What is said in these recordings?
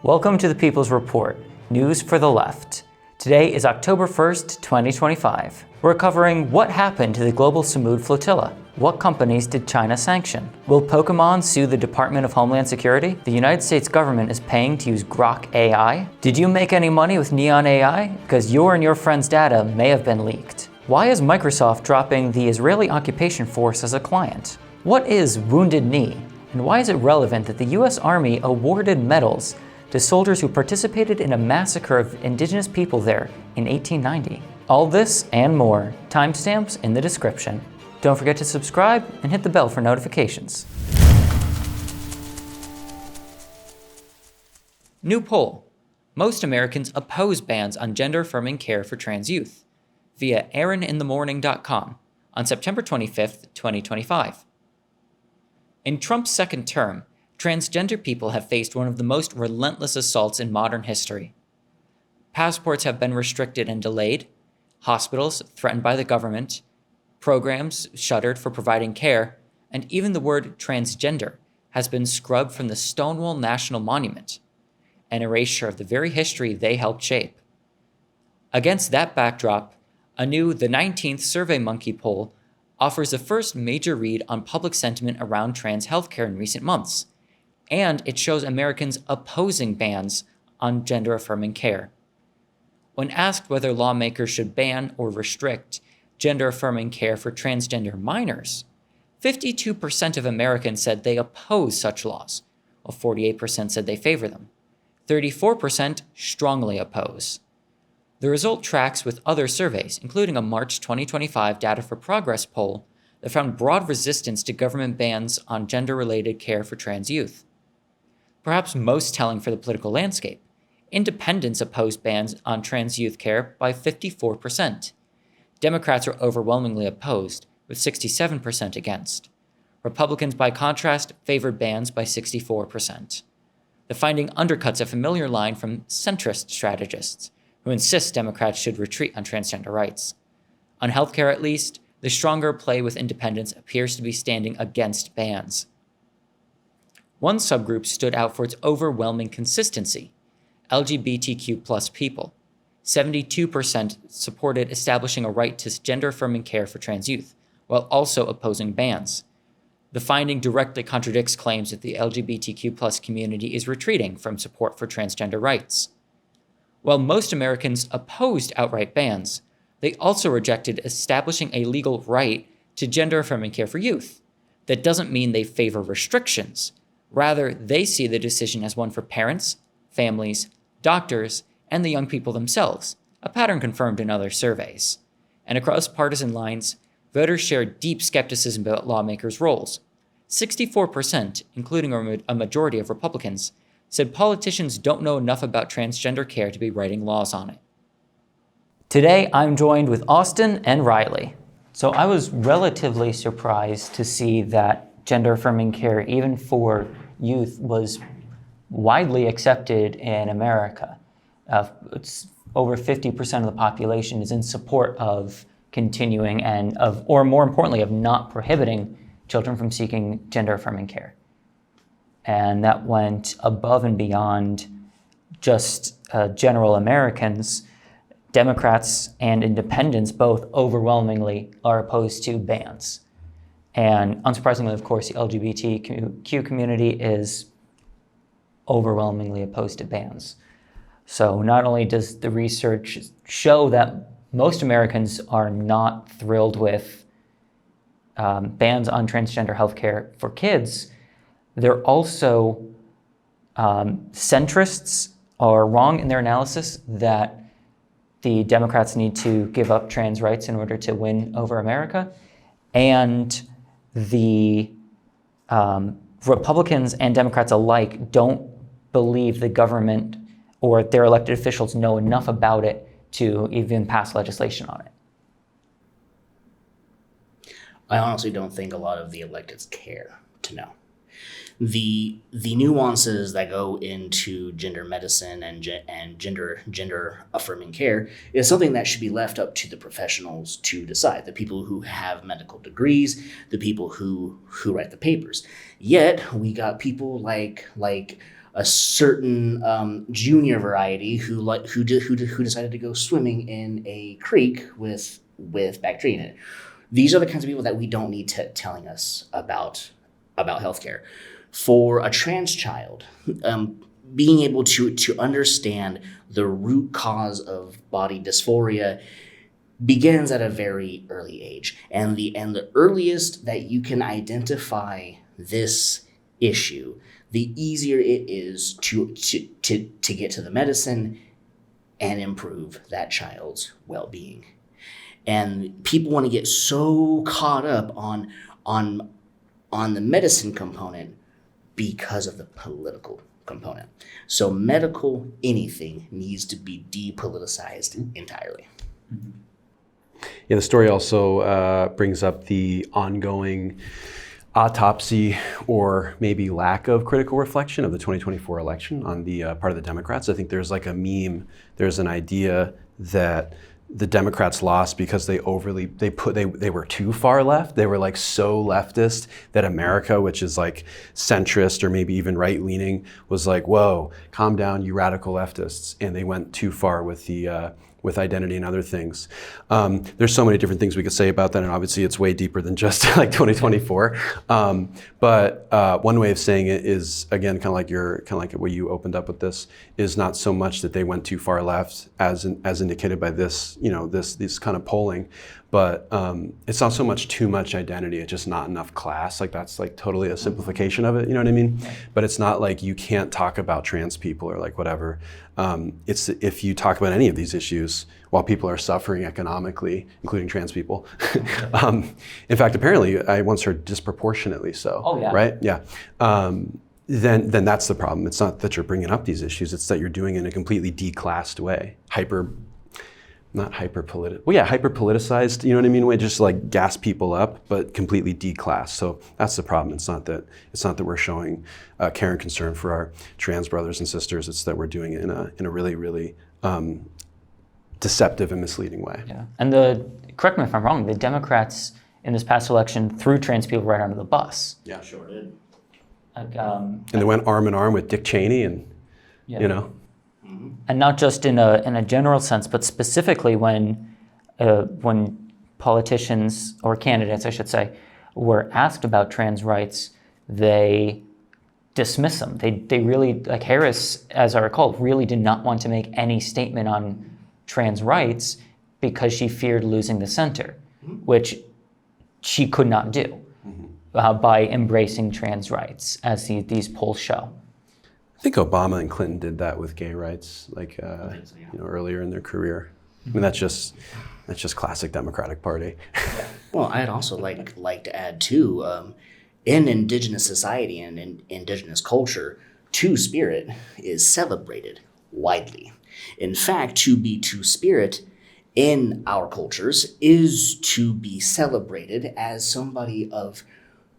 Welcome to the People's Report, news for the left. Today is October 1st, 2025. We're covering what happened to the global Samud flotilla. What companies did China sanction? Will Pokémon sue the Department of Homeland Security? The United States government is paying to use Grok AI. Did you make any money with Neon AI? Because your and your friends' data may have been leaked. Why is Microsoft dropping the Israeli occupation force as a client? What is Wounded Knee? And why is it relevant that the US Army awarded medals to soldiers who participated in a massacre of indigenous people there in 1890? All this and more, timestamps in the description. Don't forget to subscribe and hit the bell for notifications. New poll. Most Americans oppose bans on gender-affirming care for trans youth, via AaronInTheMorning.com on September 25th, 2025. In Trump's second term, transgender people have faced one of the most relentless assaults in modern history. Passports have been restricted and delayed, hospitals threatened by the government, programs shuttered for providing care, and even the word transgender has been scrubbed from the Stonewall National Monument, an erasure of the very history they helped shape. Against that backdrop, a new The 19th SurveyMonkey poll offers the first major read on public sentiment around trans healthcare in recent months, and it shows Americans opposing bans on gender-affirming care. When asked whether lawmakers should ban or restrict gender-affirming care for transgender minors, 52% of Americans said they oppose such laws, while 48% said they favor them. 34% strongly oppose. The result tracks with other surveys, including a March 2025 Data for Progress poll that found broad resistance to government bans on gender-related care for trans youth. Perhaps most telling for the political landscape, independents opposed bans on trans youth care by 54%. Democrats are overwhelmingly opposed, with 67% against. Republicans, by contrast, favored bans by 64%. The finding undercuts a familiar line from centrist strategists, who insist Democrats should retreat on transgender rights. On healthcare, at least, the stronger play with independents appears to be standing against bans. One subgroup stood out for its overwhelming consistency: LGBTQ+ people. 72% supported establishing a right to gender-affirming care for trans youth, while also opposing bans. The finding directly contradicts claims that the LGBTQ+ community is retreating from support for transgender rights. While most Americans opposed outright bans, they also rejected establishing a legal right to gender-affirming care for youth. That doesn't mean they favor restrictions. Rather, they see the decision as one for parents, families, doctors, and the young people themselves, a pattern confirmed in other surveys. And across partisan lines, voters shared deep skepticism about lawmakers' roles. 64%, including a majority of Republicans, said politicians don't know enough about transgender care to be writing laws on it. Today, I'm joined with Austin and Riley. So I was relatively surprised to see that gender-affirming care, even for youth, was widely accepted in America. It's over 50% of the population is in support of continuing and or more importantly, of not prohibiting children from seeking gender-affirming care. And that went above and beyond just general Americans. Democrats and independents both overwhelmingly are opposed to bans. And unsurprisingly, of course, the LGBTQ community is overwhelmingly opposed to bans. So not only does the research show that most Americans are not thrilled with bans on transgender healthcare for kids, they're also centrists are wrong in their analysis that the Democrats need to give up trans rights in order to win over America. And the Republicans and Democrats alike don't believe the government or their elected officials know enough about it to even pass legislation on it. I honestly don't think a lot of the electeds care to know. The nuances that go into gender medicine and gender affirming care is something that should be left up to the professionals to decide. The people who have medical degrees, the people who write the papers. Yet we got people like certain junior variety who decided to go swimming in a creek with bacteria in it. These are the kinds of people that we don't need telling us about healthcare. For a trans child, being able to understand the root cause of body dysphoria begins at a very early age, and the earliest that you can identify this issue, the easier it is to get to the medicine and improve that child's well-being. And people want to get so caught up on the medicine component because of the political component. So medical anything needs to be depoliticized entirely. Yeah, the story also brings up the ongoing autopsy or maybe lack of critical reflection of the 2024 election on the part of the Democrats. I think there's like a meme, there's an idea that the Democrats lost because they were too far left. They were like so leftist that America, which is like centrist or maybe even right leaning, was like, whoa, calm down, you radical leftists. And they went too far with the with identity and other things. There's so many different things we could say about that, and obviously it's way deeper than just like 2024. But one way of saying it is, again, kind of like what you opened up with this, is not so much that they went too far left as indicated by this, this kind of polling, but it's not so much too much identity, it's just not enough class. Like that's like totally a simplification of it, you know what I mean? But it's not like you can't talk about trans people or like whatever. It's if you talk about any of these issues while people are suffering economically, including trans people. In fact, apparently I once heard disproportionately so. Oh, yeah. Right? Yeah. Then that's the problem. It's not that you're bringing up these issues, it's that you're doing it in a completely declassed way. Hyper-politicized, you know what I mean? Way just like gas people up, but completely declassed. So that's the problem. It's not that we're showing care and concern for our trans brothers and sisters. It's that we're doing it in a really, really deceptive and misleading way. Yeah, and correct me if I'm wrong, the Democrats in this past election threw trans people right under the bus. Yeah, sure did. And they went arm in arm with Dick Cheney, and and not just in a general sense, but specifically when politicians or candidates, I should say, were asked about trans rights, they dismiss them. They really, like Harris, as I recall, really did not want to make any statement on trans rights because she feared losing the center, which she could not do by embracing trans rights, as these polls show. I think Obama and Clinton did that with gay rights, like earlier in their career. I mean, that's just classic Democratic Party. Well, I'd also like to add too, in indigenous society and in indigenous culture, Two-Spirit is celebrated widely. In fact, to be Two-Spirit in our cultures is to be celebrated as somebody of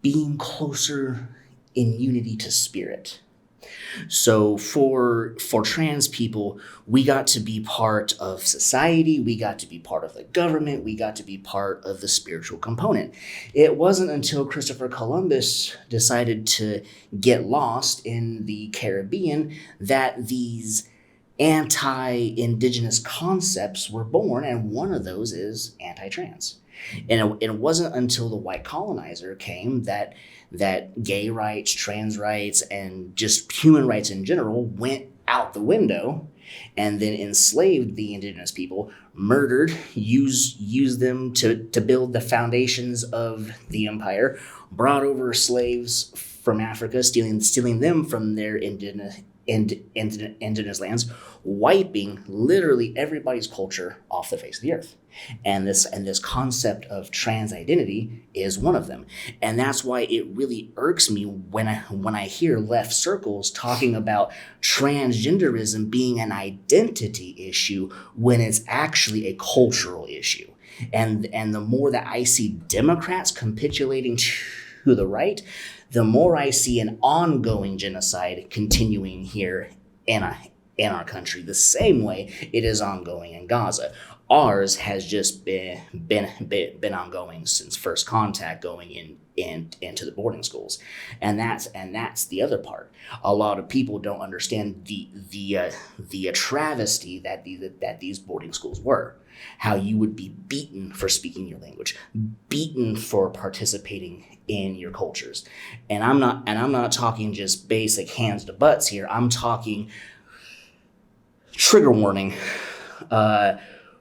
being closer in unity to spirit. So for trans people, we got to be part of society, we got to be part of the government, we got to be part of the spiritual component. It wasn't until Christopher Columbus decided to get lost in the Caribbean that these anti-indigenous concepts were born, and one of those is anti-trans. And it wasn't until the white colonizer came that gay rights, trans rights, and just human rights in general went out the window, and then enslaved the indigenous people, murdered, used them to build the foundations of the empire, brought over slaves from Africa, stealing them from their indigenous lands, wiping literally everybody's culture off the face of the earth. And this concept of trans identity is one of them. And that's why it really irks me when I hear left circles talking about transgenderism being an identity issue when it's actually a cultural issue. And the more that I see Democrats capitulating to the right, the more I see an ongoing genocide continuing here in our country, the same way it is ongoing in Gaza. Ours has just been ongoing since first contact, going into the boarding schools, and that's the other part. A lot of people don't understand the travesty that these boarding schools were. How you would be beaten for speaking your language, beaten for participating in your cultures, and I'm not talking just basic hands to butts here. I'm talking trigger warning.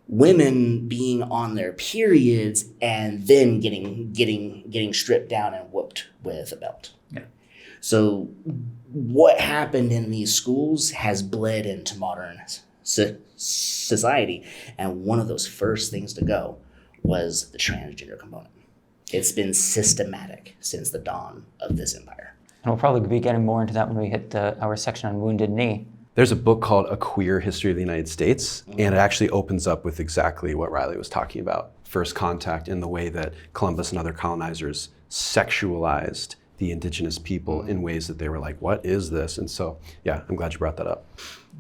Women being on their periods and then getting stripped down and whooped with a belt. Yeah. So what happened in these schools has bled into modern society, and one of those first things to go was the transgender component. It's been systematic since the dawn of this empire. And we'll probably be getting more into that when we hit our section on Wounded Knee. There's a book called A Queer History of the United States, and it actually opens up with exactly what Riley was talking about. First contact, in the way that Columbus and other colonizers sexualized the indigenous people in ways that they were like, what is this? And so, yeah, I'm glad you brought that up.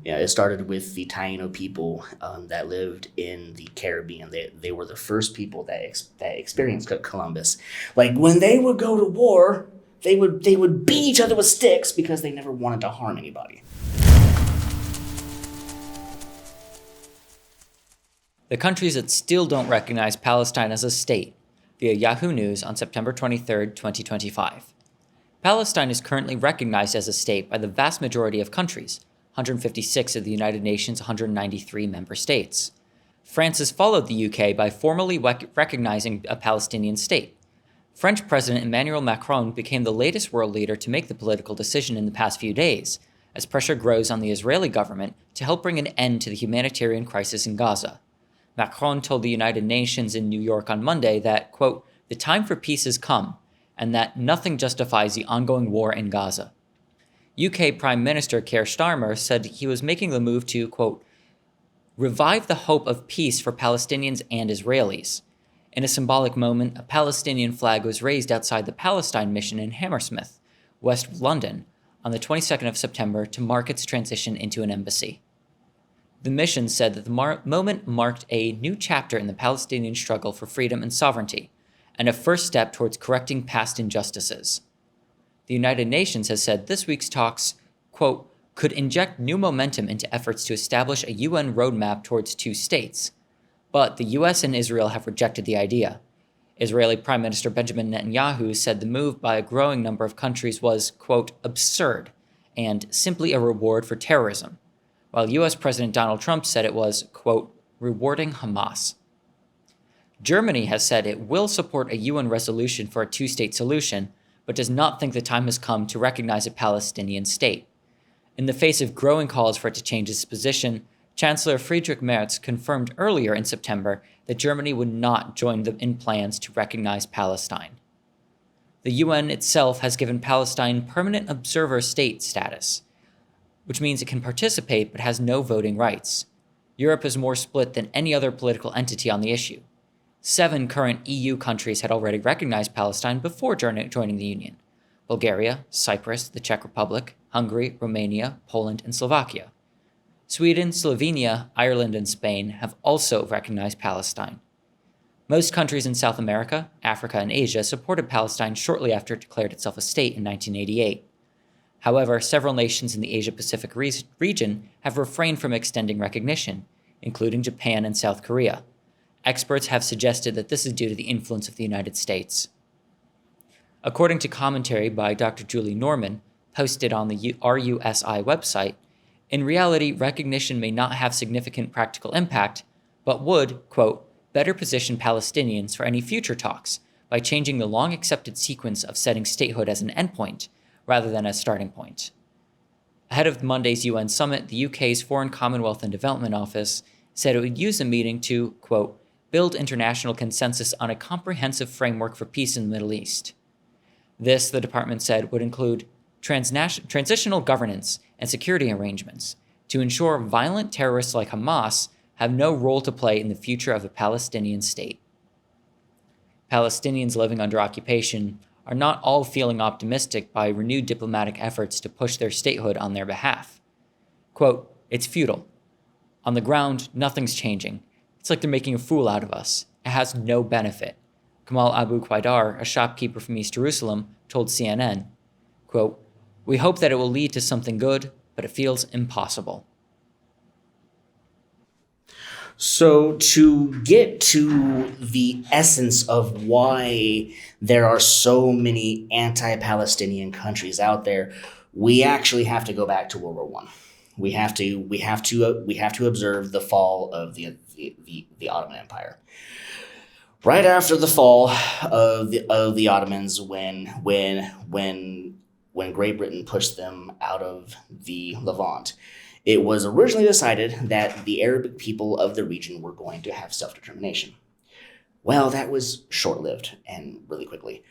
Yeah, it started with the Taino people that lived in the Caribbean. They were the first people that experienced Columbus. Like, when they would go to war, they would beat each other with sticks because they never wanted to harm anybody. The countries that still don't recognize Palestine as a state, via Yahoo News on September 23, 2025. Palestine is currently recognized as a state by the vast majority of countries, 156 of the United Nations' 193 member states. France has followed the UK by formally recognizing a Palestinian state. French President Emmanuel Macron became the latest world leader to make the political decision in the past few days, as pressure grows on the Israeli government to help bring an end to the humanitarian crisis in Gaza. Macron told the United Nations in New York on Monday that, quote, the time for peace has come, and that nothing justifies the ongoing war in Gaza. UK Prime Minister Keir Starmer said he was making the move to, quote, revive the hope of peace for Palestinians and Israelis. In a symbolic moment, a Palestinian flag was raised outside the Palestine mission in Hammersmith, West London, on the 22nd of September to mark its transition into an embassy. The mission said that the moment marked a new chapter in the Palestinian struggle for freedom and sovereignty, and a first step towards correcting past injustices. The United Nations has said this week's talks, quote, could inject new momentum into efforts to establish a UN roadmap towards two states. But the US and Israel have rejected the idea. Israeli Prime Minister Benjamin Netanyahu said the move by a growing number of countries was, quote, absurd and simply a reward for terrorism, while US President Donald Trump said it was, quote, rewarding Hamas. Germany has said it will support a UN resolution for a two-state solution, but does not think the time has come to recognize a Palestinian state. In the face of growing calls for it to change its position, Chancellor Friedrich Merz confirmed earlier in September that Germany would not join in plans to recognize Palestine. The UN itself has given Palestine permanent observer state status, which means it can participate but has no voting rights. Europe is more split than any other political entity on the issue. 7 current EU countries had already recognized Palestine before joining the Union: Bulgaria, Cyprus, the Czech Republic, Hungary, Romania, Poland, and Slovakia. Sweden, Slovenia, Ireland, and Spain have also recognized Palestine. Most countries in South America, Africa, and Asia supported Palestine shortly after it declared itself a state in 1988. However, several nations in the Asia-Pacific region have refrained from extending recognition, including Japan and South Korea. Experts have suggested that this is due to the influence of the United States. According to commentary by Dr. Julie Norman, posted on the RUSI website, in reality, recognition may not have significant practical impact, but would, quote, better position Palestinians for any future talks by changing the long-accepted sequence of setting statehood as an endpoint, rather than a starting point. Ahead of Monday's UN summit, the UK's Foreign Commonwealth and Development Office said it would use the meeting to, quote, build international consensus on a comprehensive framework for peace in the Middle East. This, the department said, would include transitional governance and security arrangements to ensure violent terrorists like Hamas have no role to play in the future of a Palestinian state. Palestinians living under occupation are not all feeling optimistic by renewed diplomatic efforts to push their statehood on their behalf. Quote, it's futile. On the ground, nothing's changing. It's like they're making a fool out of us. It has no benefit. Kamal Abu Qaidar, a shopkeeper from East Jerusalem, told CNN, quote, "We hope that it will lead to something good, but it feels impossible." So to get to the essence of why there are so many anti-Palestinian countries out there, we actually have to go back to World War One. We have to observe the fall of the Ottoman Empire. Right after the fall of the Ottomans, when Great Britain pushed them out of the Levant, it was originally decided that the Arabic people of the region were going to have self-determination. Well, that was short-lived and really quickly.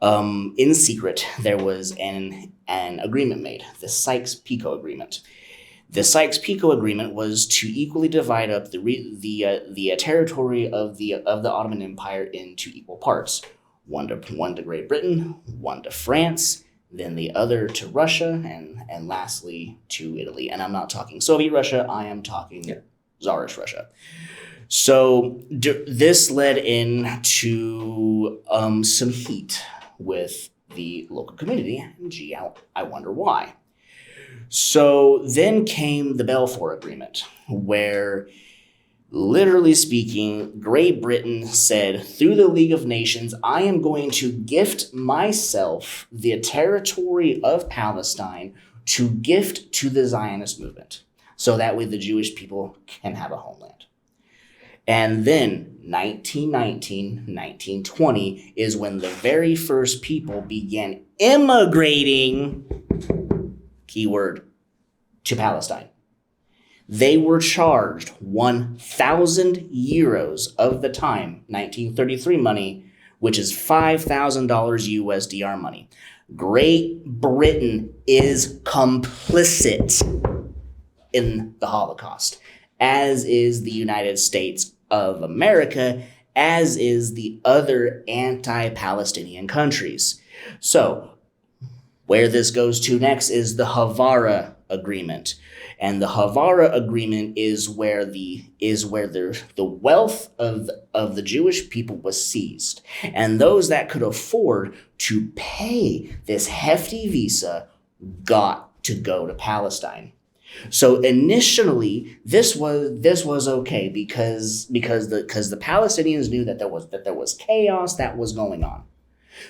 In secret, there was an agreement made, the Sykes-Picot Agreement. The Sykes-Picot Agreement was to equally divide up the territory of the Ottoman Empire into equal parts. One to Great Britain, one to France, then the other to Russia, and lastly to Italy. And I'm not talking Soviet Russia, I am talking Tsarist Russia. So this led into some heat with the local community, and gee, I wonder why. So then came the Balfour Agreement, where, literally speaking, Great Britain said, through the League of Nations, I am going to gift myself the territory of Palestine to gift to the Zionist movement, so that way the Jewish people can have a homeland. And then 1919, 1920 is when the very first people began immigrating, keyword, to Palestine. They were charged 1,000 euros of the time, 1933 money, which is $5,000 USDR money. Great Britain is complicit in the Holocaust, as is the United States of America, as is the other anti-Palestinian countries. So, where this goes to next is the Havara Agreement. And the Havara Agreement is where the wealth of the Jewish people was seized. And those that could afford to pay this hefty visa got to go to Palestine. So initially, this was okay because the Palestinians knew that there was chaos that was going on.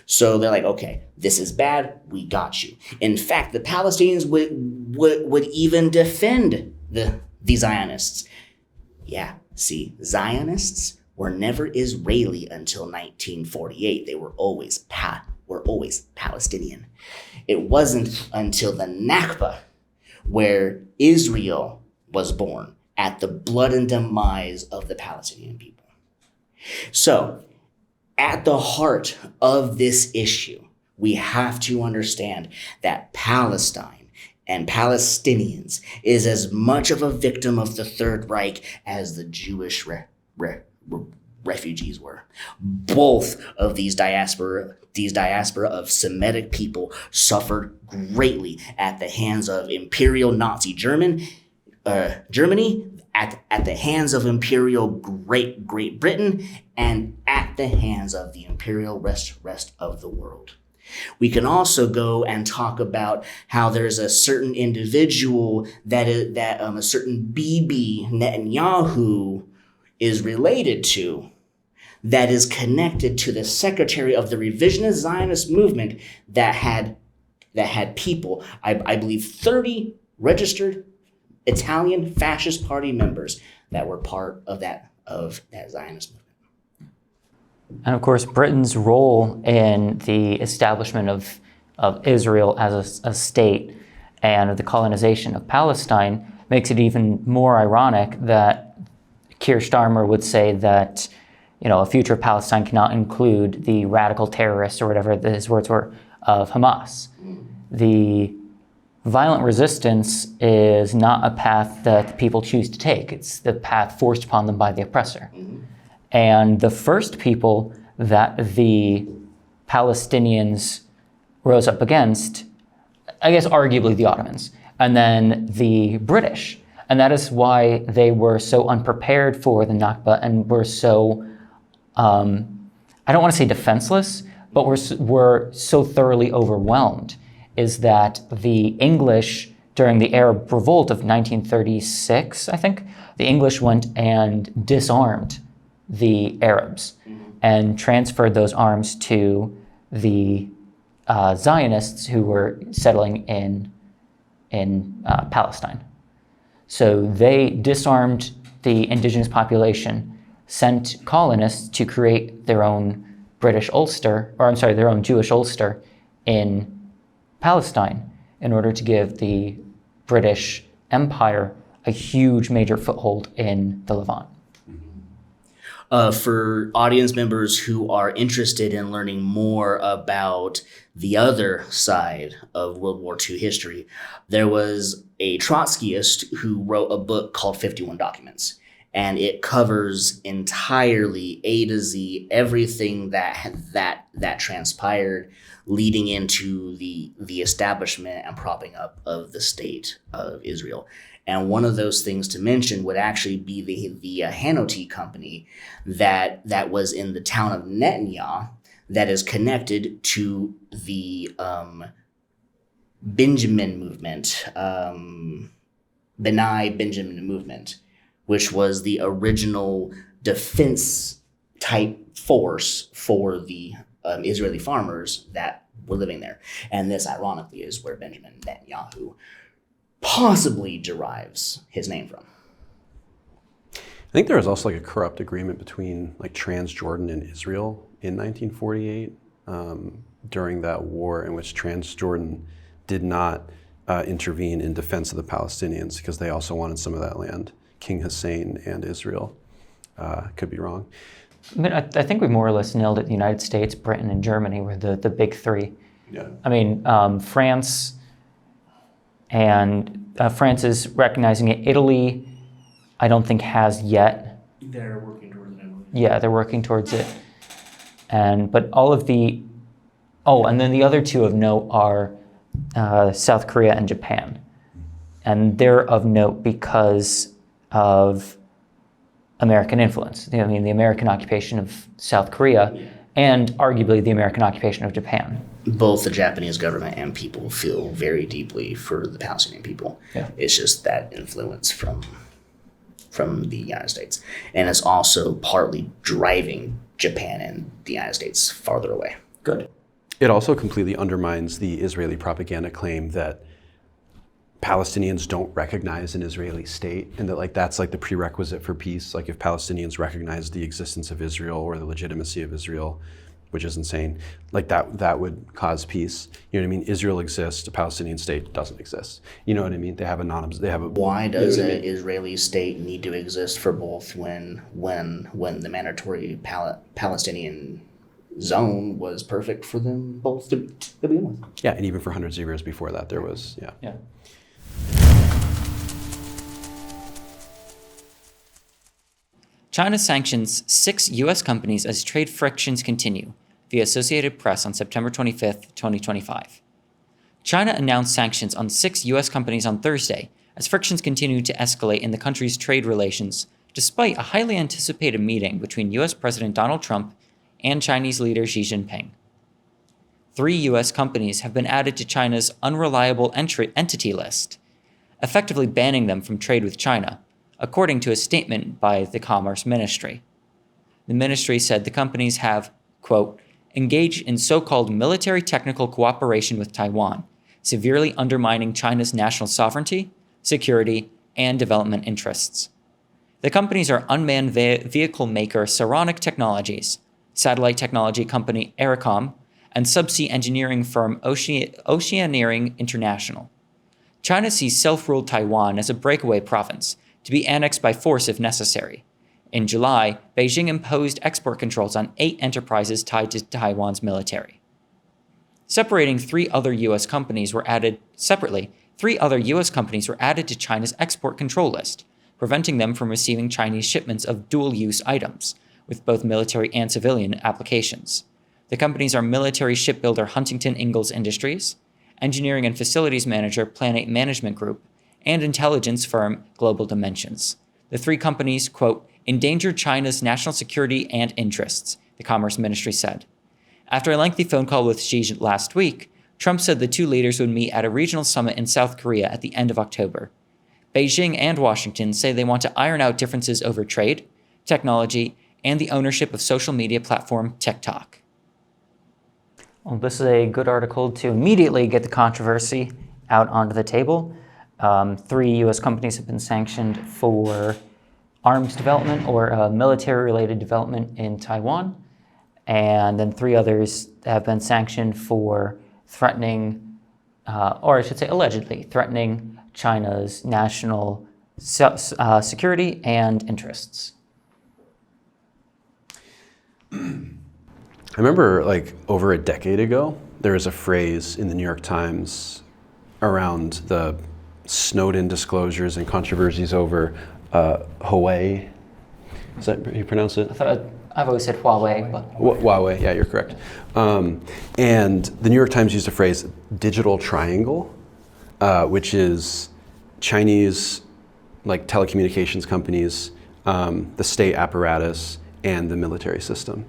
So they're like, okay, this is bad, we got you. In fact, the Palestinians would even defend the Zionists. Yeah, see, Zionists were never Israeli until 1948. They were always Palestinian. It wasn't until the Nakba where Israel was born, at the blood and demise of the Palestinian people. So, at the heart of this issue, we have to understand that Palestine and Palestinians is as much of a victim of the Third Reich as the Jewish refugees were. Both of these diaspora of Semitic people suffered greatly at the hands of Imperial Nazi Germany, at the hands of Imperial Great Britain, and at the hands of the Imperial rest of the world. We can also go and talk about how there's a certain individual that a certain Bibi Netanyahu is related to, that is connected to the secretary of the revisionist Zionist movement that had people, I believe 30 registered Italian fascist party members that were part of that Zionist movement. And of course, Britain's role in the establishment of Israel as a state and the colonization of Palestine makes it even more ironic that Keir Starmer would say that, a future Palestine cannot include the radical terrorists, or whatever his words were, of Hamas. The violent resistance is not a path that the people choose to take. It's the path forced upon them by the oppressor. And the first people that the Palestinians rose up against, I guess arguably the Ottomans, and then the British. And that is why they were so unprepared for the Nakba and were so, I don't want to say defenseless, but were so thoroughly overwhelmed, is that the English, during the Arab Revolt of 1936, I think, the English went and disarmed the Arabs and transferred those arms to the Zionists who were settling in Palestine. So they disarmed the indigenous population, sent colonists to create their own their own Jewish Ulster in Palestine in order to give the British Empire a huge major foothold in the Levant. For audience members who are interested in learning more about the other side of World War II history, there was a Trotskyist who wrote a book called 51 Documents. And it covers entirely A to Z everything that transpired leading into the establishment and propping up of the state of Israel. And one of those things to mention would actually be the hAnnaidh company that was in the town of Netanyahu that is connected to the Benjamin movement, B'nai Benjamin movement, which was the original defense type force for the Israeli farmers that were living there. And this, ironically, is where Benjamin Netanyahu possibly derives his name from. I think there was also like a corrupt agreement between like Transjordan and Israel in 1948 during that war, in which Transjordan did not intervene in defense of the Palestinians because they also wanted some of that land. King Hussein and Israel. Could be wrong. I mean, I think we more or less nailed it. The United States, Britain, and Germany were the big three. Yeah. I mean, France is recognizing it. Italy, I don't think has yet. They're working towards it, I believe. Yeah, they're working towards it. But all of the, and then the other two of note are South Korea and Japan. And they're of note because of American influence. I mean, the American occupation of South Korea and arguably the American occupation of Japan. Both the Japanese government and people feel very deeply for the Palestinian people. Yeah. It's just that influence from the United States. And it's also partly driving Japan and the United States farther away. Good. It also completely undermines the Israeli propaganda claim that Palestinians don't recognize an Israeli state, and that like that's like the prerequisite for peace. Like if Palestinians recognize the existence of Israel or the legitimacy of Israel, which is insane, like that would cause peace. You know what I mean? Israel exists, a Palestinian state doesn't exist. You know what I mean? They have a Why does an Israeli state need to exist for both when the mandatory Palestinian zone was perfect for them both to begin with? Yeah, and even for hundreds of years before that there was, Yeah. China sanctions 6 U.S. companies as trade frictions continue, via Associated Press on September 25, 2025. China announced sanctions on 6 U.S. companies on Thursday as frictions continue to escalate in the country's trade relations, despite a highly anticipated meeting between U.S. President Donald Trump and Chinese leader Xi Jinping. 3 U.S. companies have been added to China's unreliable entity list, effectively banning them from trade with China, according to a statement by the Commerce Ministry. The ministry said the companies have, quote, engaged in so-called military technical cooperation with Taiwan, severely undermining China's national sovereignty, security, and development interests. The companies are unmanned vehicle maker Saronic Technologies, satellite technology company Aerocom, and subsea engineering firm Oceaneering International. China sees self-ruled Taiwan as a breakaway province to be annexed by force if necessary. In July, Beijing imposed export controls on 8 enterprises tied to Taiwan's military. Separately, 3 other U.S. companies were added to China's export control list, preventing them from receiving Chinese shipments of dual-use items, with both military and civilian applications. The companies are military shipbuilder Huntington Ingalls Industries, engineering and facilities manager Planet Management Group, and intelligence firm Global Dimensions. The three companies, quote, endanger China's national security and interests, the Commerce Ministry said. After a lengthy phone call with Xi last week, Trump said the two leaders would meet at a regional summit in South Korea at the end of October. Beijing and Washington say they want to iron out differences over trade, technology, and the ownership of social media platform TikTok. Well, this is a good article to immediately get the controversy out onto the table. 3 U.S. companies have been sanctioned for arms development or military-related development in Taiwan, and then 3 others have been sanctioned for threatening, or I should say allegedly, threatening China's national security and interests. I remember like over a decade ago, there was a phrase in the New York Times around the Snowden disclosures and controversies over Huawei. Is that how you pronounce it? I've always said Huawei. But Huawei, yeah, you're correct. And the New York Times used the phrase digital triangle, which is Chinese like telecommunications companies, the state apparatus, and the military system.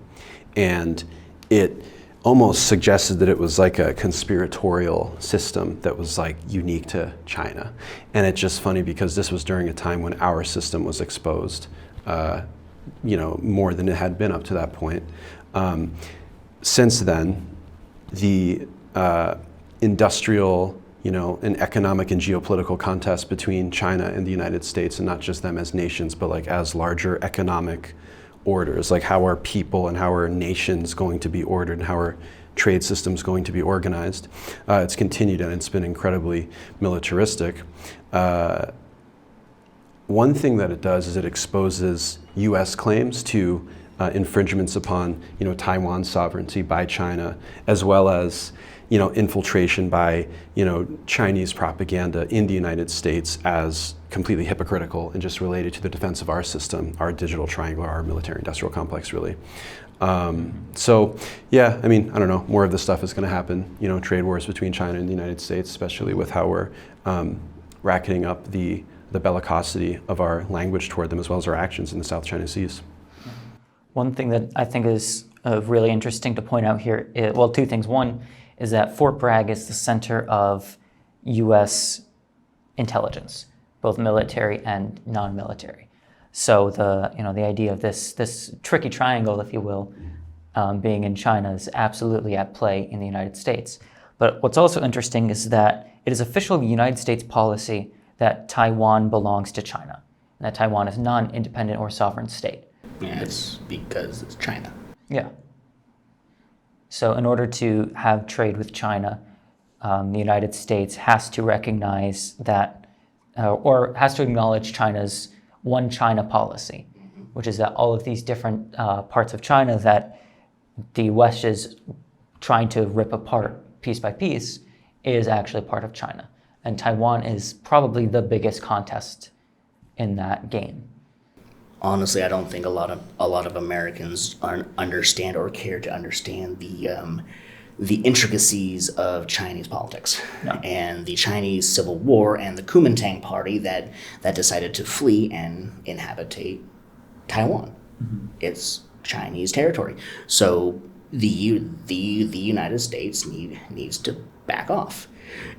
And it almost suggested that it was like a conspiratorial system that was like unique to China. And it's just funny because this was during a time when our system was exposed, more than it had been up to that point. Since then, the industrial, and economic and geopolitical contest between China and the United States, and not just them as nations, but like as larger economic orders, like how are people and how are nations going to be ordered and how are trade systems going to be organized. It's continued and it's been incredibly militaristic. One thing that it does is it exposes U.S. claims to infringements upon, Taiwan's sovereignty by China, as well as, infiltration by, Chinese propaganda in the United States as completely hypocritical and just related to the defense of our system, our digital triangle, our military-industrial complex, really. So, yeah, I don't know, more of this stuff is going to happen, trade wars between China and the United States, especially with how we're racketing up the bellicosity of our language toward them, as well as our actions in the South China Seas. One thing that I think is really interesting to point out here, two things. One is that Fort Bragg is the center of U.S. intelligence, both military and non-military. So the idea of this tricky triangle, if you will, being in China is absolutely at play in the United States. But what's also interesting is that it is official United States policy that Taiwan belongs to China, and that Taiwan is non-independent or sovereign state. Yeah, it's because it's China. Yeah. So in order to have trade with China, the United States has to recognize that, or has to acknowledge China's one China policy, which is that all of these different parts of China that the West is trying to rip apart piece by piece is actually part of China. And Taiwan is probably the biggest contest in that game. Honestly, I don't think a lot of Americans understand or care to understand the intricacies of Chinese politics. No. And the Chinese Civil War and the Kuomintang Party that decided to flee and inhabitate Taiwan. Mm-hmm. It's Chinese territory. So the United States needs to back off.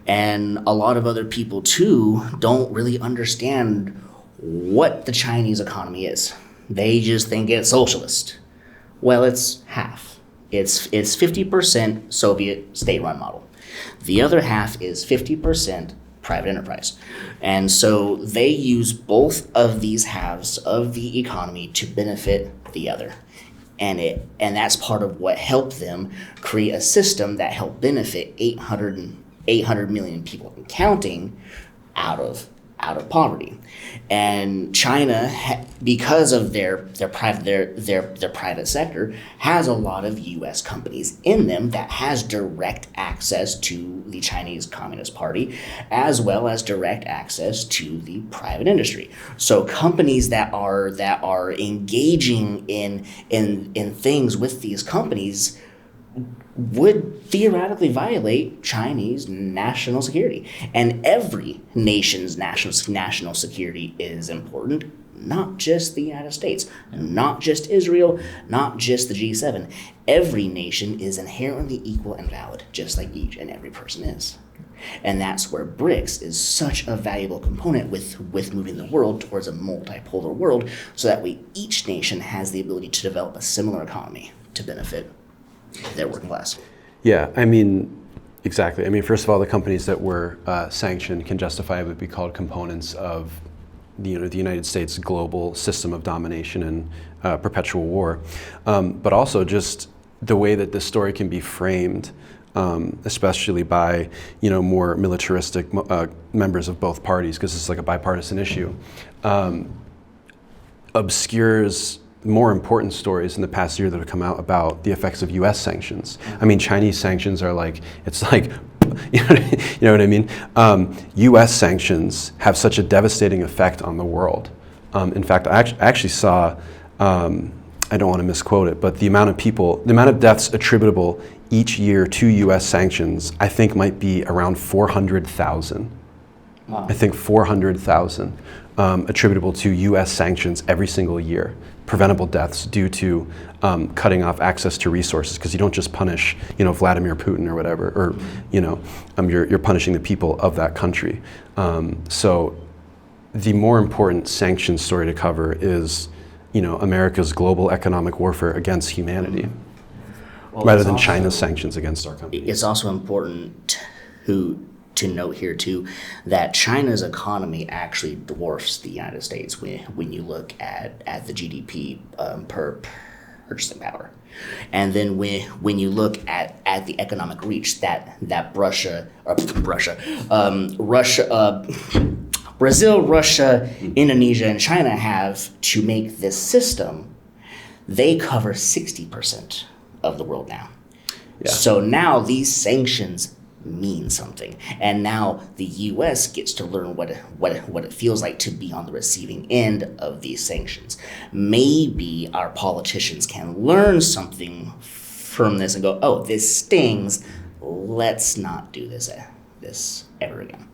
And a lot of other people too don't really understand what the Chinese economy is. They just think it's socialist. Well, it's half. It's 50% Soviet state-run model. The other half is 50% private enterprise. And so they use both of these halves of the economy to benefit the other. And that's part of what helped them create a system that helped benefit 800 million people and counting out of poverty. And China, because of their private sector, has a lot of U.S. companies in them that has direct access to the Chinese Communist Party, as well as direct access to the private industry. So companies that are engaging in things with these companies would theoretically violate Chinese national security. And every nation's national security is important, not just the United States, not just Israel, not just the G7. Every nation is inherently equal and valid, just like each and every person is. And that's where BRICS is such a valuable component with moving the world towards a multipolar world, so that way each nation has the ability to develop a similar economy to benefit their working class. Yeah, I mean, exactly. I mean, first of all, the companies that were sanctioned can justifiably be called components of the United States' global system of domination and perpetual war. But also just the way that this story can be framed, especially by more militaristic members of both parties, because it's like a bipartisan issue, obscures more important stories in the past year that have come out about the effects of U.S. sanctions. I mean, Chinese sanctions are like, it's like, you know what I mean? U.S. sanctions have such a devastating effect on the world. In fact, I actually saw, I don't want to misquote it, but the amount of deaths attributable each year to U.S. sanctions, I think might be around 400,000. Wow. I think 400,000 attributable to U.S. sanctions every single year. Preventable deaths due to cutting off access to resources, because you don't just punish, Vladimir Putin or whatever, or you're punishing the people of that country. So the more important sanctions story to cover is, America's global economic warfare against humanity, rather than China's sanctions against our country. It's also important to note here too that China's economy actually dwarfs the United States when you look at the GDP per purchasing power, and then when you look at the economic reach that Brazil, Russia, Indonesia, and China have to make this system, they cover 60% of the world now. Yeah. So now these sanctions mean something, and now the U.S. gets to learn what it feels like to be on the receiving end of these sanctions. Maybe our politicians can learn something from this and go, "Oh, this stings. Let's not do this ever again."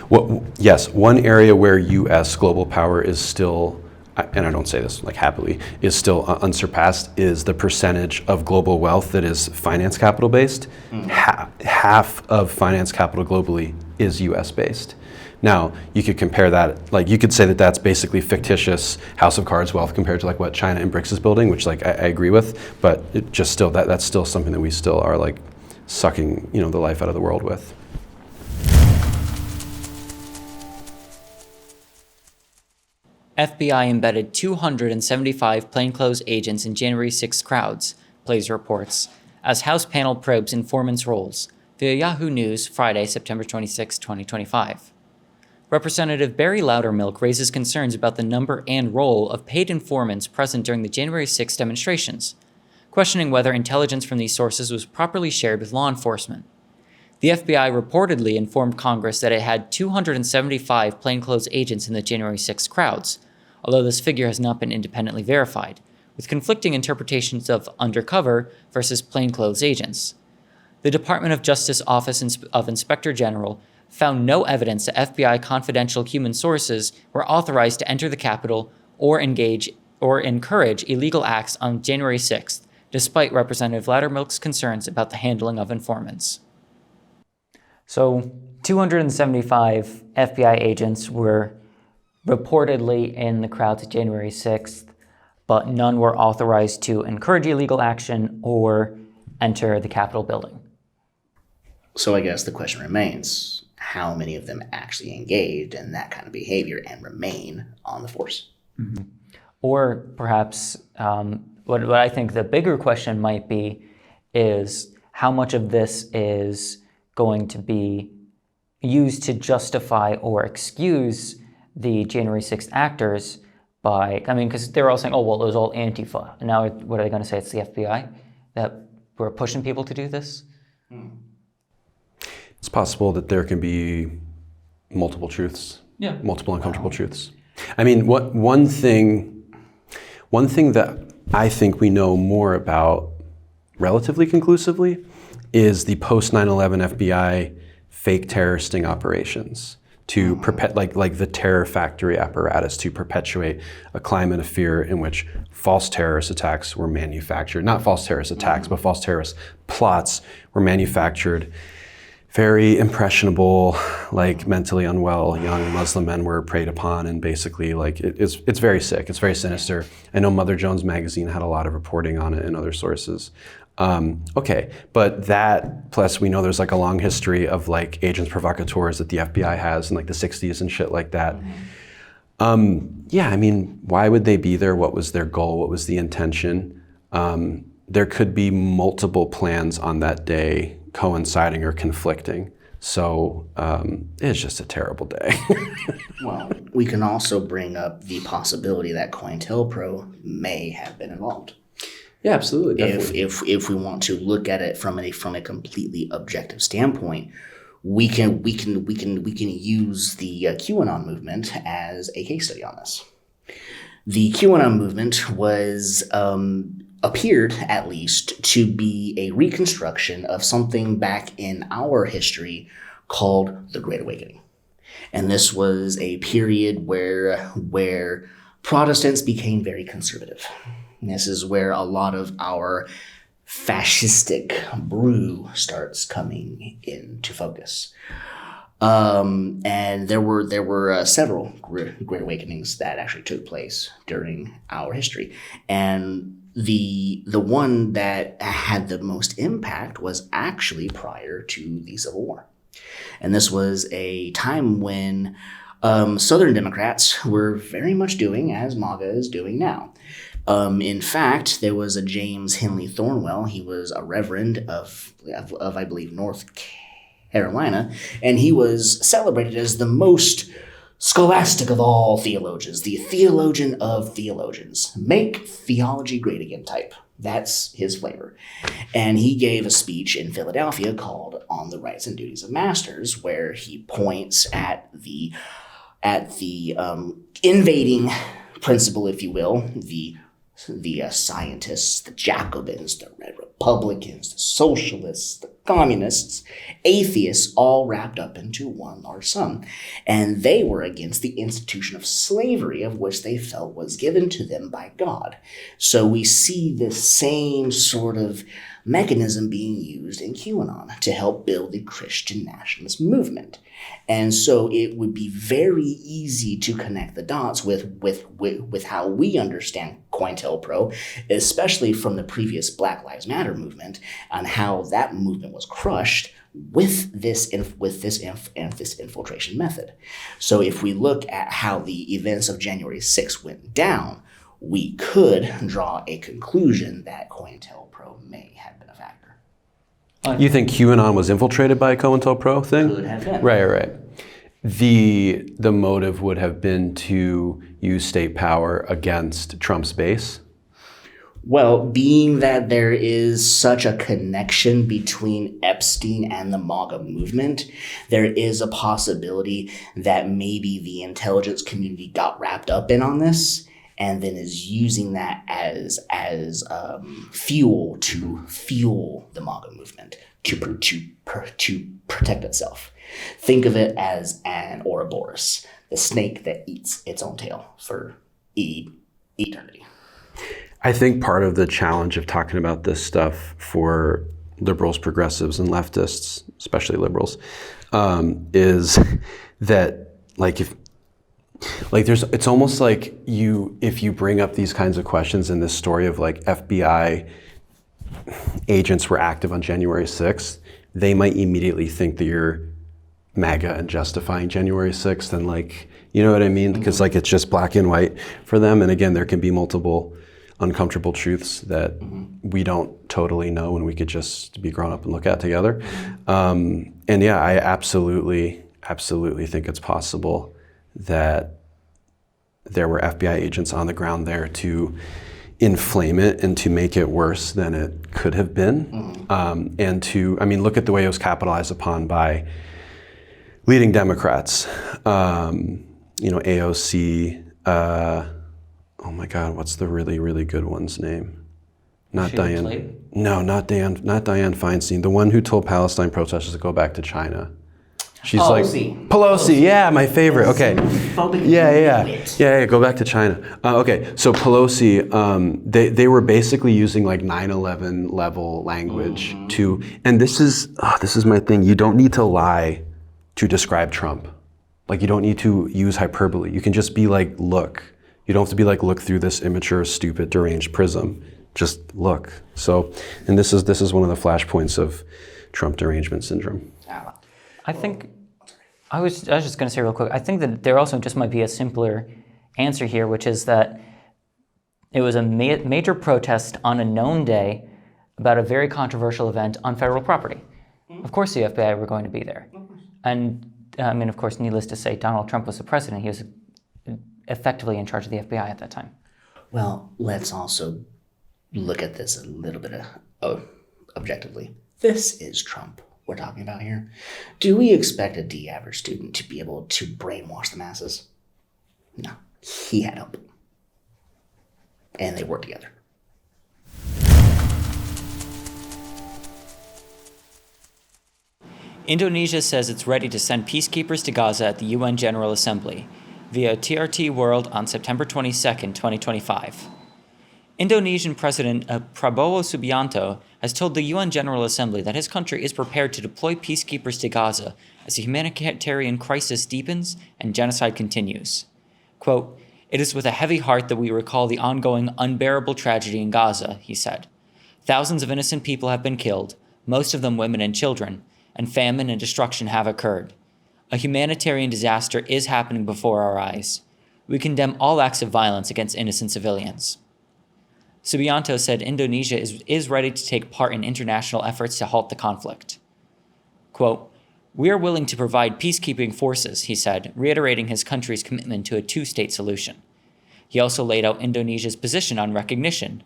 Well, yes, one area where U.S. global power is still, and I don't say this like happily, is still unsurpassed is the percentage of global wealth that is finance capital based. Half of finance capital globally is US based. Now, you could compare that, like you could say that that's basically fictitious House of Cards wealth compared to like what China and BRICS is building, which like I agree with, but it just still, that's still something that we still are like sucking, the life out of the world with. FBI embedded 275 plainclothes agents in January 6 crowds, Blaze reports, as House panel probes informants' roles, via Yahoo News, Friday, September 26, 2025. Representative Barry Loudermilk raises concerns about the number and role of paid informants present during the January 6 demonstrations, questioning whether intelligence from these sources was properly shared with law enforcement. The FBI reportedly informed Congress that it had 275 plainclothes agents in the January 6 crowds, although this figure has not been independently verified, with conflicting interpretations of undercover versus plainclothes agents. The Department of Justice Office of Inspector General found no evidence that FBI confidential human sources were authorized to enter the Capitol or engage or encourage illegal acts on January 6th, despite Representative Loudermilk's concerns about the handling of informants. So 275 FBI agents were reportedly in the crowds at January 6th, but none were authorized to encourage illegal action or enter the Capitol building. So I guess the question remains, how many of them actually engaged in that kind of behavior and remain on the force? Mm-hmm. Or perhaps what I think the bigger question might be is how much of this is going to be used to justify or excuse the January 6th actors because they're all saying, oh, well, it was all Antifa. And now what are they going to say? It's the FBI that were pushing people to do this? It's possible that there can be multiple truths, multiple uncomfortable truths. I mean, one thing that I think we know more about relatively conclusively is the post 9/11 FBI fake terror sting operations to like the terror factory apparatus to perpetuate a climate of fear in which false terrorist attacks were manufactured. Not false terrorist attacks, but false terrorist plots were manufactured. Very impressionable, like mentally unwell young Muslim men were preyed upon, and basically like it's very sick. It's very sinister. I know Mother Jones magazine had a lot of reporting on it and other sources. Okay, but that plus we know there's like a long history of like agents provocateurs that the FBI has in like the 60s and shit like that. Yeah, I mean, why would they be there? What was their goal? What was the intention? There could be multiple plans on that day coinciding or conflicting. So it's just a terrible day. Well, we can also bring up the possibility that COINTELPRO may have been involved. Yeah, absolutely. Definitely. If we want to look at it from a completely objective standpoint, we can use the QAnon movement as a case study on this. The QAnon movement was appeared at least to be a reconstruction of something back in our history called the Great Awakening. And this was a period where Protestants became very conservative. And this is where a lot of our fascistic brew starts coming into focus. And there were several Great Awakenings that actually took place during our history. And the one that had the most impact was actually prior to the Civil War. And this was a time when Southern Democrats were very much doing as MAGA is doing now. In fact, there was a James Henley Thornwell. He was a reverend of I believe, North Carolina, and he was celebrated as the most scholastic of all theologians, the theologian of theologians. Make theology great again type. That's his flavor. And he gave a speech in Philadelphia called On the Rights and Duties of Masters, where he points at the invading principle, if you will, the scientists, the Jacobins, the Red Republicans, the socialists, the communists, atheists, all wrapped up into one large sum. And they were against the institution of slavery, of which they felt was given to them by God. So we see this same sort of mechanism being used in QAnon to help build the Christian nationalist movement. And so it would be very easy to connect the dots with how we understand COINTELPRO, especially from the previous Black Lives Matter movement, and how that movement was crushed with this infiltration method. So if we look at how the events of January 6th went down, we could draw a conclusion that COINTELPRO may have been a factor. You think QAnon was infiltrated by a COINTELPRO thing? Could have been. Right. The motive would have been to use state power against Trump's base? Well, being that there is such a connection between Epstein and the MAGA movement, there is a possibility that maybe the intelligence community got wrapped up in on this and then is using that as fuel to fuel the MAGA movement to protect itself. Think of it as an Ouroboros, the snake that eats its own tail for eternity. I think part of the challenge of talking about this stuff for liberals, progressives, and leftists, especially liberals, is that it's almost like if you bring up these kinds of questions in this story of like FBI agents were active on January 6th, they might immediately think that you're MAGA and justifying January 6th, and like, you know what I mean? Because like it's just black and white for them. And again, there can be multiple uncomfortable truths that we don't totally know and we could just be grown up and look at together. And yeah, I absolutely think it's possible that there were FBI agents on the ground there to inflame it and to make it worse than it could have been. And look at the way it was capitalized upon by leading Democrats. AOC, oh my God, what's the really, really good one's name? Not She was Diane. late? No, not Diane Feinstein. The one who told Palestine protesters to go back to China. She's Pelosi. Yeah, my favorite. Okay. Yeah. Go back to China. Okay, so Pelosi, they were basically using like 9/11 level language to, and this is my thing. You don't need to lie to describe Trump. Like, you don't need to use hyperbole. You can just be like, look. You don't have to be like, look through this immature, stupid, deranged prism. Just look. So, and this is one of the flashpoints of Trump derangement syndrome. I think, I was just going to say real quick, I think that there also just might be a simpler answer here, which is that it was a major protest on a known day about a very controversial event on federal property. Of course the FBI were going to be there. And, I mean, of course, needless to say, Donald Trump was the president. He was effectively in charge of the FBI at that time. Well, let's also look at this a little bit objectively. This is Trump we're talking about here. Do we expect a average student to be able to brainwash the masses? No. He had help. And they worked together. Indonesia says it's ready to send peacekeepers to Gaza at the UN General Assembly via TRT World on September 22, 2025. Indonesian President Prabowo Subianto has told the UN General Assembly that his country is prepared to deploy peacekeepers to Gaza as the humanitarian crisis deepens and genocide continues. Quote, "It is with a heavy heart that we recall the ongoing unbearable tragedy in Gaza," he said. "Thousands of innocent people have been killed, most of them women and children, and famine and destruction have occurred. A humanitarian disaster is happening before our eyes. We condemn all acts of violence against innocent civilians." Subianto said Indonesia is ready to take part in international efforts to halt the conflict. Quote, "We are willing to provide peacekeeping forces," he said, reiterating his country's commitment to a two-state solution. He also laid out Indonesia's position on recognition.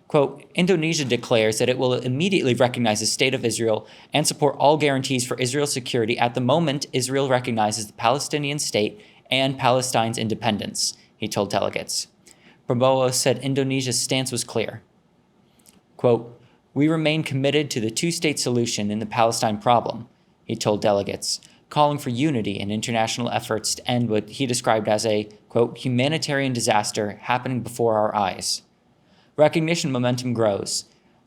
Quote, "Indonesia declares that it will immediately recognize the State of Israel and support all guarantees for Israel's security at the moment Israel recognizes the Palestinian state and Palestine's independence," he told delegates. Prabowo said Indonesia's stance was clear. Quote, "We remain committed to the two-state solution in the Palestine problem," he told delegates, calling for unity in international efforts to end what he described as a, quote, "humanitarian disaster happening before our eyes." Recognition momentum grows.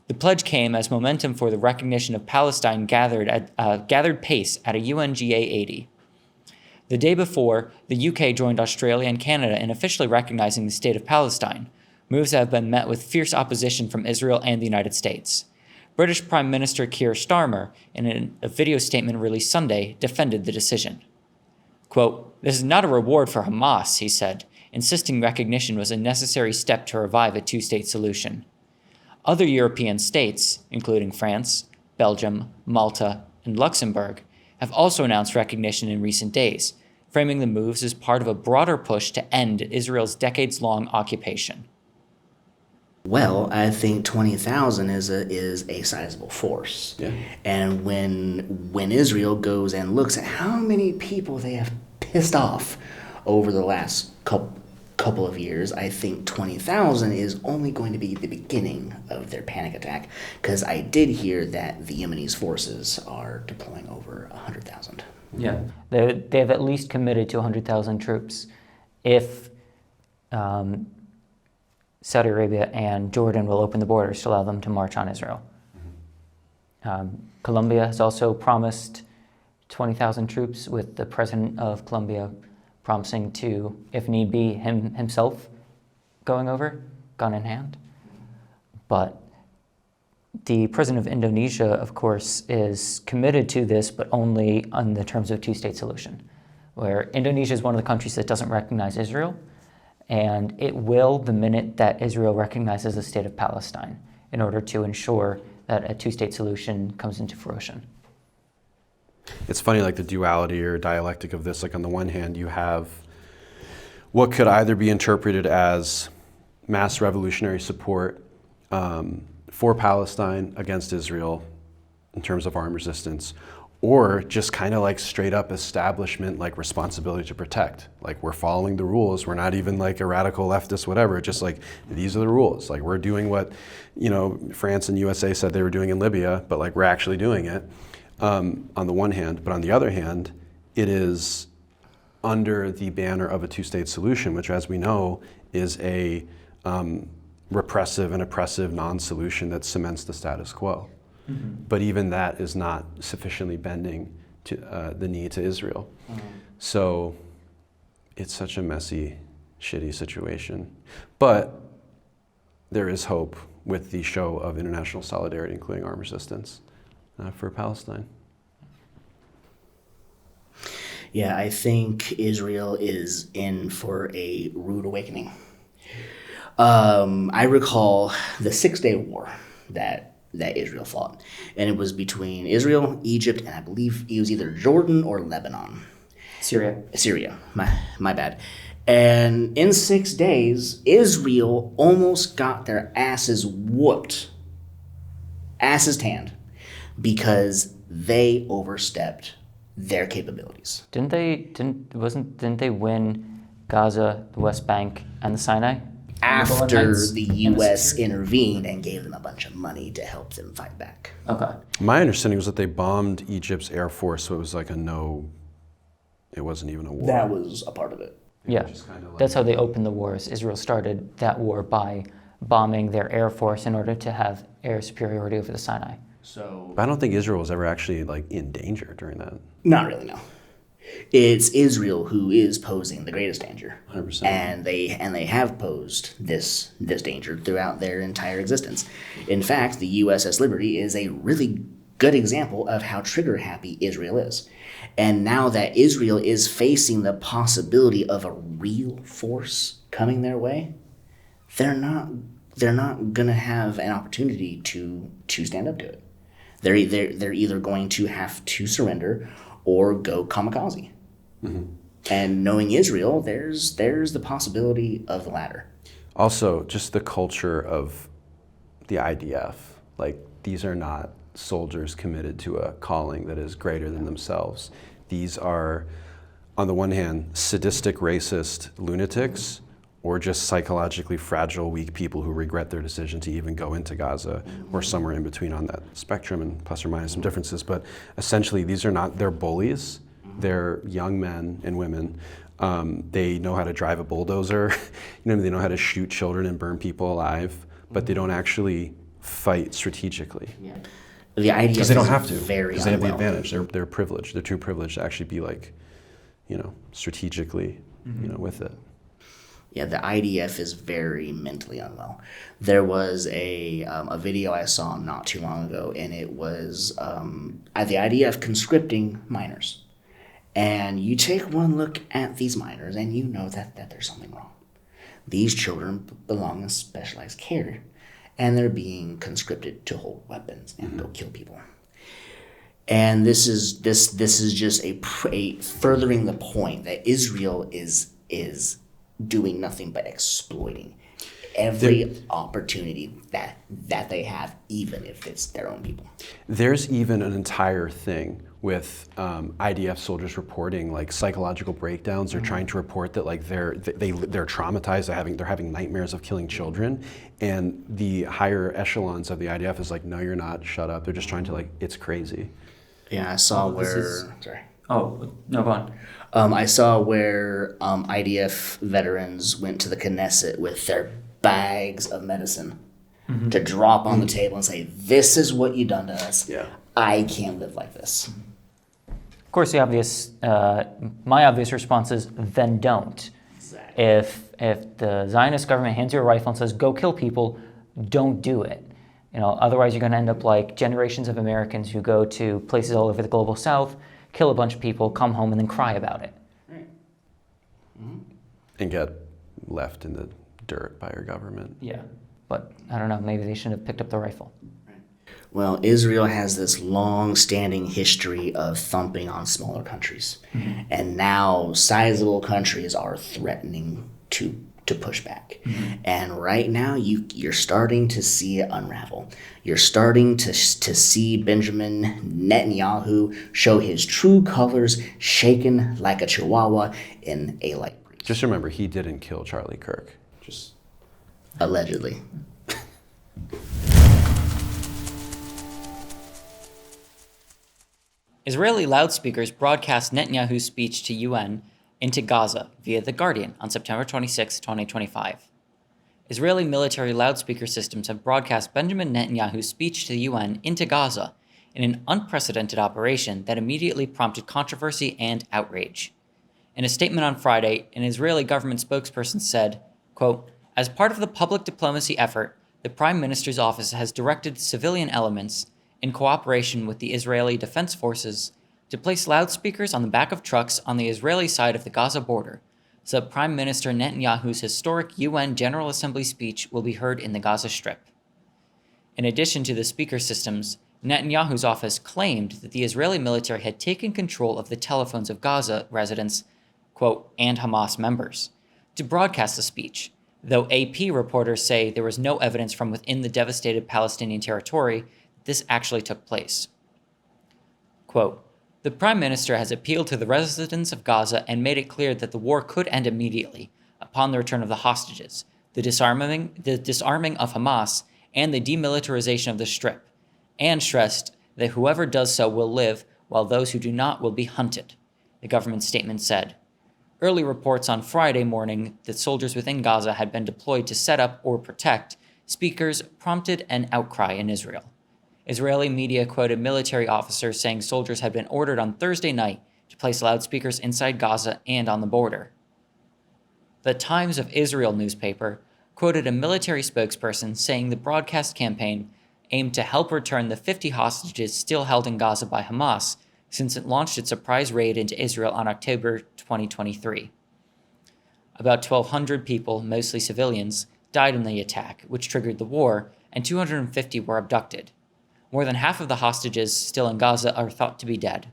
The pledge came as momentum for the recognition of Palestine gathered pace at a UNGA 80. The day before, the UK joined Australia and Canada in officially recognizing the state of Palestine, moves that have been met with fierce opposition from Israel and the United States. British Prime Minister Keir Starmer, in a video statement released Sunday, defended the decision. Quote, "This is not a reward for Hamas," he said, insisting recognition was a necessary step to revive a two-state solution. Other European states, including France, Belgium, Malta, and Luxembourg, have also announced recognition in recent days, framing the moves as part of a broader push to end Israel's decades-long occupation. Well, I think 20,000 is a sizable force. Yeah. And when Israel goes and looks at how many people they have pissed off over the last couple of years, I think 20,000 is only going to be the beginning of their panic attack, because I did hear that the Yemenis forces are deploying over 100,000. Yeah, they have at least committed to 100,000 troops if Saudi Arabia and Jordan will open the borders to allow them to march on Israel. Colombia has also promised 20,000 troops, with the president of Colombia promising to, if need be, himself going over, gun in hand. But the president of Indonesia, of course, is committed to this, but only on the terms of a two-state solution, where Indonesia is one of the countries that doesn't recognize Israel, and it will the minute that Israel recognizes the state of Palestine, in order to ensure that a two-state solution comes into fruition. It's funny, like the duality or dialectic of this. Like, on the one hand, you have what could either be interpreted as mass revolutionary support for Palestine against Israel in terms of armed resistance, or just kind of like straight up establishment like responsibility to protect. Like we're following the rules. We're not even like a radical leftist, whatever. Just like these are the rules. Like we're doing what, France and USA said they were doing in Libya, but like we're actually doing it on the one hand. But on the other hand, it is under the banner of a two-state solution, which as we know is a repressive and oppressive non-solution that cements the status quo. Mm-hmm. But even that is not sufficiently bending to the knee to Israel. Mm-hmm. So it's such a messy, shitty situation. But there is hope with the show of international solidarity, including armed resistance, for Palestine. Yeah, I think Israel is in for a rude awakening. I recall the 6-day war that Israel fought. And it was between Israel, Egypt, and I believe it was either Jordan or Lebanon. Syria. My bad. And in 6 days, Israel almost got their asses whooped. Asses tanned. Because they overstepped their capabilities. Didn't they win Gaza, the West Bank, and the Sinai? After the U.S. intervened and gave them a bunch of money to help them fight back. Okay. My understanding was that they bombed Egypt's Air Force, so it was like it wasn't even a war. That was a part of it. Yeah, that's how they opened the wars. Israel started that war by bombing their Air Force in order to have air superiority over the Sinai. So I don't think Israel was ever actually like in danger during that. Not really, no. It's Israel who is posing the greatest danger. 100%. And they have posed this danger throughout their entire existence. In fact, the USS Liberty is a really good example of how trigger happy Israel is. And now that Israel is facing the possibility of a real force coming their way, they're not gonna have an opportunity to stand up to it. They're either going to have to surrender or go kamikaze. Mm-hmm. And knowing Israel, there's the possibility of the latter. Also, just the culture of the IDF. Like, these are not soldiers committed to a calling that is greater than themselves. These are, on the one hand, sadistic, racist lunatics, or just psychologically fragile, weak people who regret their decision to even go into Gaza, or somewhere in between on that spectrum, and plus or minus some differences. But essentially, they're bullies. They're young men and women. They know how to drive a bulldozer. They know how to shoot children and burn people alive, but they don't actually fight strategically. Yeah. The idea because they don't have to. Because they have the advantage. They're privileged. They're too privileged to actually be like, strategically, with it. Yeah, the IDF is very mentally unwell. There was a video I saw not too long ago, and it was the IDF conscripting minors. And you take one look at these minors, and you know that there's something wrong. These children belong in specialized care, and they're being conscripted to hold weapons and go kill people. And this is just a furthering the point that Israel is doing nothing but exploiting every opportunity that they have, even if it's their own people. There's even an entire thing with IDF soldiers reporting like psychological breakdowns. They're trying to report that like they're traumatized. They're having nightmares of killing children, and the higher echelons of the IDF is like, no, you're not. Shut up. They're just trying to it's crazy. Yeah, I saw where. Sorry. Oh no, go on. I saw where IDF veterans went to the Knesset with their bags of medicine to drop on the table and say, "This is what you done to us. Yeah. I can't live like this." Of course, my obvious response is then don't. Exactly. If the Zionist government hands you a rifle and says go kill people, don't do it. Otherwise you're going to end up like generations of Americans who go to places all over the global South, kill a bunch of people, come home, and then cry about it. Right. Mm-hmm. And get left in the dirt by your government. Yeah, but I don't know, maybe they shouldn't have picked up the rifle. Well, Israel has this long-standing history of thumping on smaller countries. Mm-hmm. And now sizable countries are threatening to to push back. And right now you're starting to see it unravel. You're starting to see Benjamin Netanyahu show his true colors, shaken like a chihuahua in a light breeze. Just remember, he didn't kill Charlie Kirk. Just allegedly. Israeli loudspeakers broadcast Netanyahu's speech to UN into Gaza via The Guardian on September 26, 2025. Israeli military loudspeaker systems have broadcast Benjamin Netanyahu's speech to the UN into Gaza in an unprecedented operation that immediately prompted controversy and outrage. In a statement on Friday, an Israeli government spokesperson said, quote, "As part of the public diplomacy effort, the Prime Minister's office has directed civilian elements, in cooperation with the Israeli Defense Forces, to place loudspeakers on the back of trucks on the Israeli side of the Gaza border, so that Prime Minister Netanyahu's historic UN General Assembly speech will be heard in the Gaza Strip." In addition to the speaker systems, Netanyahu's office claimed that the Israeli military had taken control of the telephones of Gaza residents, quote, and Hamas members, to broadcast the speech, though AP reporters say there was no evidence from within the devastated Palestinian territory that this actually took place. Quote, "The Prime Minister has appealed to the residents of Gaza and made it clear that the war could end immediately upon the return of the hostages, the disarming of Hamas, and the demilitarization of the Strip, and stressed that whoever does so will live, while those who do not will be hunted," the government statement said. Early reports on Friday morning that soldiers within Gaza had been deployed to set up or protect speakers prompted an outcry in Israel. Israeli media quoted military officers saying soldiers had been ordered on Thursday night to place loudspeakers inside Gaza and on the border. The Times of Israel newspaper quoted a military spokesperson saying the broadcast campaign aimed to help return the 50 hostages still held in Gaza by Hamas since it launched its surprise raid into Israel on October 2023. About 1,200 people, mostly civilians, died in the attack, which triggered the war, and 250 were abducted. More than half of the hostages still in Gaza are thought to be dead.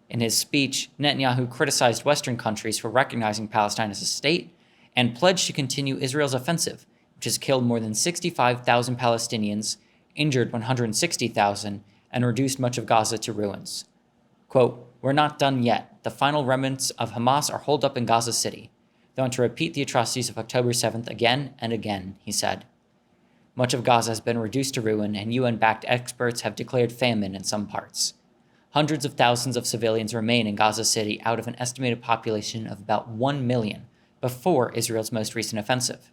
In his speech, Netanyahu criticized Western countries for recognizing Palestine as a state and pledged to continue Israel's offensive, which has killed more than 65,000 Palestinians, injured 160,000, and reduced much of Gaza to ruins. Quote, "We're not done yet. The final remnants of Hamas are holed up in Gaza City. They want to repeat the atrocities of October 7th again and again," he said. Much of Gaza has been reduced to ruin, and UN-backed experts have declared famine in some parts. Hundreds of thousands of civilians remain in Gaza City out of an estimated population of about 1 million before Israel's most recent offensive.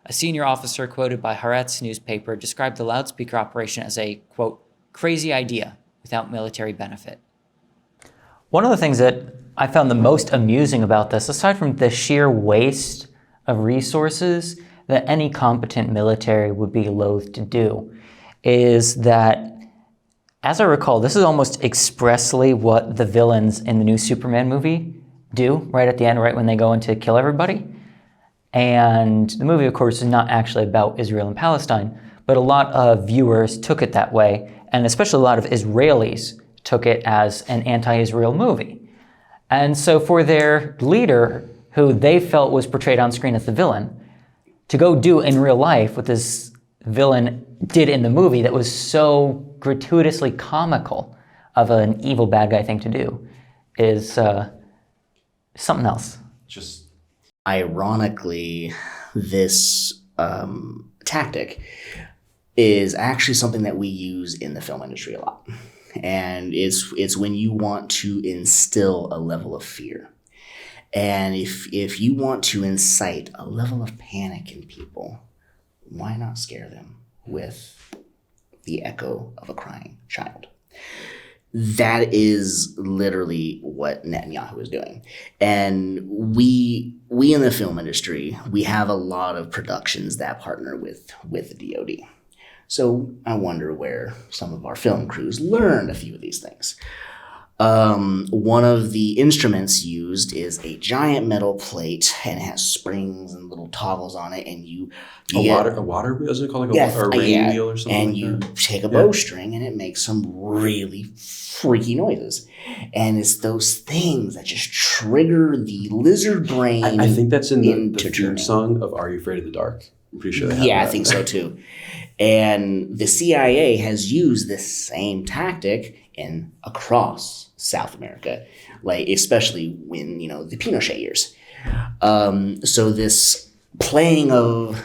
A senior officer quoted by Haaretz newspaper described the loudspeaker operation as a, quote, "crazy idea without military benefit." One of the things that I found the most amusing about this, aside from the sheer waste of resources that any competent military would be loath to do, is that, as I recall, this is almost expressly what the villains in the new Superman movie do right at the end, right when they go in to kill everybody. And the movie, of course, is not actually about Israel and Palestine, but a lot of viewers took it that way, and especially a lot of Israelis took it as an anti-Israel movie. And so for their leader, who they felt was portrayed on screen as the villain, to go do in real life what this villain did in the movie that was so gratuitously comical of an evil bad guy thing to do is something else. just Ironically, this tactic is actually something that we use in the film industry a lot. And it's when you want to instill a level of fear. And if you want to incite a level of panic in people, why not scare them with the echo of a crying child? That is literally what Netanyahu is doing. And we in the film industry, we have a lot of productions that partner with the DoD. So I wonder where some of our film crews learned a few of these things. One of the instruments used is a giant metal plate, and it has springs and little toggles on it, and you a water wheel? Is it called like a rain wheel or something? And like you that? take a bowstring, and it makes some really freaky noises. And it's those things that just trigger the lizard brain. I think that's in the theme turning. song of "Are You Afraid of the Dark?" I'm pretty sure they have Yeah, that. I think so too. And the CIA has used this same tactic across South America, like especially when the Pinochet years. So this playing of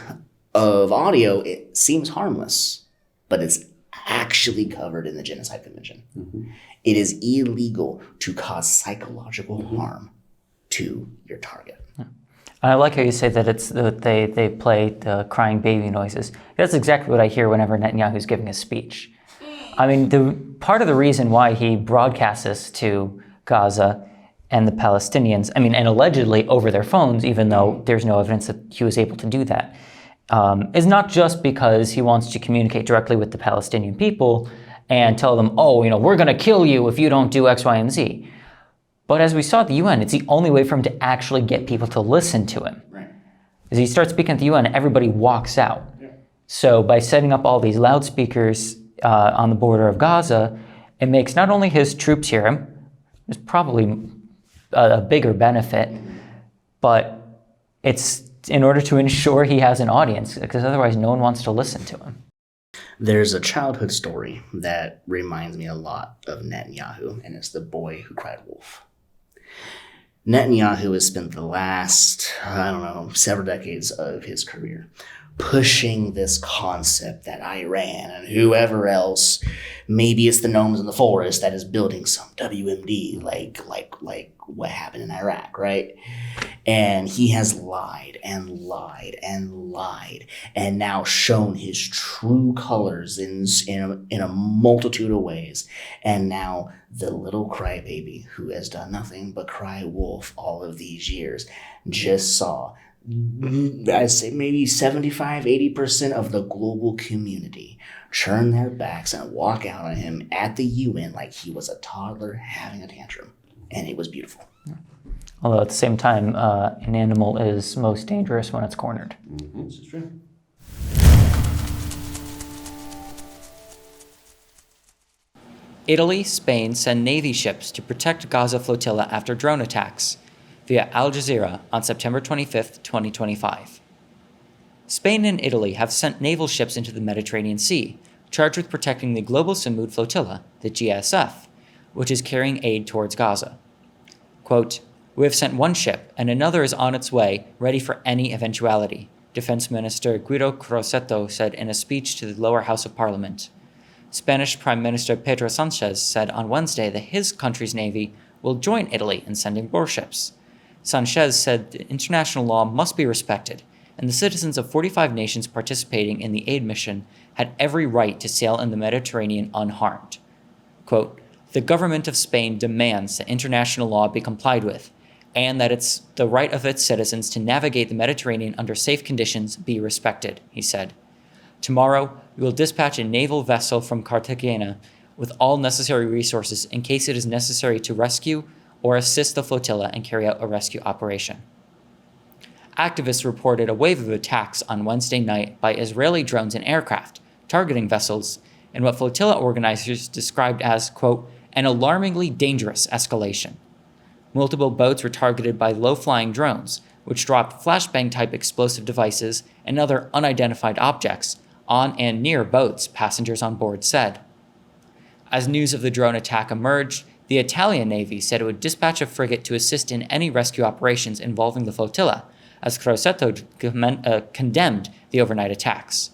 audio, it seems harmless, but it's actually covered in the Genocide Convention. Mm-hmm. It is illegal to cause psychological harm to your target. I like how you say that they play the crying baby noises. That's exactly what I hear whenever Netanyahu's giving a speech. I mean, the part of the reason why he broadcasts this to Gaza and the Palestinians, and allegedly over their phones, even though there's no evidence that he was able to do that, is not just because he wants to communicate directly with the Palestinian people and tell them, we're going to kill you if you don't do X, Y, and Z. But as we saw at the UN, it's the only way for him to actually get people to listen to him. Right. As he starts speaking at the UN, everybody walks out. Yeah. So by setting up all these loudspeakers on the border of Gaza, it makes not only his troops hear him, there's probably a bigger benefit, but it's in order to ensure he has an audience, because otherwise no one wants to listen to him. There's a childhood story that reminds me a lot of Netanyahu, and it's The Boy Who Cried Wolf. Netanyahu has spent the last, several decades of his career pushing this concept that Iran and whoever else, maybe it's the gnomes in the forest that is building some WMD, like what happened in Iraq, right? And he has lied and lied and lied, and now shown his true colors in a multitude of ways. And now the little crybaby who has done nothing but cry wolf all of these years just saw, I'd say maybe 75-80% of the global community turn their backs and walk out on him at the UN like he was a toddler having a tantrum. And it was beautiful. Although at the same time, an animal is most dangerous when it's cornered. Mm-hmm. This is true. Italy, Spain send Navy ships to protect Gaza flotilla after drone attacks, via Al Jazeera on September 25, 2025. Spain and Italy have sent naval ships into the Mediterranean Sea, charged with protecting the Global Samud Flotilla, the GSF, which is carrying aid towards Gaza. Quote, "We have sent one ship, and another is on its way, ready for any eventuality," Defense Minister Guido Crosetto said in a speech to the lower house of parliament. Spanish Prime Minister Pedro Sanchez said on Wednesday that his country's navy will join Italy in sending warships. Sanchez said international law must be respected, and the citizens of 45 nations participating in the aid mission had every right to sail in the Mediterranean unharmed. Quote, "The government of Spain demands that international law be complied with, and that it's the right of its citizens to navigate the Mediterranean under safe conditions be respected," he said. "Tomorrow, we will dispatch a naval vessel from Cartagena with all necessary resources in case it is necessary to rescue or assist the flotilla and carry out a rescue operation." Activists reported a wave of attacks on Wednesday night by Israeli drones and aircraft, targeting vessels in what flotilla organizers described as, quote, "an alarmingly dangerous escalation." Multiple boats were targeted by low-flying drones, which dropped flashbang-type explosive devices and other unidentified objects on and near boats, passengers on board said. As news of the drone attack emerged, the Italian Navy said it would dispatch a frigate to assist in any rescue operations involving the flotilla, as Crosetto condemned the overnight attacks.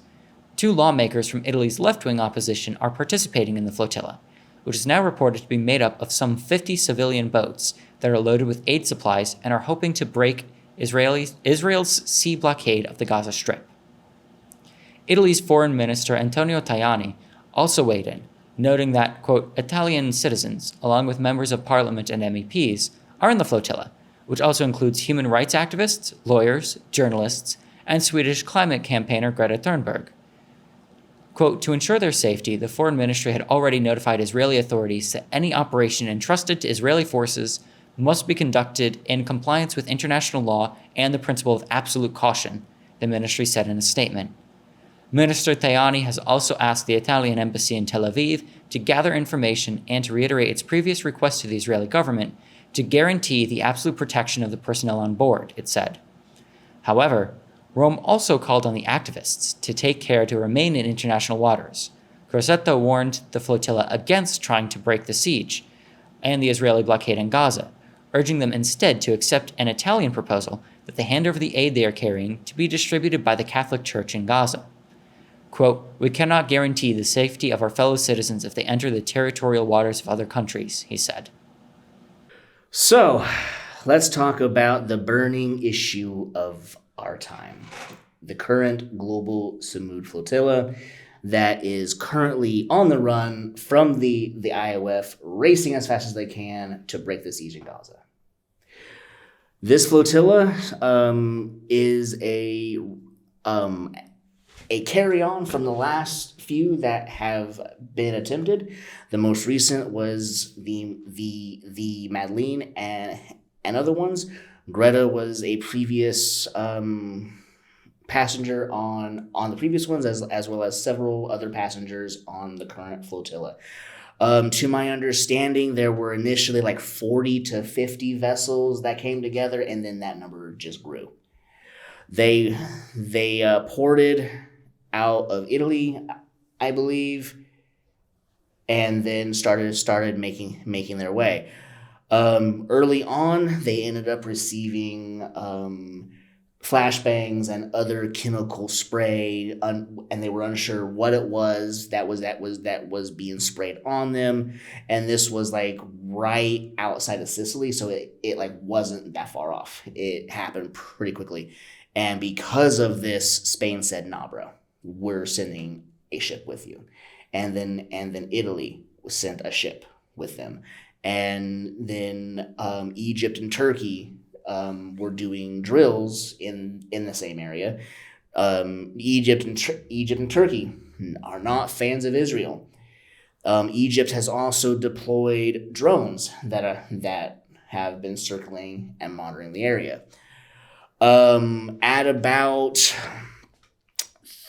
2 lawmakers from Italy's left-wing opposition are participating in the flotilla, which is now reported to be made up of some 50 civilian boats that are loaded with aid supplies and are hoping to break Israel's sea blockade of the Gaza Strip. Italy's Foreign Minister Antonio Tajani also weighed in, noting that, quote, "Italian citizens, along with members of parliament and MEPs, are in the flotilla, which also includes human rights activists, lawyers, journalists, and Swedish climate campaigner Greta Thunberg. Quote, to ensure their safety, the foreign ministry had already notified Israeli authorities that any operation entrusted to Israeli forces must be conducted in compliance with international law and the principle of absolute caution, the ministry said in a statement. Minister Tajani has also asked the Italian embassy in Tel Aviv to gather information and to reiterate its previous request to the Israeli government to guarantee the absolute protection of the personnel on board, it said. However, Rome also called on the activists to take care to remain in international waters. Crocetta warned the flotilla against trying to break the siege and the Israeli blockade in Gaza, urging them instead to accept an Italian proposal that they hand over the aid they are carrying to be distributed by the Catholic Church in Gaza. Quote, we cannot guarantee the safety of our fellow citizens if they enter the territorial waters of other countries, he said. So, let's talk about the burning issue of our time. The current global Samud flotilla that is currently on the run from the IOF, racing as fast as they can to break the siege in Gaza. This flotilla is a carry-on from the last few that have been attempted. The most recent was the Madeleine and other ones. Greta was a previous passenger on the previous ones, as well as several other passengers on the current flotilla. To my understanding, there were initially like 40 to 50 vessels that came together, and then that number just grew. They ported out of Italy, I believe, and then started making their way. Early on, they ended up receiving flashbangs and other chemical spray, and they were unsure what it was that was being sprayed on them. And this was like right outside of Sicily, so it like wasn't that far off. It happened pretty quickly, and because of this, Spain said, "Nah, bro, we're sending a ship with you," and then Italy sent a ship with them, and then Egypt and Turkey were doing drills in the same area. Egypt and Turkey are not fans of Israel. Egypt has also deployed drones that have been circling and monitoring the area. At about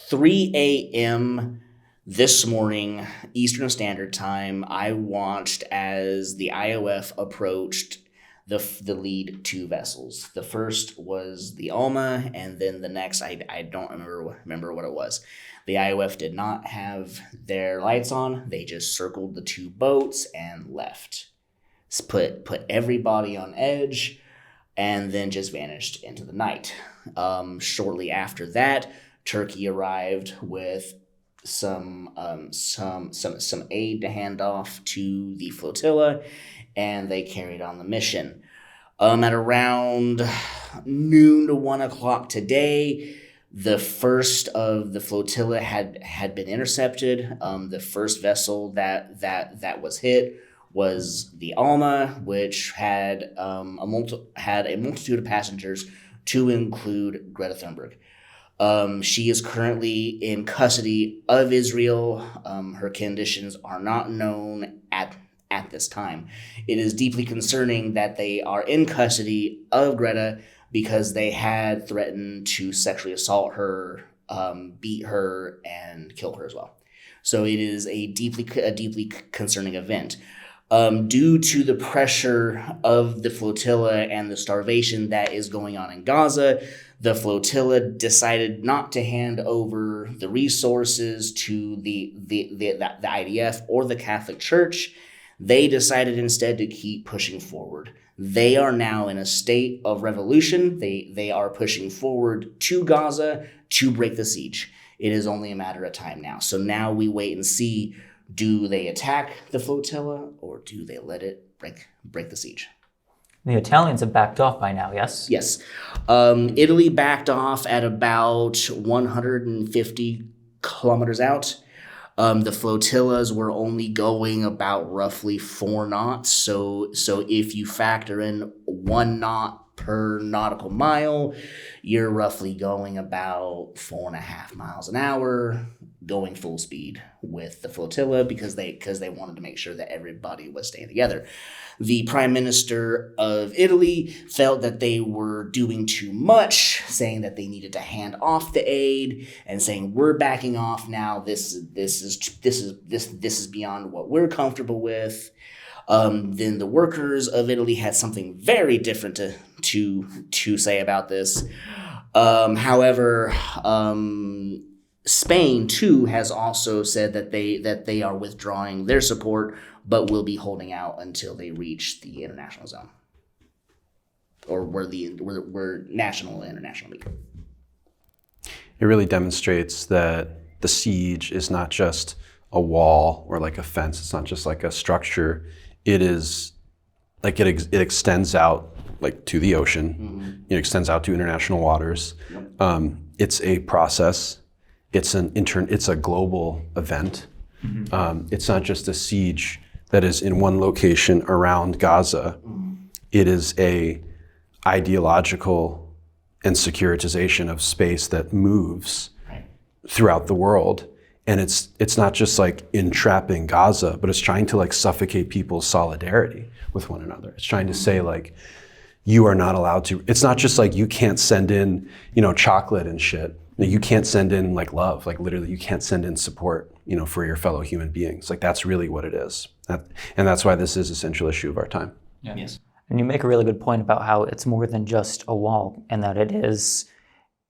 3 a.m. this morning, Eastern Standard Time, I watched as the IOF approached the lead two vessels. The first was the Alma, and then the next, I don't remember what it was. The IOF did not have their lights on. They just circled the two boats and left. Put everybody on edge, and then just vanished into the night. Shortly after that, Turkey arrived with some aid to hand off to the flotilla, and they carried on the mission. At around noon to 1 o'clock today, the first of the flotilla had been intercepted. The first vessel that was hit was the Alma, which had a multitude of passengers, to include Greta Thunberg. She is currently in custody of Israel. Her conditions are not known at this time. It is deeply concerning that they are in custody of Greta because they had threatened to sexually assault her, beat her, and kill her as well. So it is a deeply concerning event. Due to the pressure of the flotilla and the starvation that is going on in Gaza, the flotilla decided not to hand over the resources to the IDF or the Catholic Church. They decided instead to keep pushing forward. They are now in a state of revolution. They are pushing forward to Gaza to break the siege. It is only a matter of time now. So now we wait and see, do they attack the flotilla or do they let it break the siege? The Italians have backed off by now, yes? Yes. Italy backed off at about 150 kilometers out. The flotillas were only going about roughly 4 knots. So if you factor in 1 knot per nautical mile, you're roughly going about 4.5 miles an hour, going full speed with the flotilla because they wanted to make sure that everybody was staying together. The Prime Minister of Italy felt that they were doing too much, saying that they needed to hand off the aid and saying we're backing off now. This is beyond what we're comfortable with. Then the workers of Italy had something very different to say about this. However, Spain too has also said that they are withdrawing their support, but will be holding out until they reach the international zone, or where national and international meet. It really demonstrates that the siege is not just a wall or like a fence. It's not just like a structure. It is like it extends out like to the ocean. Mm-hmm. It extends out to international waters. Yep. It's a process. It's a global event. Mm-hmm. It's not just a siege that is in one location around Gaza. Mm-hmm. It is a ideological and securitization of space that moves throughout the world. And it's not just like entrapping Gaza, but it's trying to like suffocate people's solidarity with one another. It's trying to say like, you are not allowed to, it's not just like you can't send in, chocolate and shit. You can't send in like love, like literally you can't send in support, for your fellow human beings. Like that's really what it is. And that's why this is a central issue of our time. Yeah. Yes. And you make a really good point about how it's more than just a wall and that it is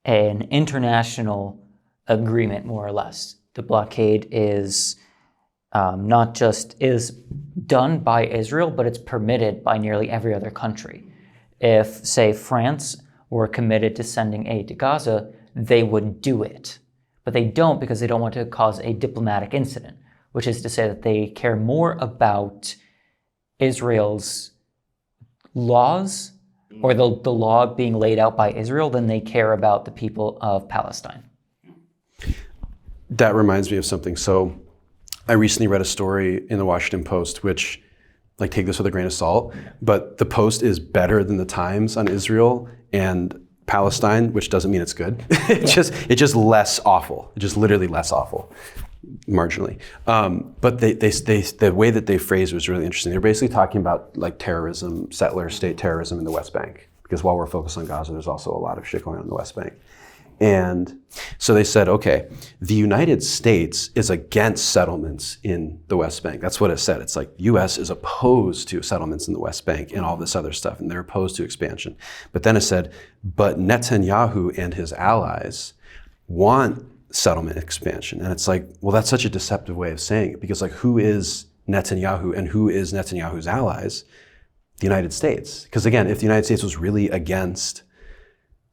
an international agreement, more or less. The blockade is not just is done by Israel, but it's permitted by nearly every other country. If, say, France were committed to sending aid to Gaza, they would do it. But they don't because they don't want to cause a diplomatic incident, which is to say that they care more about Israel's laws or the law being laid out by Israel than they care about the people of Palestine. That reminds me of something. So I recently read a story in the Washington Post, which, like, take this with a grain of salt, but the Post is better than the Times on Israel and Palestine, which doesn't mean it's good. It's just less awful. It's just literally less awful, marginally. But the way that they phrased it was really interesting. They're basically talking about like terrorism, settler state terrorism in the West Bank, because while we're focused on Gaza, there's also a lot of shit going on in the West Bank. And so they said, okay, the United States is against settlements in the West Bank. That's what it said. It's like U.S. is opposed to settlements in the West Bank and all this other stuff, and they're opposed to expansion. But then it said, but Netanyahu and his allies want settlement expansion. And it's like, well, that's such a deceptive way of saying it, because like, who is Netanyahu and who is Netanyahu's allies? The United States. Because again, if the United States was really against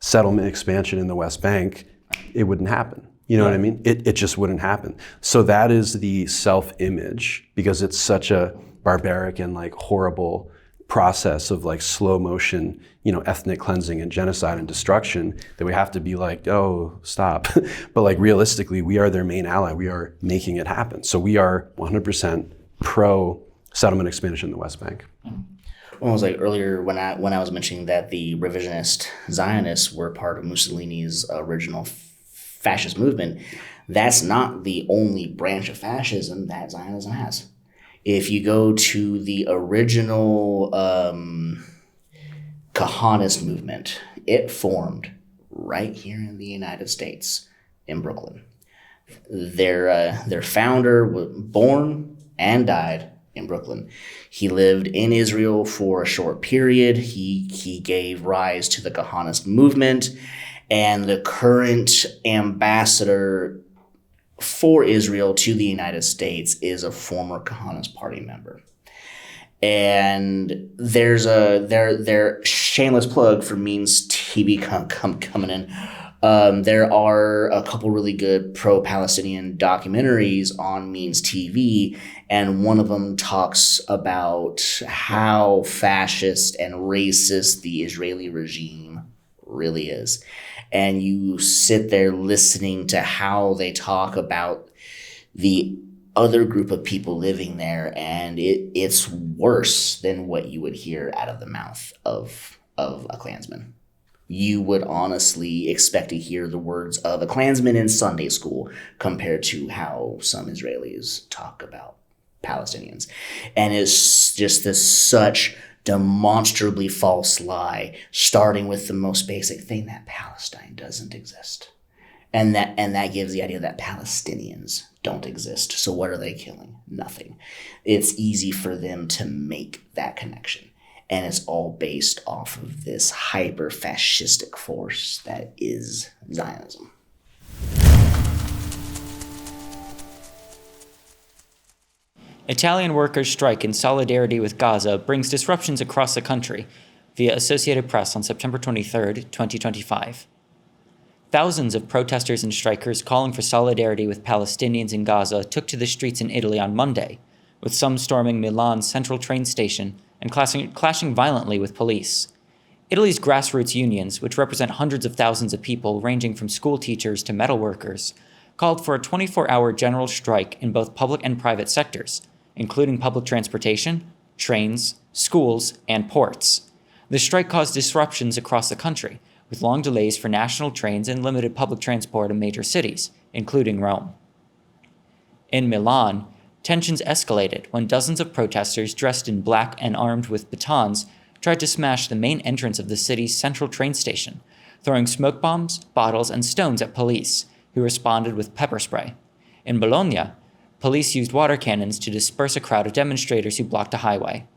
settlement expansion in the West Bank, it wouldn't happen. You know what I mean? It just wouldn't happen. So that is the self-image, because it's such a barbaric and like horrible process of like slow motion, ethnic cleansing and genocide and destruction, that we have to be like, oh, stop. But like realistically, we are their main ally. We are making it happen. So we are 100% pro settlement expansion in the West Bank. Well, it was like earlier when I was mentioning that the revisionist Zionists were part of Mussolini's original fascist movement. That's not the only branch of fascism that Zionism has. If you go to the original Kahanist movement, it formed right here in the United States, in Brooklyn. Their founder was born and died in Brooklyn. He lived in Israel for a short period. He gave rise to the Kahanist movement, and the current ambassador for Israel to the United States is a former Kahanist party member. And there's their shameless plug for Means TV coming in. There are a couple really good pro-Palestinian documentaries on Means TV, and one of them talks about how fascist and racist the Israeli regime really is. And you sit there listening to how they talk about the other group of people living there, and it's worse than what you would hear out of the mouth of of a Klansman. You would honestly expect to hear the words of a Klansman in Sunday school compared to how some Israelis talk about Palestinians. And it's just this such demonstrably false lie, starting with the most basic thing, that Palestine doesn't exist. And that gives the idea that Palestinians don't exist. So what are they killing? Nothing. It's easy for them to make that connection. And it's all based off of this hyper-fascistic force that is Zionism. Italian workers' strike in solidarity with Gaza brings disruptions across the country, via Associated Press on September 23, 2025. Thousands of protesters and strikers calling for solidarity with Palestinians in Gaza took to the streets in Italy on Monday, with some storming Milan's central train station and clashing violently with police. Italy's grassroots unions, which represent hundreds of thousands of people ranging from school teachers to metal workers, called for a 24-hour general strike in both public and private sectors, including public transportation, trains, schools, and ports. The strike caused disruptions across the country, with long delays for national trains and limited public transport in major cities, including Rome. In Milan, tensions escalated when dozens of protesters dressed in black and armed with batons tried to smash the main entrance of the city's central train station, throwing smoke bombs, bottles, and stones at police, who responded with pepper spray. In Bologna, police used water cannons to disperse a crowd of demonstrators who blocked a highway.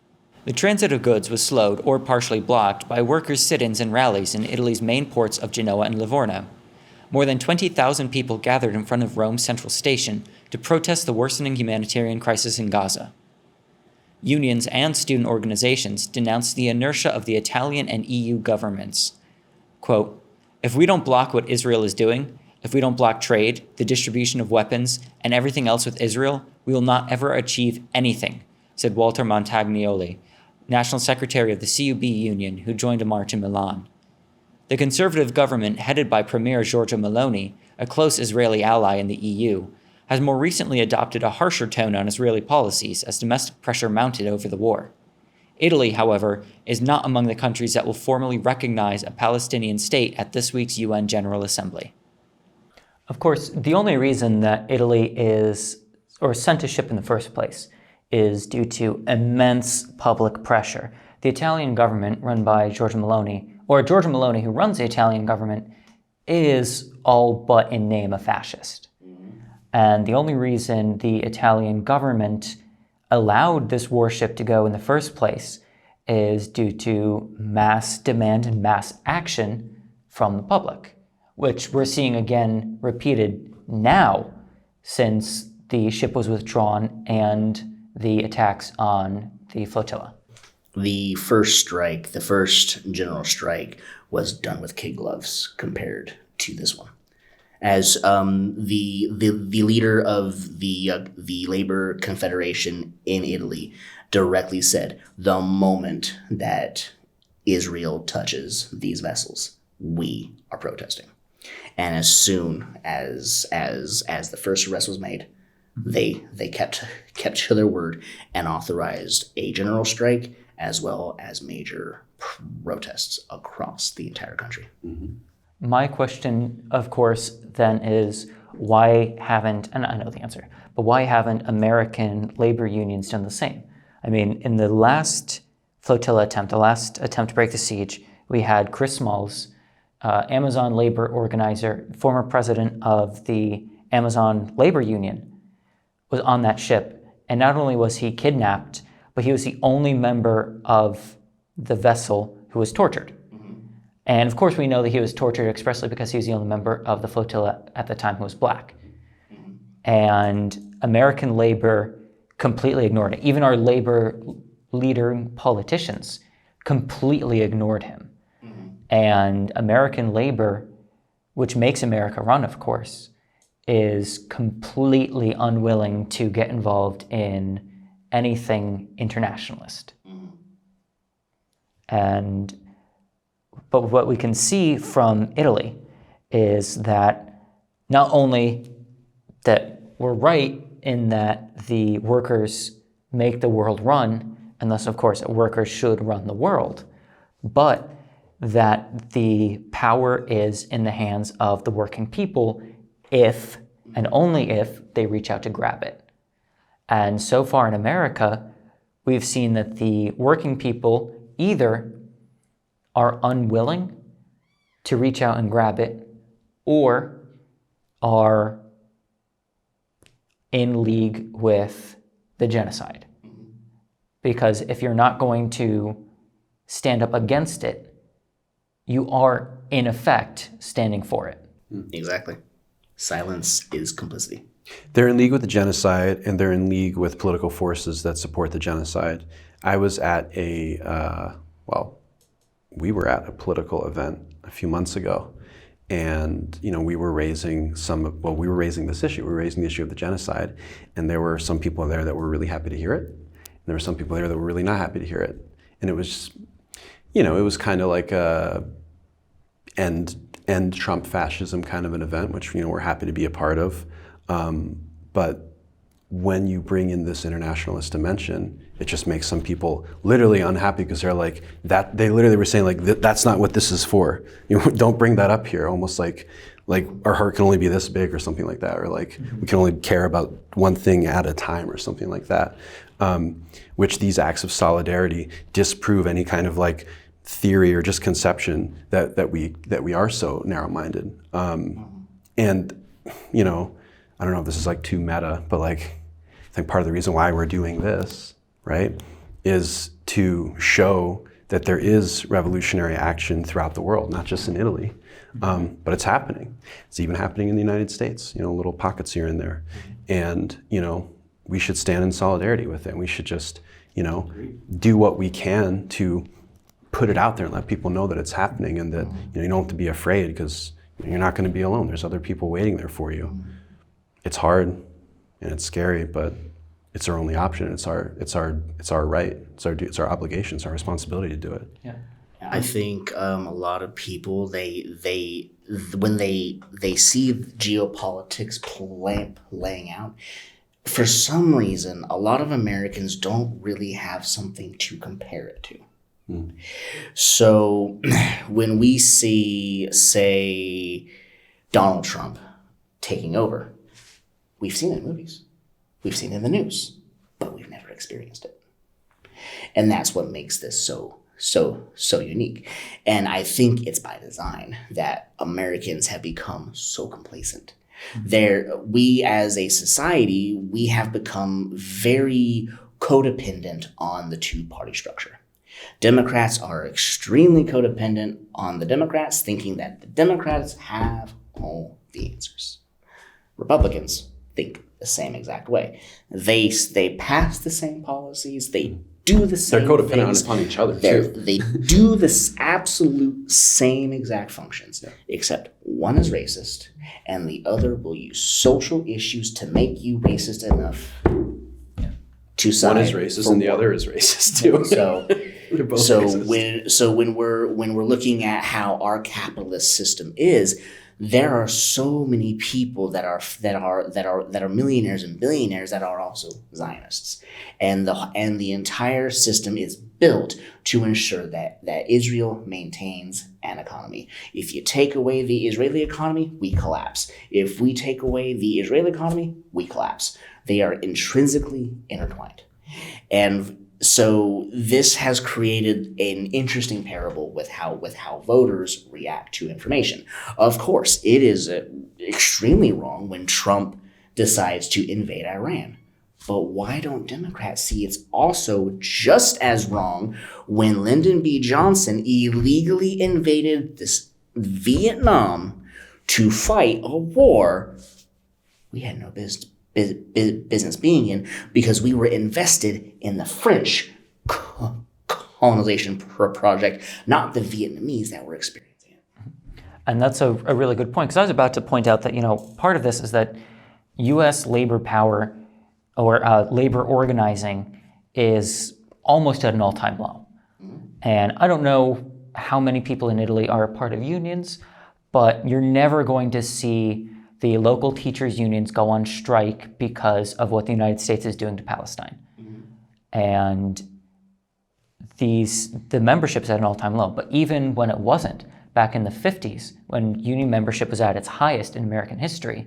The transit of goods was slowed or partially blocked by workers' sit-ins and rallies in Italy's main ports of Genoa and Livorno. More than 20,000 people gathered in front of Rome's central station to protest the worsening humanitarian crisis in Gaza. Unions and student organizations denounced the inertia of the Italian and EU governments. Quote, "If we don't block what Israel is doing, if we don't block trade, the distribution of weapons, and everything else with Israel, we will not ever achieve anything," said Walter Montagnoli, National Secretary of the CUB Union, who joined a march in Milan. The conservative government, headed by Premier Giorgia Meloni, a close Israeli ally in the EU, has more recently adopted a harsher tone on Israeli policies as domestic pressure mounted over the war. Italy, however, is not among the countries that will formally recognize a Palestinian state at this week's UN General Assembly. Of course, the only reason that Italy is, or sent a ship in the first place, is due to immense public pressure. The Italian government, run by Giorgia Meloni, or Giorgia Meloni, who runs the Italian government, is all but in name a fascist. And the only reason the Italian government allowed this warship to go in the first place is due to mass demand and mass action from the public, which we're seeing again repeated now since the ship was withdrawn and the attacks on the flotilla. The first strike, the first general strike, was done with kid gloves compared to this one. As the leader of the Labor Confederation in Italy directly said, the moment that Israel touches these vessels, we are protesting. And as soon as the first arrest was made, they kept to their word and authorized a general strike as well as major protests across the entire country. Mm-hmm. My question, of course, then is why haven't, and I know the answer, but why haven't American labor unions done the same? I mean, in the last flotilla attempt, the last attempt to break the siege, we had Chris Smalls, Amazon labor organizer, former president of the Amazon labor union, was on that ship. And not only was he kidnapped, but he was the only member of the vessel who was tortured. And of course, we know that he was tortured expressly because he was the only member of the flotilla at the time who was black. And American labor completely ignored it. Even our labor leader politicians completely ignored him. And American labor, which makes America run, of course, is completely unwilling to get involved in anything internationalist. But what we can see from Italy is that not only that we're right in that the workers make the world run, and thus, of course, workers should run the world, but that the power is in the hands of the working people if and only if they reach out to grab it. And so far in America, we've seen that the working people either are unwilling to reach out and grab it or are in league with the genocide. Because if you're not going to stand up against it, you are, in effect, standing for it. Exactly. Silence is complicity. They're in league with the genocide, and they're in league with political forces that support the genocide. I was at we were at a political event a few months ago, and we were raising this issue. We were raising the issue of the genocide, and there were some people there that were really happy to hear it, and there were some people there that were really not happy to hear it. And it was just, it was kind of like a end Trump fascism kind of an event, which we're happy to be a part of. But when you bring in this internationalist dimension, it just makes some people literally unhappy because they're like that. They literally were saying like that's not what this is for. Don't bring that up here. Almost like our heart can only be this big or something like that, or like we can only care about one thing at a time or something like that. Which these acts of solidarity disprove any kind of like theory or just conception that we are so narrow-minded. And I don't know if this is like too meta, but like I think part of the reason why we're doing this, right, is to show that there is revolutionary action throughout the world, not just in Italy, but it's happening. It's even happening in the United States, little pockets here and there. And, we should stand in solidarity with it. We should just, do what we can to put it out there and let people know that it's happening and that you don't have to be afraid because you're not going to be alone. There's other people waiting there for you. It's hard and it's scary, but it's our only option. It's our right. It's our obligation. It's our responsibility to do it. Yeah. I think a lot of people when they see geopolitics playing out, for some reason, a lot of Americans don't really have something to compare it to. So when we see, say, Donald Trump taking over, we've seen it in movies, we've seen it in the news, but we've never experienced it. And that's what makes this so unique. And I think it's by design that Americans have become so complacent. We as a society, we have become very codependent on the two-party structure. Democrats are extremely codependent on the Democrats, thinking that the Democrats have all the answers. Republicans think the same exact way. They pass the same policies. They do the same things. They're codependent things. on each other, too. They do the absolute same exact functions, except one is racist, and the other will use social issues to make you racist enough to side. One is racist and the other is racist, too. When we're looking at how our capitalist system is, there are so many people that are millionaires and billionaires that are also Zionists, and the entire system is built to ensure that Israel maintains an economy. If you take away the Israeli economy, we collapse. If we take away the Israeli economy, we collapse. They are intrinsically intertwined, and so this has created an interesting parable with how voters react to information. Of course, it is extremely wrong when Trump decides to invade Iran. But why don't Democrats see it's also just as wrong when Lyndon B. Johnson illegally invaded Vietnam to fight a war we had no business being in, because we were invested in the French colonization project, not the Vietnamese that were experiencing it. And that's a really good point, because I was about to point out that, part of this is that U.S. labor power or labor organizing is almost at an all-time low. And I don't know how many people in Italy are a part of unions, but you're never going to see the local teachers' unions go on strike because of what the United States is doing to Palestine. And the membership's at an all-time low. But even when it wasn't, back in the 50s, when union membership was at its highest in American history,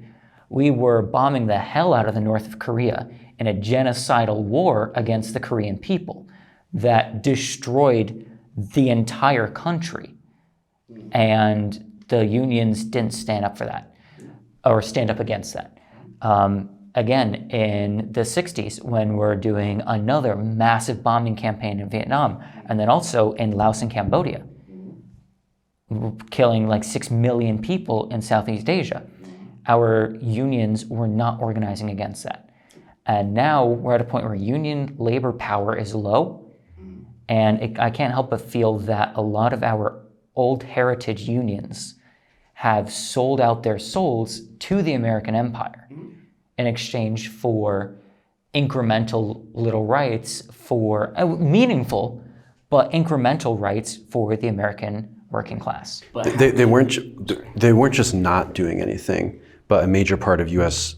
we were bombing the hell out of the north of Korea in a genocidal war against the Korean people that destroyed the entire country. And the unions didn't stand up for that, or stand up against that. Again, in the 60s, when we're doing another massive bombing campaign in Vietnam, and then also in Laos and Cambodia, killing like 6 million people in Southeast Asia, our unions were not organizing against that. And now we're at a point where union labor power is low, and I can't help but feel that a lot of our old heritage unions have sold out their souls to the American empire in exchange for incremental little rights, for meaningful but incremental rights for the American working class. They weren't just not doing anything, but a major part of U.S.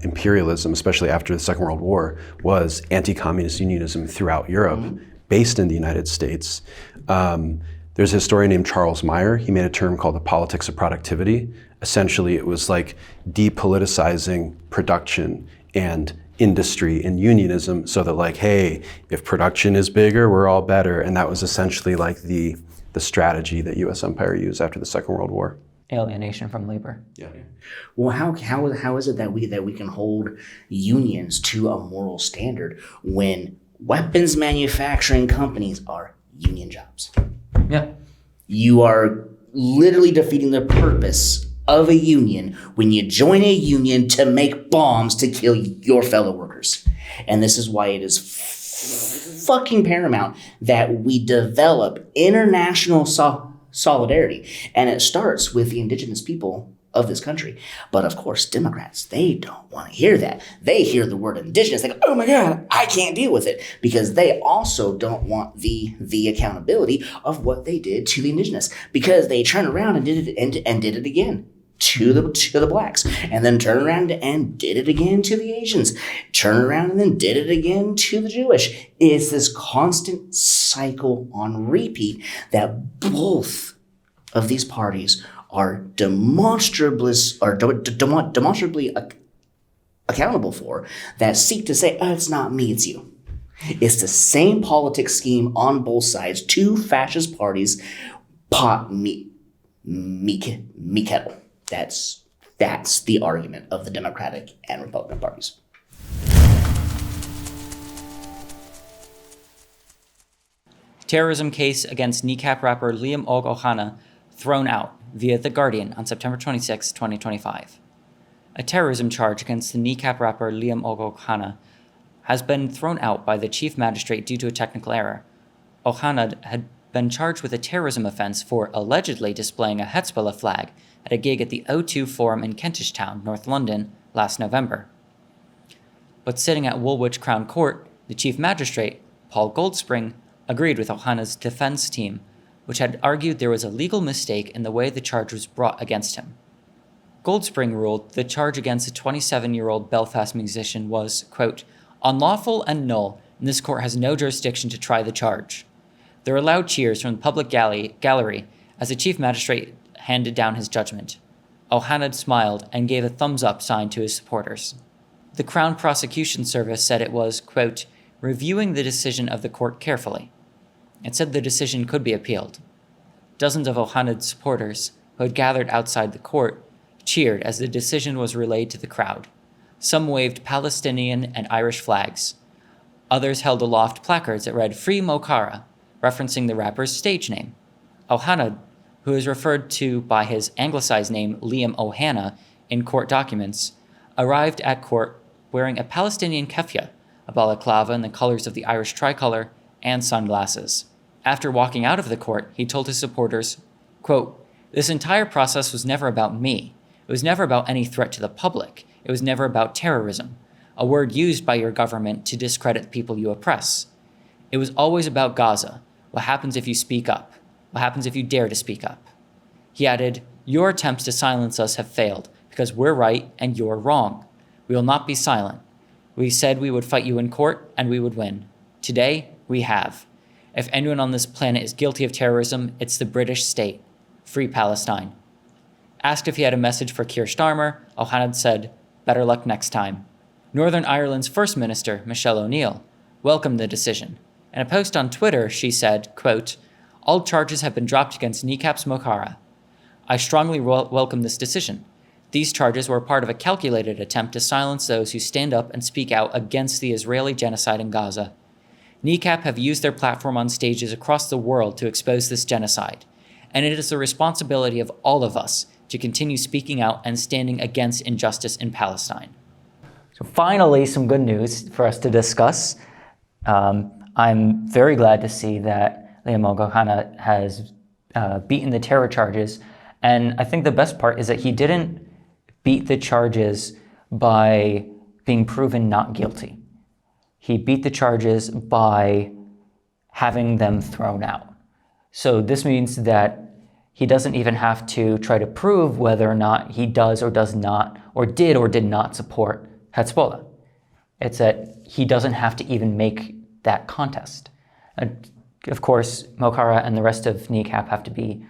Imperialism, especially after the Second World War, was anti-communist unionism throughout Europe, based in the United States. There's a historian named Charles Meyer. He made a term called the politics of productivity. Essentially, it was like depoliticizing production and industry and unionism, so that like, hey, if production is bigger, we're all better. And that was essentially like the strategy that U.S. empire used after the Second World War. Alienation from labor. Yeah. Well, how is it that we can hold unions to a moral standard when weapons manufacturing companies are union jobs? Yeah. You are literally defeating the purpose of a union when you join a union to make bombs to kill your fellow workers. And this is why it is fucking paramount that we develop international solidarity. And it starts with the indigenous people of this country. But of course, Democrats, they don't want to hear that. They hear the word indigenous, they go, oh my God, I can't deal with it. Because they also don't want the accountability of what they did to the indigenous. Because they turn around and did it again to the blacks, and then turn around and did it again to the Asians, turn around and then did it again to the Jewish. It's this constant cycle on repeat that both of these parties are demonstrably accountable for, that seek to say, oh, it's not me, it's you. It's the same politics scheme on both sides. Two fascist parties, pot, me kettle. That's the argument of the Democratic and Republican parties. Terrorism case against Kneecap rapper Liam Og Ohana thrown out via The Guardian on September 26, 2025. A terrorism charge against the Kneecap rapper Liam Og Ohana has been thrown out by the chief magistrate due to a technical error. Ohana had been charged with a terrorism offense for allegedly displaying a Hezbollah flag at a gig at the O2 Forum in Kentish Town, North London, last November. But sitting at Woolwich Crown Court, the chief magistrate, Paul Goldspring, agreed with Ohana's defense team, which had argued there was a legal mistake in the way the charge was brought against him. Goldspring ruled the charge against the 27-year-old Belfast musician was, quote, unlawful and null, and this court has no jurisdiction to try the charge. There were loud cheers from the public gallery as the chief magistrate handed down his judgment. Ohana smiled and gave a thumbs-up sign to his supporters. The Crown Prosecution Service said it was, quote, reviewing the decision of the court carefully. It said the decision could be appealed. Dozens of Ohana's supporters, who had gathered outside the court, cheered as the decision was relayed to the crowd. Some waved Palestinian and Irish flags. Others held aloft placards that read Free Mo Cara, referencing the rapper's stage name. Ohana, who is referred to by his anglicized name Liam Ohana in court documents, arrived at court wearing a Palestinian keffiyeh, a balaclava in the colors of the Irish tricolor, and sunglasses. After walking out of the court, he told his supporters, quote, this entire process was never about me. It was never about any threat to the public. It was never about terrorism, a word used by your government to discredit the people you oppress. It was always about Gaza. What happens if you speak up? What happens if you dare to speak up? He added, your attempts to silence us have failed because we're right and you're wrong. We will not be silent. We said we would fight you in court and we would win. Today, we have. If anyone on this planet is guilty of terrorism, it's the British state. Free Palestine. Asked if he had a message for Keir Starmer, hAnnaidh said, better luck next time. Northern Ireland's First Minister, Michelle O'Neill, welcomed the decision. In a post on Twitter, she said, quote, all charges have been dropped against Kneecap's Mochara. I strongly welcome this decision. These charges were part of a calculated attempt to silence those who stand up and speak out against the Israeli genocide in Gaza. Kneecap have used their platform on stages across the world to expose this genocide, and it is the responsibility of all of us to continue speaking out and standing against injustice in Palestine. So finally, some good news for us to discuss. I'm very glad to see that Liam O'Hanna has beaten the terror charges, and I think the best part is that he didn't beat the charges by being proven not guilty. He beat the charges by having them thrown out. So this means that he doesn't even have to try to prove whether or not he does or does not, or did not support Hezbollah. It's that he doesn't have to even make that contest. Of course, Mochara and the rest of Kneecap have to be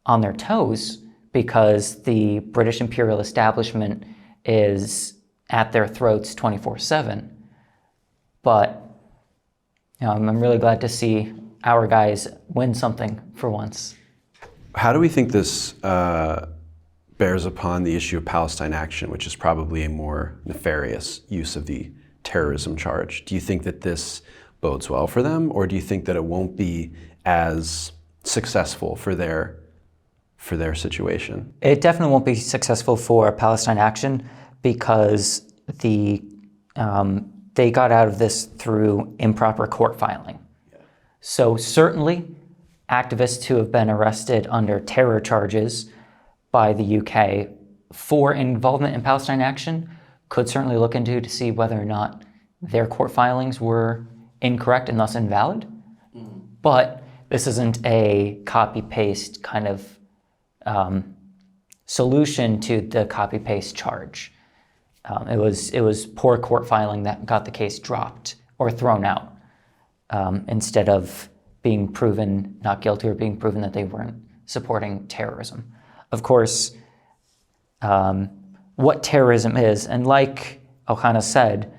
on their toes because the British imperial establishment is at their throats 24/7. But I'm really glad to see our guys win something for once. How do we think this bears upon the issue of Palestine Action, which is probably a more nefarious use of the terrorism charge? Do you think that this bodes well for them, or do you think that it won't be as successful for their situation? It definitely won't be successful for Palestine Action because they got out of this through improper court filing. Yeah. So certainly, activists who have been arrested under terror charges by the UK for involvement in Palestine Action could certainly look into to see whether or not their court filings were incorrect and thus invalid. Mm. But this isn't a copy-paste kind of solution to the copy-paste charge. It was poor court filing that got the case dropped or thrown out instead of being proven not guilty or being proven that they weren't supporting terrorism. Of course, what terrorism is, and like O'Hanna said,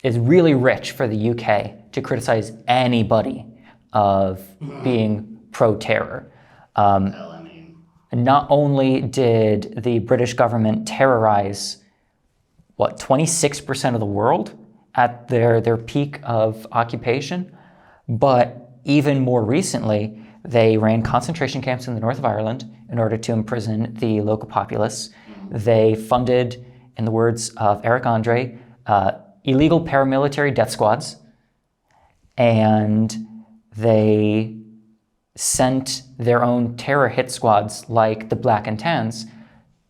is really rich for the UK to criticize anybody of being pro-terror. Not only did the British government terrorize, 26% of the world at their peak of occupation, but even more recently, they ran concentration camps in the north of Ireland in order to imprison the local populace. They funded, in the words of Eric Andre, illegal paramilitary death squads, and they sent their own terror hit squads like the Black and Tans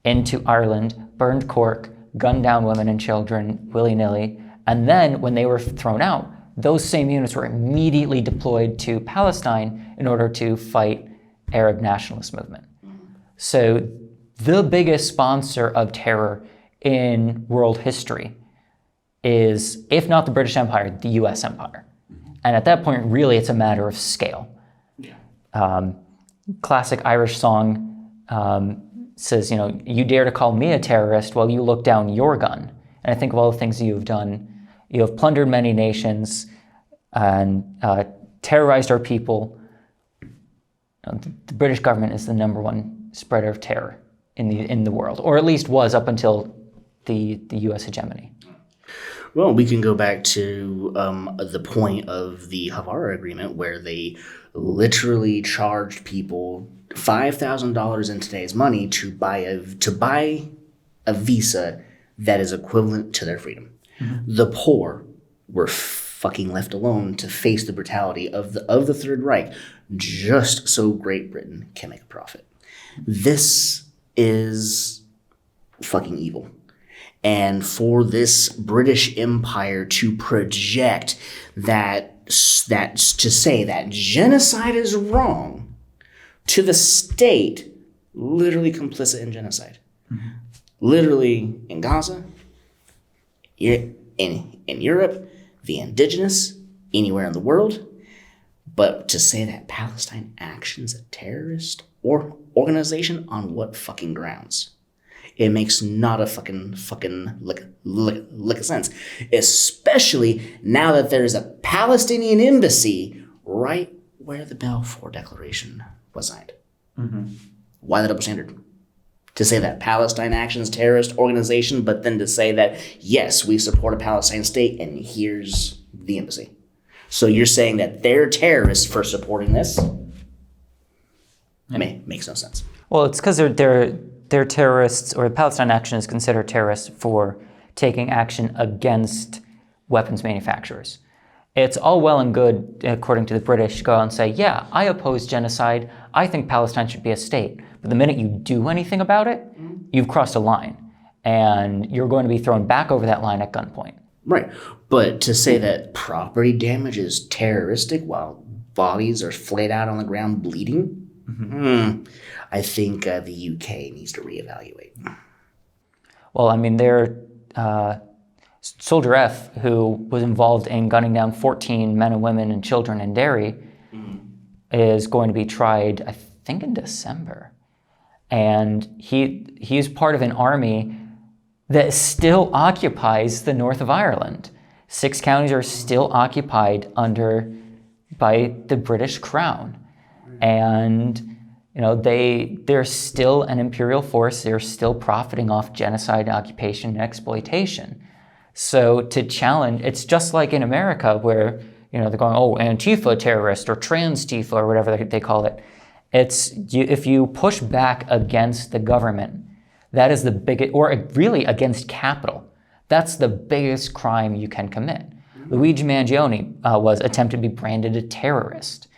into Ireland, burned Cork, gunned down women and children willy-nilly, and then when they were thrown out, those same units were immediately deployed to Palestine in order to fight Arab nationalist movement. So the biggest sponsor of terror in world history is, if not the British Empire, the US Empire. And at that point, really, it's a matter of scale. Classic Irish song says, you dare to call me a terrorist while you look down your gun. And I think of all the things that you've done. You have plundered many nations and terrorized our people. The British government is the number one spreader of terror in the world, or at least was up until the U.S. hegemony. Well, we can go back to the point of the Havara Agreement, where they literally charged people $5,000 in today's money to buy a visa that is equivalent to their freedom. Mm-hmm. The poor were fucking left alone to face the brutality of the Third Reich, just so Great Britain can make a profit. This is fucking evil. And for this British Empire to project that to say that genocide is wrong to the state, literally complicit in genocide. Mm-hmm. Literally in Gaza, in Europe, the indigenous, anywhere in the world, But to say that Palestine Action's a terrorist or organization, on what fucking grounds? It makes not a fucking lick of sense. Especially now that there's a Palestinian embassy right where the Balfour Declaration was signed. Why the double standard? To say that Palestine Action's terrorist organization, but then to say that, yes, we support a Palestine state and here's the embassy. So you're saying that they're terrorists for supporting this? Makes no sense. Well, it's because they're terrorists, or Palestine Action is considered terrorists for taking action against weapons manufacturers. It's all well and good, according to the British, to go out and say, yeah, I oppose genocide. I think Palestine should be a state. But the minute you do anything about it, you've crossed a line. And you're going to be thrown back over that line at gunpoint. Right. But to say that property damage is terroristic while bodies are flayed out on the ground bleeding, I think the UK needs to reevaluate. Well, I mean, Soldier F, who was involved in gunning down 14 men and women and children in Derry, is going to be tried, I think, in December. And he's part of an army that still occupies the north of Ireland. 6 counties are still occupied by the British Crown. And they're still an imperial force. They're still profiting off genocide, occupation, and exploitation. So to challenge, it's just like in America where, they're going, oh, Antifa terrorist or trans-Tifa or whatever they call it. If you push back against the government, that is the biggest, or really against capital, that's the biggest crime you can commit. Luigi Mangione was attempted to be branded a terrorist.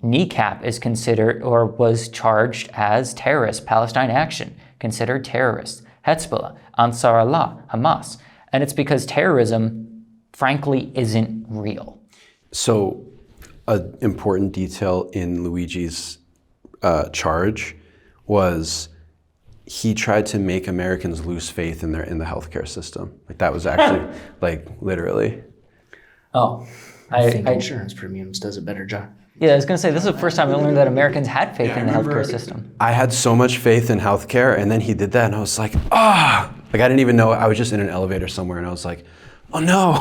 Kneecap is considered or was charged as terrorist. Palestine Action, considered terrorist. Hezbollah, Ansar Allah, Hamas. And it's because terrorism, frankly, isn't real. So, an important detail in Luigi's charge was he tried to make Americans lose faith in the healthcare system. Like that was actually, literally. Oh, I think insurance premiums does a better job. Yeah, I was going to say, this is the first time I learned that Americans had faith in the healthcare system. I had so much faith in healthcare, and then he did that, and I was like, I didn't even know. I was just in an elevator somewhere, and I was like, oh no.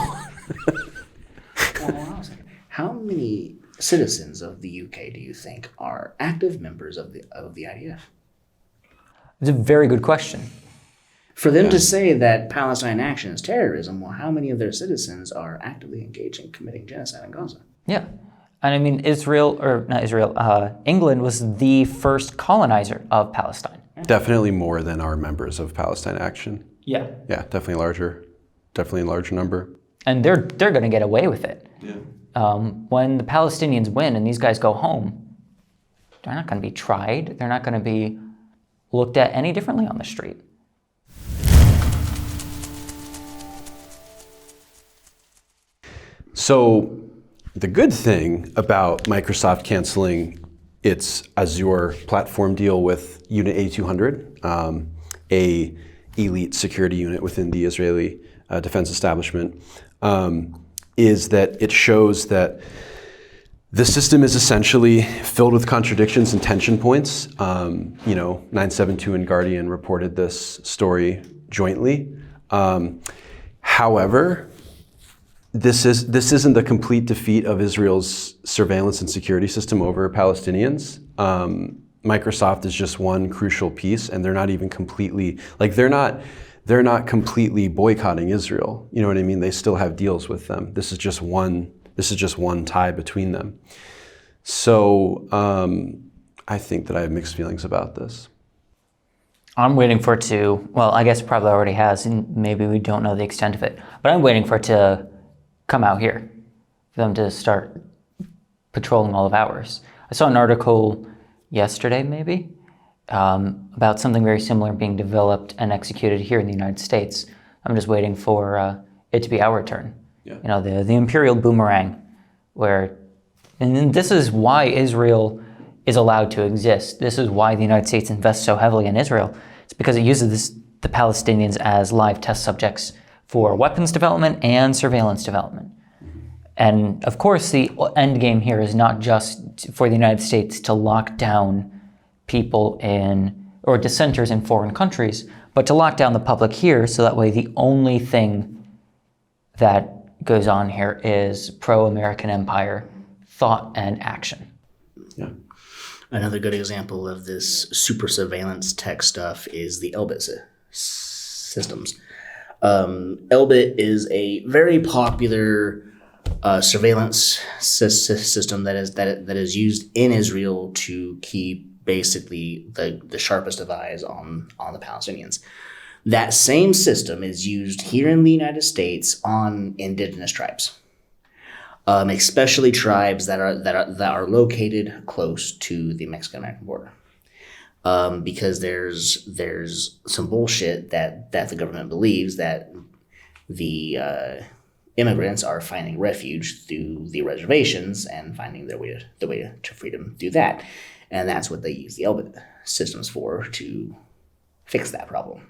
Well, hold on a second. How many citizens of the UK do you think are active members of the IDF? It's a very good question. For them to say that Palestine Action is terrorism, well, how many of their citizens are actively engaged in committing genocide in Gaza? Yeah. And I mean, England was the first colonizer of Palestine. Definitely more than our members of Palestine Action. Yeah. Yeah, definitely a larger number. And they're going to get away with it. Yeah. When the Palestinians win and these guys go home, they're not going to be tried. They're not going to be looked at any differently on the street. So the good thing about Microsoft canceling its Azure platform deal with Unit A200, a elite security unit within the Israeli defense establishment, is that it shows that the system is essentially filled with contradictions and tension points. 972 and Guardian reported this story jointly. However, this isn't the complete defeat of Israel's surveillance and security system over Palestinians. Microsoft is just one crucial piece, and they're not even completely they're not completely boycotting Israel. You know what I mean? They still have deals with them. This is just one tie between them. So I think that I have mixed feelings about this. I'm waiting for it to, well, I guess it probably already has, and maybe we don't know the extent of it, but I'm waiting for it to come out here, for them to start patrolling all of ours. I saw an article yesterday, maybe, about something very similar being developed and executed here in the United States. I'm just waiting for it to be our turn. Yeah. The imperial boomerang, and this is why Israel is allowed to exist. This is why the United States invests so heavily in Israel. It's because it uses the Palestinians as live test subjects for weapons development and surveillance development. And of course, the end game here is not just for the United States to lock down people or dissenters in foreign countries, but to lock down the public here so that way the only thing that goes on here is pro-American empire thought and action. Yeah. Another good example of this super surveillance tech stuff is the Elbit systems. Elbit is a very popular surveillance system that is used in Israel to keep basically the sharpest of eyes on the Palestinians. That same system is used here in the United States on indigenous tribes, especially tribes that are located close to the Mexican-American border. Because there's some bullshit that the government believes that the immigrants are finding refuge through the reservations and finding the way to freedom through that, and that's what they use the Elbit systems for, to fix that problem.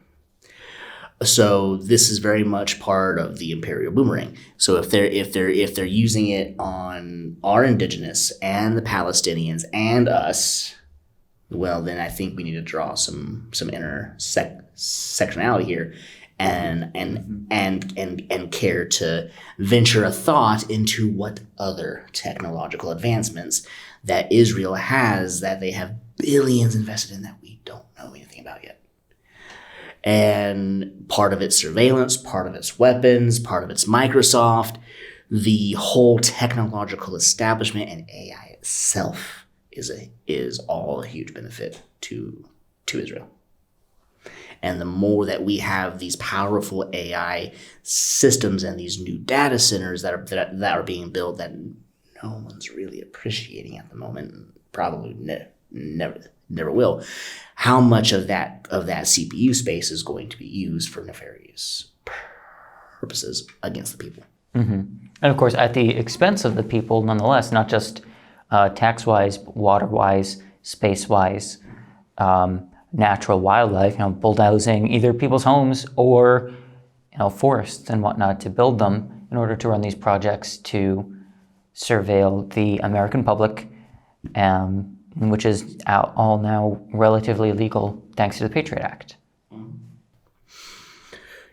So this is very much part of the imperial boomerang. So if they're using it on our indigenous and the Palestinians and us, well, then I think we need to draw some intersectionality here, and care to venture a thought into what other technological advancements that Israel has, that they have billions invested in, that we don't know anything about yet. And part of its surveillance, part of its weapons, part of its Microsoft, the whole technological establishment and AI itself is all a huge benefit to Israel. And the more that we have these powerful AI systems and these new data centers that are being built that no one's really appreciating at the moment, probably never will, how much of that CPU space is going to be used for nefarious purposes against the people. Mm-hmm. And of course, at the expense of the people, nonetheless, not just tax-wise, water-wise, space-wise, natural wildlife, bulldozing either people's homes or forests and whatnot to build them in order to run these projects to surveil the American public, which is all now relatively legal thanks to the Patriot Act.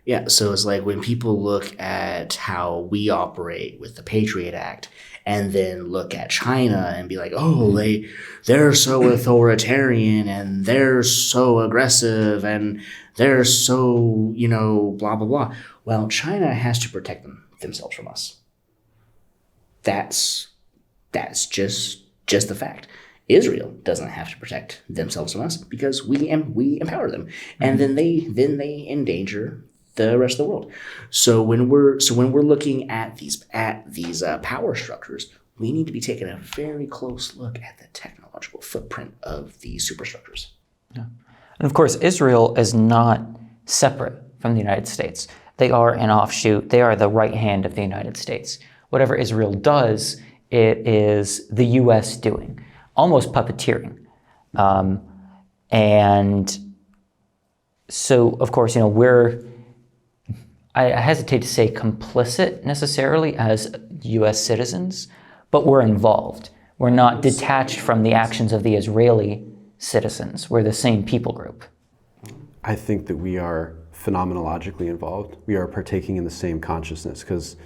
Yeah, so it's like when people look at how we operate with the Patriot Act and then look at China and be like, oh, they're so authoritarian and they're so aggressive and they're so, blah, blah, blah. Well, China has to protect themselves from us. That's just the fact. Israel doesn't have to protect themselves from us because we empower them. And then they endanger the rest of the world. So when we're looking at these power structures, we need to be taking a very close look at the technological footprint of these superstructures. Yeah. And of course, Israel is not separate from the United States. They are an offshoot. They are the right hand of the United States. Whatever Israel does, it is the U.S. doing, almost puppeteering. And so, of course, I hesitate to say complicit necessarily as U.S. citizens, but we're involved. We're not detached from the actions of the Israeli citizens. We're the same people group. I think that we are phenomenologically involved. We are partaking in the same consciousness, because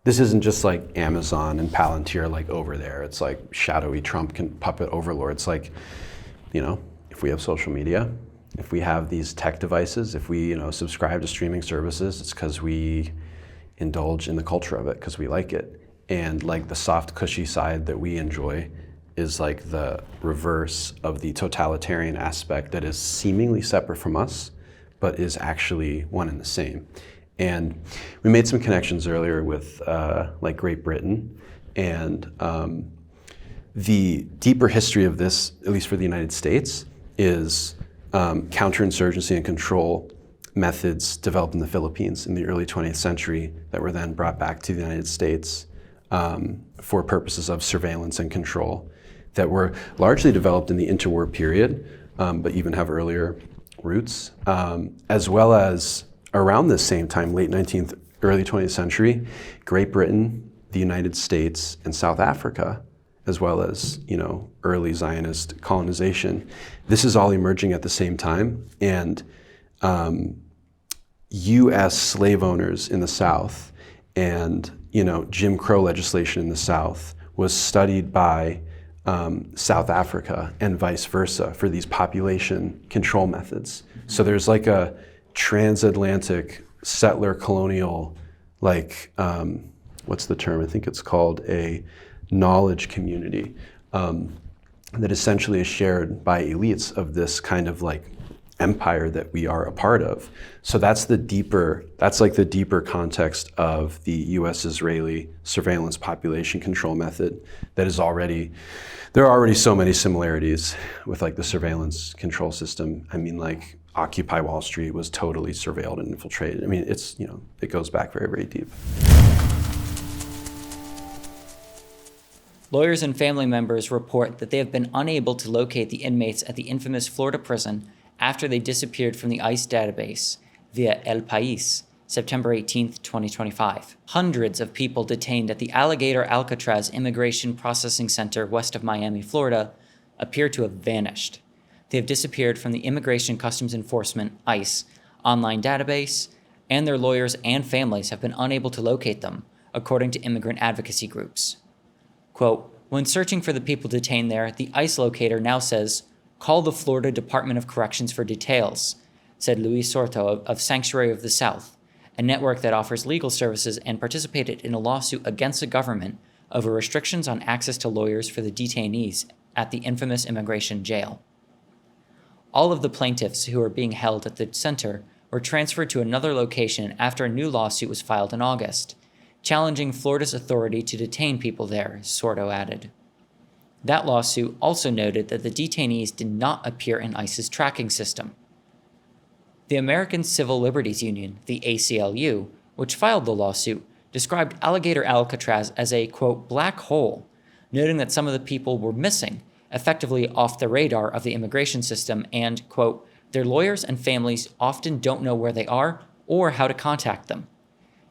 this isn't just like Amazon and Palantir like over there. It's like shadowy Trump puppet overlord. It's like, if we have social media, if we have these tech devices, if we subscribe to streaming services, it's because we indulge in the culture of it, because we like it. And like the soft, cushy side that we enjoy is like the reverse of the totalitarian aspect that is seemingly separate from us, but is actually one and the same. And we made some connections earlier with like Great Britain, and the deeper history of this, at least for the United States, is counterinsurgency and control methods developed in the Philippines in the early 20th century that were then brought back to the United States for purposes of surveillance and control, that were largely developed in the interwar period, but even have earlier roots, as well as around this same time, late 19th, early 20th century, Great Britain the United States and South Africa, as well as, early Zionist colonization. This is all emerging at the same time. And U.S. slave owners in the South and, Jim Crow legislation in the South was studied by South Africa and vice versa for these population control methods. So there's like a transatlantic settler colonial, what's the term? I think it's called a knowledge community that essentially is shared by elites of this kind of empire that we are a part of. So that's the deeper context of the US-Israeli surveillance population control method that is there are already so many similarities with the surveillance control system. I mean, Occupy Wall Street was totally surveilled and infiltrated. I mean, it goes back very, very deep. Lawyers and family members report that they have been unable to locate the inmates at the infamous Florida prison after they disappeared from the ICE database via El País, September 18, 2025. Hundreds of people detained at the Alligator Alcatraz Immigration Processing Center west of Miami, Florida, appear to have vanished. They have disappeared from the Immigration Customs Enforcement, ICE, online database, and their lawyers and families have been unable to locate them, according to immigrant advocacy groups. Quote, when searching for the people detained there, the ICE locator now says, call the Florida Department of Corrections for details, said Luis Sorto of Sanctuary of the South, a network that offers legal services and participated in a lawsuit against the government over restrictions on access to lawyers for the detainees at the infamous immigration jail. All of the plaintiffs who are being held at the center were transferred to another location after a new lawsuit was filed in August, challenging Florida's authority to detain people there, Sorto added. That lawsuit also noted that the detainees did not appear in ICE's tracking system. The American Civil Liberties Union, the ACLU, which filed the lawsuit, described Alligator Alcatraz as a, quote, black hole, noting that some of the people were missing, effectively off the radar of the immigration system, and, quote, their lawyers and families often don't know where they are or how to contact them.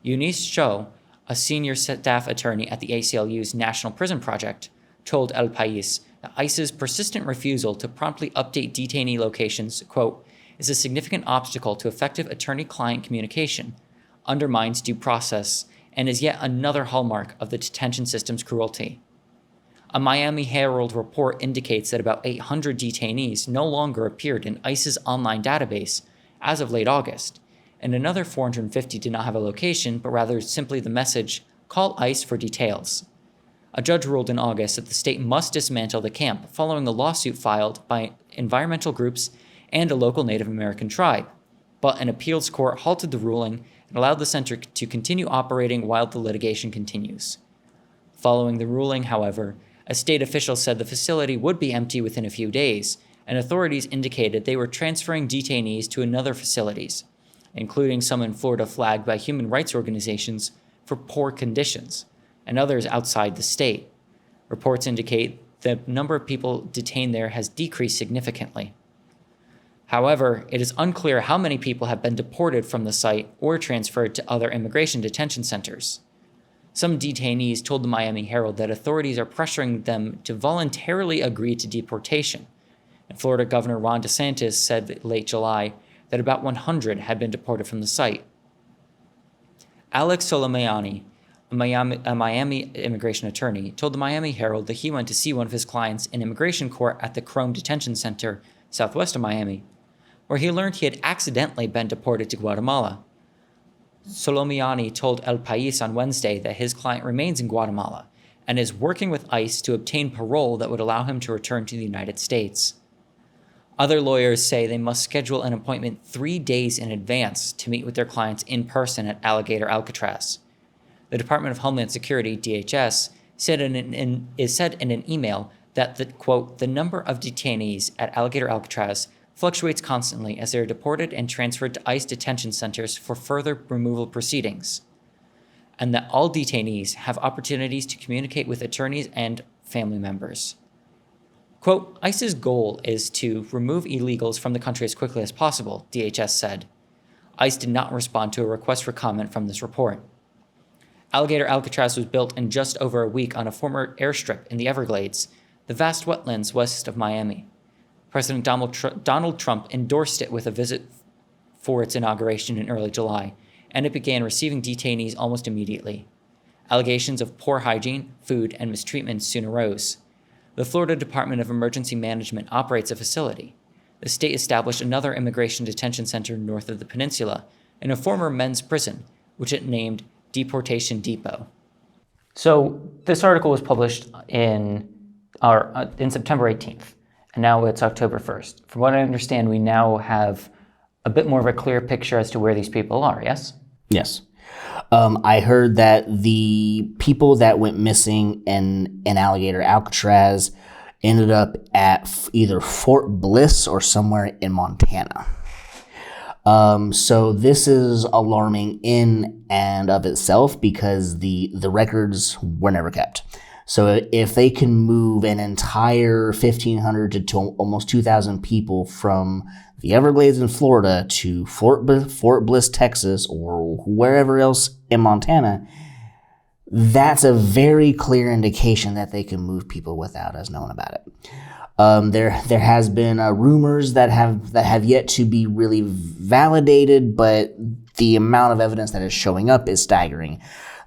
Eunice Cho, a senior staff attorney at the ACLU's National Prison Project, told El País that ICE's persistent refusal to promptly update detainee locations, quote, is a significant obstacle to effective attorney-client communication, undermines due process, and is yet another hallmark of the detention system's cruelty. A Miami Herald report indicates that about 800 detainees no longer appeared in ICE's online database as of late August, and another 450 did not have a location, but rather simply the message, call ICE for details. A judge ruled in August that the state must dismantle the camp following a lawsuit filed by environmental groups and a local Native American tribe, but an appeals court halted the ruling and allowed the center to continue operating while the litigation continues. Following the ruling, however, a state official said the facility would be empty within a few days, and authorities indicated they were transferring detainees to another facilities, including some in Florida flagged by human rights organizations for poor conditions, and others outside the state. Reports indicate the number of people detained there has decreased significantly. However, it is unclear how many people have been deported from the site or transferred to other immigration detention centers. Some detainees told the Miami Herald that authorities are pressuring them to voluntarily agree to deportation, and Florida Governor Ron DeSantis said late July that about 100 had been deported from the site. Alex Soleimani, a Miami immigration attorney, told the Miami Herald that he went to see one of his clients in immigration court at the Crone Detention Center, southwest of Miami, where he learned he had accidentally been deported to Guatemala. Soleimani told El País on Wednesday that his client remains in Guatemala and is working with ICE to obtain parole that would allow him to return to the United States. Other lawyers say they must schedule an appointment 3 days in advance to meet with their clients in person at Alligator Alcatraz. The Department of Homeland Security, DHS, said in an email that the number of detainees at Alligator Alcatraz fluctuates constantly as they are deported and transferred to ICE detention centers for further removal proceedings, and that all detainees have opportunities to communicate with attorneys and family members. Quote, ICE's goal is to remove illegals from the country as quickly as possible, DHS said. ICE did not respond to a request for comment from this report. Alligator Alcatraz was built in just over a week on a former airstrip in the Everglades, the vast wetlands west of Miami. President Donald Trump endorsed it with a visit for its inauguration in early July, and it began receiving detainees almost immediately. Allegations of poor hygiene, food, and mistreatment soon arose. The Florida Department of Emergency Management operates a facility. The state established another immigration detention center north of the peninsula in a former men's prison, which it named Deportation Depot. So this article was published in September 18th, and now it's October 1st. From what I understand, we now have a bit more of a clear picture as to where these people are, yes? Yes. I heard that the people that went missing in Alligator Alcatraz ended up at either Fort Bliss or somewhere in Montana. So this is alarming in and of itself because the records were never kept. So if they can move an entire 1,500 to almost 2,000 people from the Everglades in Florida to Fort Bliss, Texas, or wherever else in Montana, that's a very clear indication that they can move people without us knowing about it. There has been rumors that have yet to be really validated, but the amount of evidence that is showing up is staggering.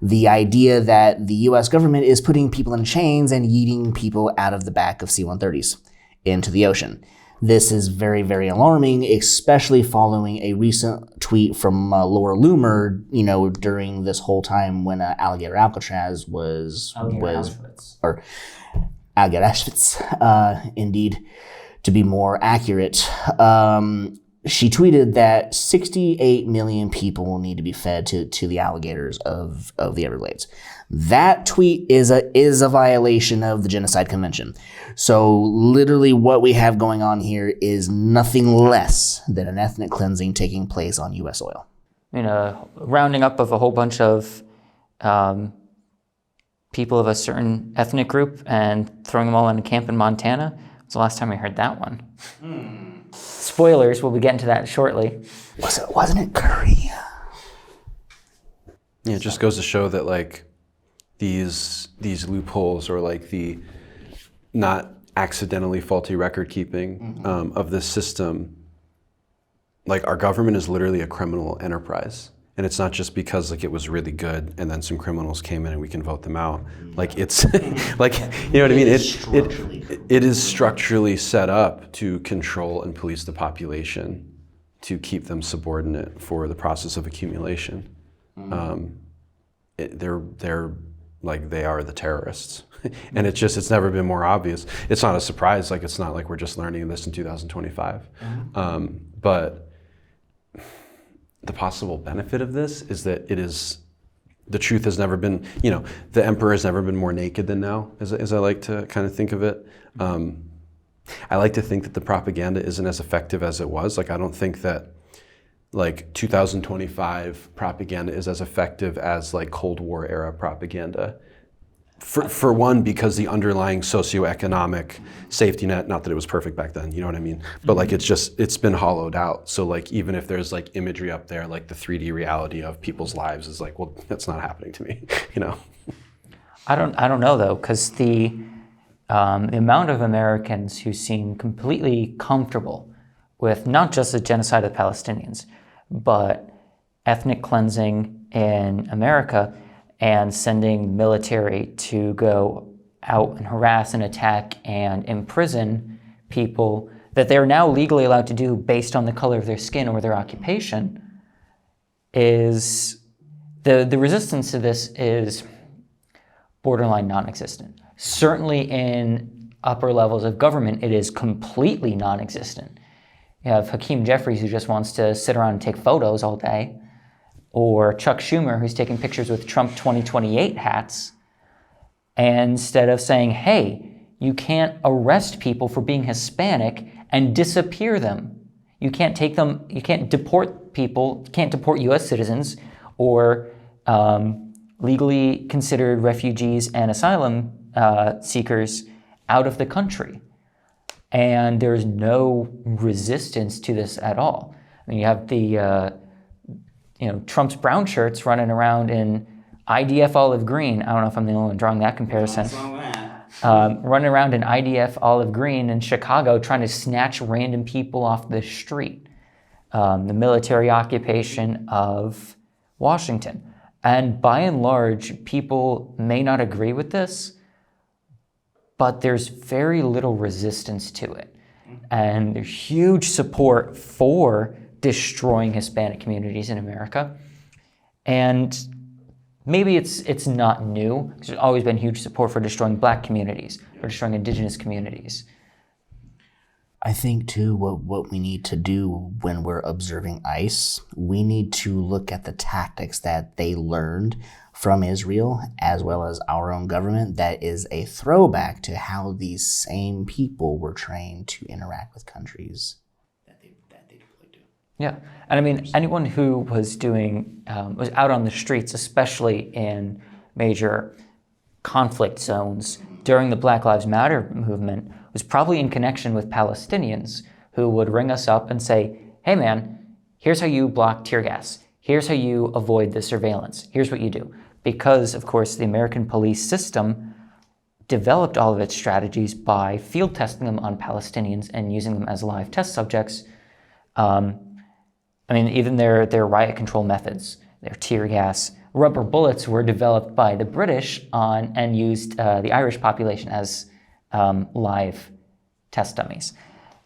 The idea that the U.S. government is putting people in chains and yeeting people out of the back of C-130s into the ocean. This is very, very alarming, especially following a recent tweet from Laura Loomer, during this whole time when Alligator Alcatraz was Alligator Auschwitz, indeed, to be more accurate. She tweeted that 68 million people will need to be fed to the alligators of the Everglades. That tweet is a violation of the Genocide Convention. So literally what we have going on here is nothing less than an ethnic cleansing taking place on U.S. soil. Rounding up of a whole bunch of people of a certain ethnic group and throwing them all in a camp in Montana. It's the last time I heard that one. Spoilers, we'll be getting to that shortly. Wasn't it Korea? Yeah, it just goes to show that like these loopholes or like the not accidentally faulty record keeping of this system, like our government is literally a criminal enterprise. And it's not just because like it was really good and then some criminals came in and we can vote them out. Like it's like, you know what I mean? It is structurally set up to control and police the population, to keep them subordinate for the process of accumulation. They're like, they are the terrorists. And it's never been more obvious. It's not a surprise. Like it's not like we're just learning this in 2025. But the possible benefit of this is that the truth has never been, the emperor has never been more naked than now, as I like to kind of think of it. I like to think that the propaganda isn't as effective as it was. Like, I don't think that like 2025 propaganda is as effective as like Cold War era propaganda. For one, because the underlying socioeconomic safety net, not that it was perfect back then, you know what I mean? But like it's been hollowed out. So like even if there's like imagery up there, like the 3D reality of people's lives is like, well, that's not happening to me, I don't know though, because the amount of Americans who seem completely comfortable with not just the genocide of the Palestinians, but ethnic cleansing in America and sending military to go out and harass and attack and imprison people that they're now legally allowed to do based on the color of their skin or their occupation, is the resistance to this is borderline non-existent. Certainly in upper levels of government, it is completely non-existent. You have Hakeem Jeffries, who just wants to sit around and take photos all day, or Chuck Schumer, who's taking pictures with Trump 2028 hats, and instead of saying, hey, you can't arrest people for being Hispanic and disappear them. You can't take them, you can't deport people, you can't deport US citizens or legally considered refugees and asylum seekers out of the country. And there's no resistance to this at all. I mean, you have the Trump's brown shirts running around in IDF olive green. I don't know if I'm the only one drawing that comparison. What's wrong with that? Running around in IDF olive green in Chicago trying to snatch random people off the street. The military occupation of Washington. And by and large, people may not agree with this, but there's very little resistance to it. And there's huge support for destroying Hispanic communities in America. And maybe it's not new. There's always been huge support for destroying Black communities, for destroying Indigenous communities. I think, too, what we need to do when we're observing ICE, we need to look at the tactics that they learned from Israel, as well as our own government, that is a throwback to how these same people were trained to interact with countries that they deployed to. Yeah, and I mean, anyone who was was out on the streets, especially in major conflict zones during the Black Lives Matter movement, was probably in connection with Palestinians who would ring us up and say, hey man, here's how you block tear gas. Here's how you avoid the surveillance. Here's what you do. Because, of course, the American police system developed all of its strategies by field testing them on Palestinians and using them as live test subjects. I mean, even their riot control methods, their tear gas, rubber bullets were developed by the British and used the Irish population as live test dummies.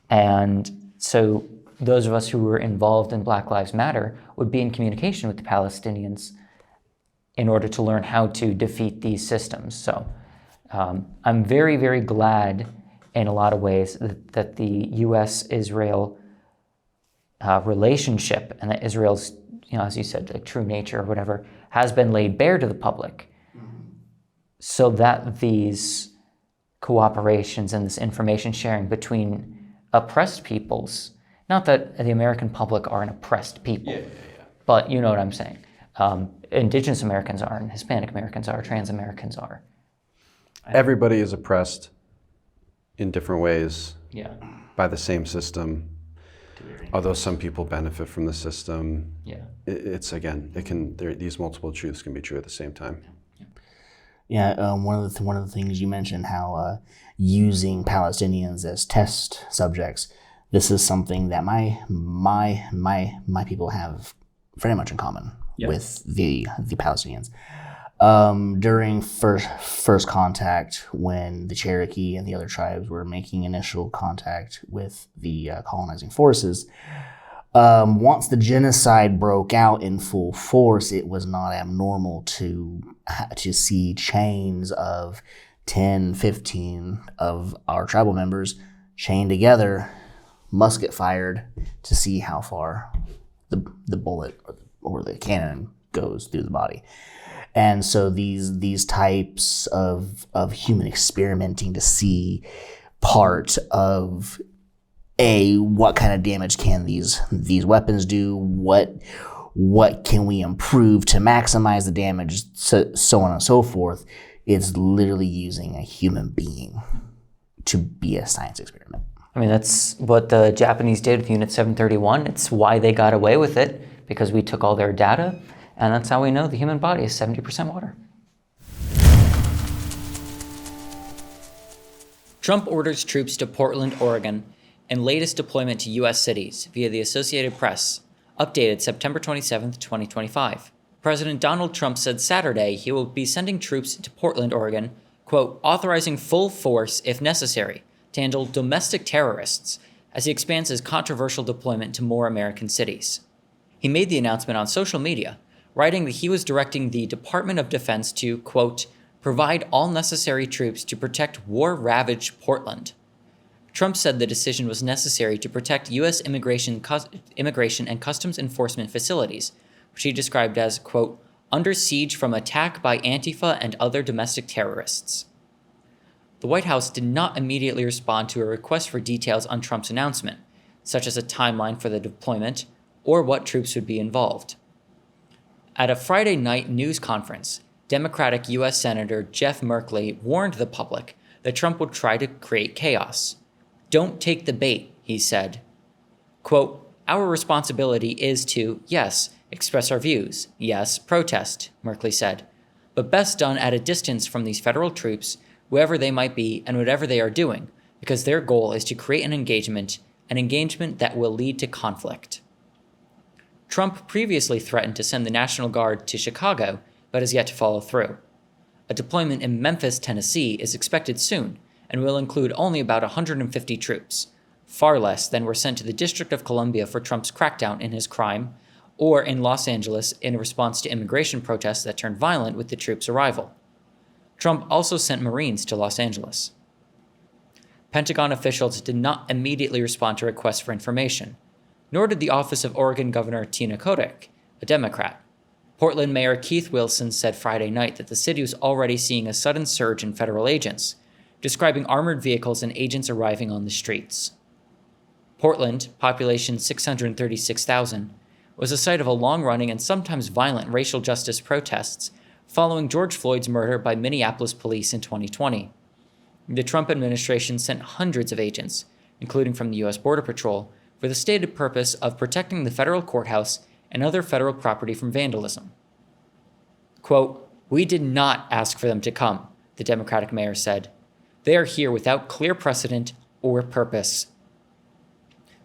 And so those of us who were involved in Black Lives Matter would be in communication with the Palestinians in order to learn how to defeat these systems. So I'm very, very glad in a lot of ways that the U.S.-Israel relationship and that Israel's, as you said, like true nature or whatever, has been laid bare to the public, so that these cooperations and this information sharing between oppressed peoples, not that the American public are an oppressed people, but you know what I'm saying. Indigenous Americans are, and Hispanic Americans are, trans Americans are. Everybody is oppressed in different ways Yeah. by the same system. Although some people benefit from the system, Yeah. it's again, these multiple truths can be true at the same time. Yeah, one of the things you mentioned, how using Palestinians as test subjects. This is something that my people have very much in common with the Palestinians. During first contact, when the Cherokee and the other tribes were making initial contact with the colonizing forces, once the genocide broke out in full force, it was not abnormal to see chains of 10, 15 of our tribal members chained together, musket fired, to see how far the bullet or the cannon goes through the body. And so these types of human experimenting to see part of what kind of damage can these weapons do, what can we improve to maximize the damage, so on and so forth. It's literally using a human being to be a science experiment. I mean, that's what the Japanese did with Unit 731. It's why they got away with it, because we took all their data, and that's how we know the human body is 70% water. Trump orders troops to Portland, Oregon, and latest deployment to U.S. cities via the Associated Press, updated September 27, 2025. President Donald Trump said Saturday he will be sending troops to Portland, Oregon, quote, authorizing full force, if necessary, to handle domestic terrorists, as he expands his controversial deployment to more American cities. He made the announcement on social media, writing that he was directing the Department of Defense to, quote, provide all necessary troops to protect war-ravaged Portland. Trump said the decision was necessary to protect U.S. immigration and customs enforcement facilities, which he described as, quote, under siege from attack by Antifa and other domestic terrorists. The White House did not immediately respond to a request for details on Trump's announcement, such as a timeline for the deployment or what troops would be involved. At a Friday night news conference, Democratic U.S. Senator Jeff Merkley warned the public that Trump would try to create chaos. Don't take the bait, he said. Quote, our responsibility is to, yes, express our views, yes, protest, Merkley said. but best done at a distance from these federal troops, whoever they might be and whatever they are doing, because their goal is to create an engagement that will lead to conflict. Trump previously threatened to send the National Guard to Chicago, but has yet to follow through. A deployment in Memphis, Tennessee is expected soon and will include only about 150 troops, far less than were sent to the District of Columbia for Trump's crackdown in his crime, or in Los Angeles in response to immigration protests that turned violent with the troops' arrival. Trump also sent Marines to Los Angeles. Pentagon officials did not immediately respond to requests for information, nor did the office of Oregon Governor Tina Kotek, a Democrat. Portland Mayor Keith Wilson said Friday night that the city was already seeing a sudden surge in federal agents, describing armored vehicles and agents arriving on the streets. Portland, population 636,000, was the site of a long-running and sometimes violent racial justice protests following George Floyd's murder by Minneapolis police in 2020. The Trump administration sent hundreds of agents, including from the U.S. Border Patrol, for the stated purpose of protecting the federal courthouse and other federal property from vandalism. Quote, "We did not ask for them to come," the Democratic mayor said. "They are here without clear precedent or purpose."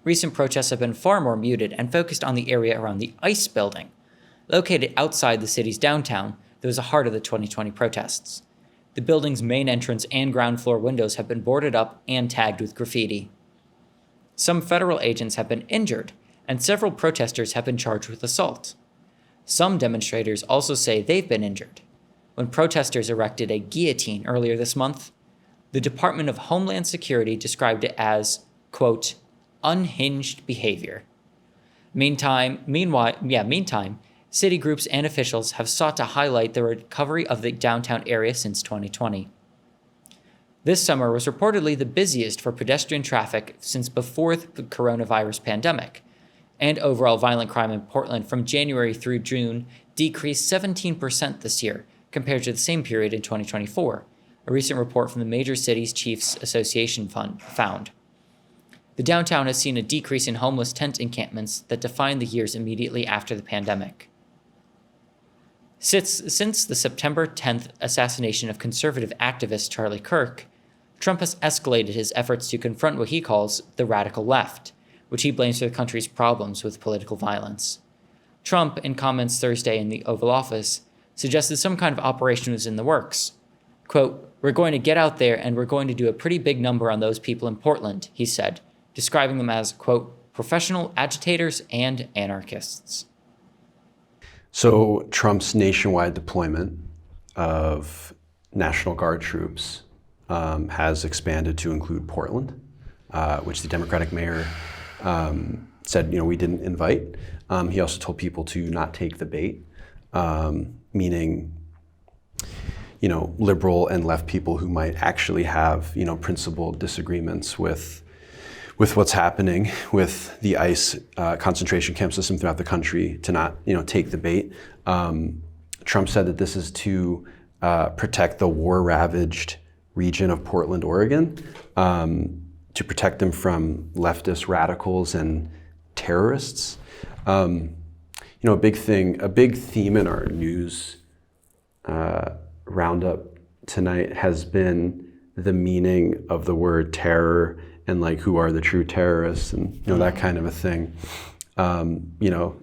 Recent protests have been far more muted and focused on the area around the ICE building, located outside the city's downtown that was the heart of the 2020 protests. The building's main entrance and ground floor windows have been boarded up and tagged with graffiti. Some federal agents have been injured, and several protesters have been charged with assault. Some demonstrators also say they've been injured. When protesters erected a guillotine earlier this month, the Department of Homeland Security described it as, quote, "unhinged behavior." Meantime, city groups and officials have sought to highlight the recovery of the downtown area since 2020. This summer was reportedly the busiest for pedestrian traffic since before the coronavirus pandemic, and overall violent crime in Portland from January through June decreased 17% this year compared to the same period in 2024, a recent report from the Major Cities Chiefs Association found. The downtown has seen a decrease in homeless tent encampments that defined the years immediately after the pandemic. Since the September 10th assassination of conservative activist Charlie Kirk, Trump has escalated his efforts to confront what he calls the radical left, which he blames for the country's problems with political violence. Trump, in comments Thursday in the Oval Office, suggested some kind of operation was in the works. Quote, "We're going to get out there and we're going to do a pretty big number on those people in Portland," he said, describing them as, quote, "professional agitators and anarchists." So Trump's nationwide deployment of National Guard troops has expanded to include Portland, which the Democratic mayor said, we didn't invite. He also told people to not take the bait, meaning, liberal and left people who might actually have, principled disagreements with what's happening with the ICE concentration camp system throughout the country to not, take the bait. Trump said that this is to protect the war-ravaged region of Portland, Oregon, to protect them from leftist radicals and terrorists. A big theme in our news roundup tonight has been the meaning of the word terror and who are the true terrorists and that kind of a thing.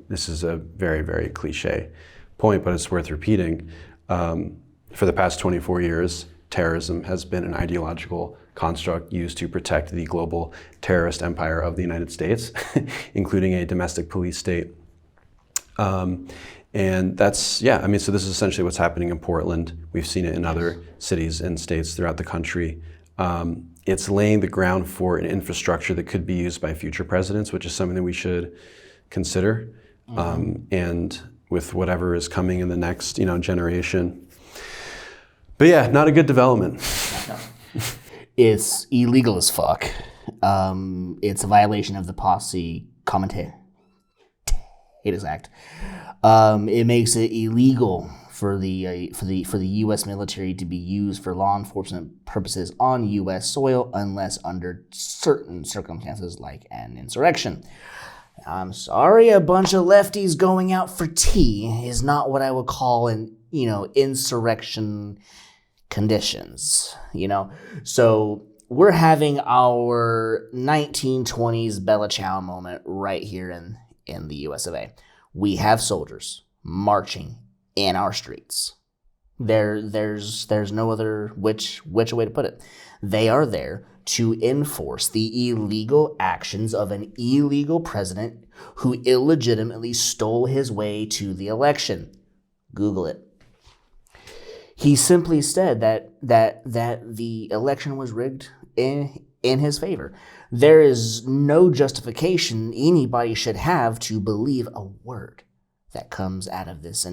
This is a very, very cliche point, but it's worth repeating. For the past 24 years, terrorism has been an ideological construct used to protect the global terrorist empire of the United States, including a domestic police state. And that's, so this is essentially what's happening in Portland. We've seen it in other cities and states throughout the country. It's laying the ground for an infrastructure that could be used by future presidents, which is something that we should consider. And with whatever is coming in the next, generation. But not a good development. It's illegal as fuck. It's a violation of the Posse Commentators Act. It makes it illegal for the U.S. military to be used for law enforcement purposes on U.S. soil unless under certain circumstances like an insurrection. I'm sorry, a bunch of lefties going out for tea is not what I would call an insurrection conditions, So we're having our 1920s Bella Ciao moment right here in the US of A. We have soldiers marching in our streets. There's no other which way to put it. They are there to enforce the illegal actions of an illegal president who illegitimately stole his way to the election. Google it. He simply said that the election was rigged in his favor. There is no justification anybody should have to believe a word that comes out of this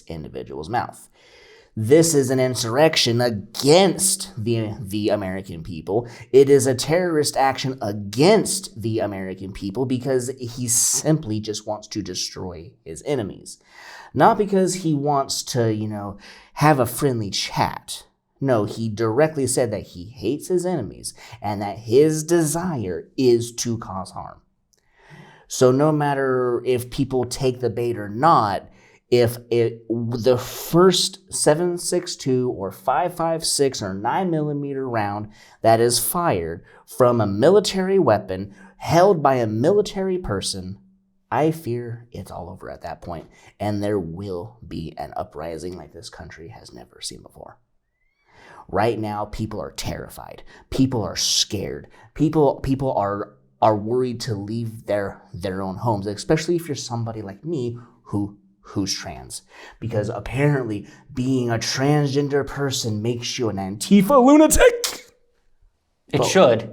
individual's mouth. This is an insurrection against the American people. It is a terrorist action against the American people because he simply just wants to destroy his enemies. Not because he wants to, have a friendly chat. No, he directly said that he hates his enemies and that his desire is to cause harm. So no matter if people take the bait or not, if the first 7.62 or 5.56 or 9mm round that is fired from a military weapon held by a military person, I fear it's all over at that point, and there will be an uprising like this country has never seen before. Right now, people are terrified. People are scared. People are worried to leave their own homes, especially if you're somebody like me who's trans, because apparently being a transgender person makes you an Antifa lunatic. It should.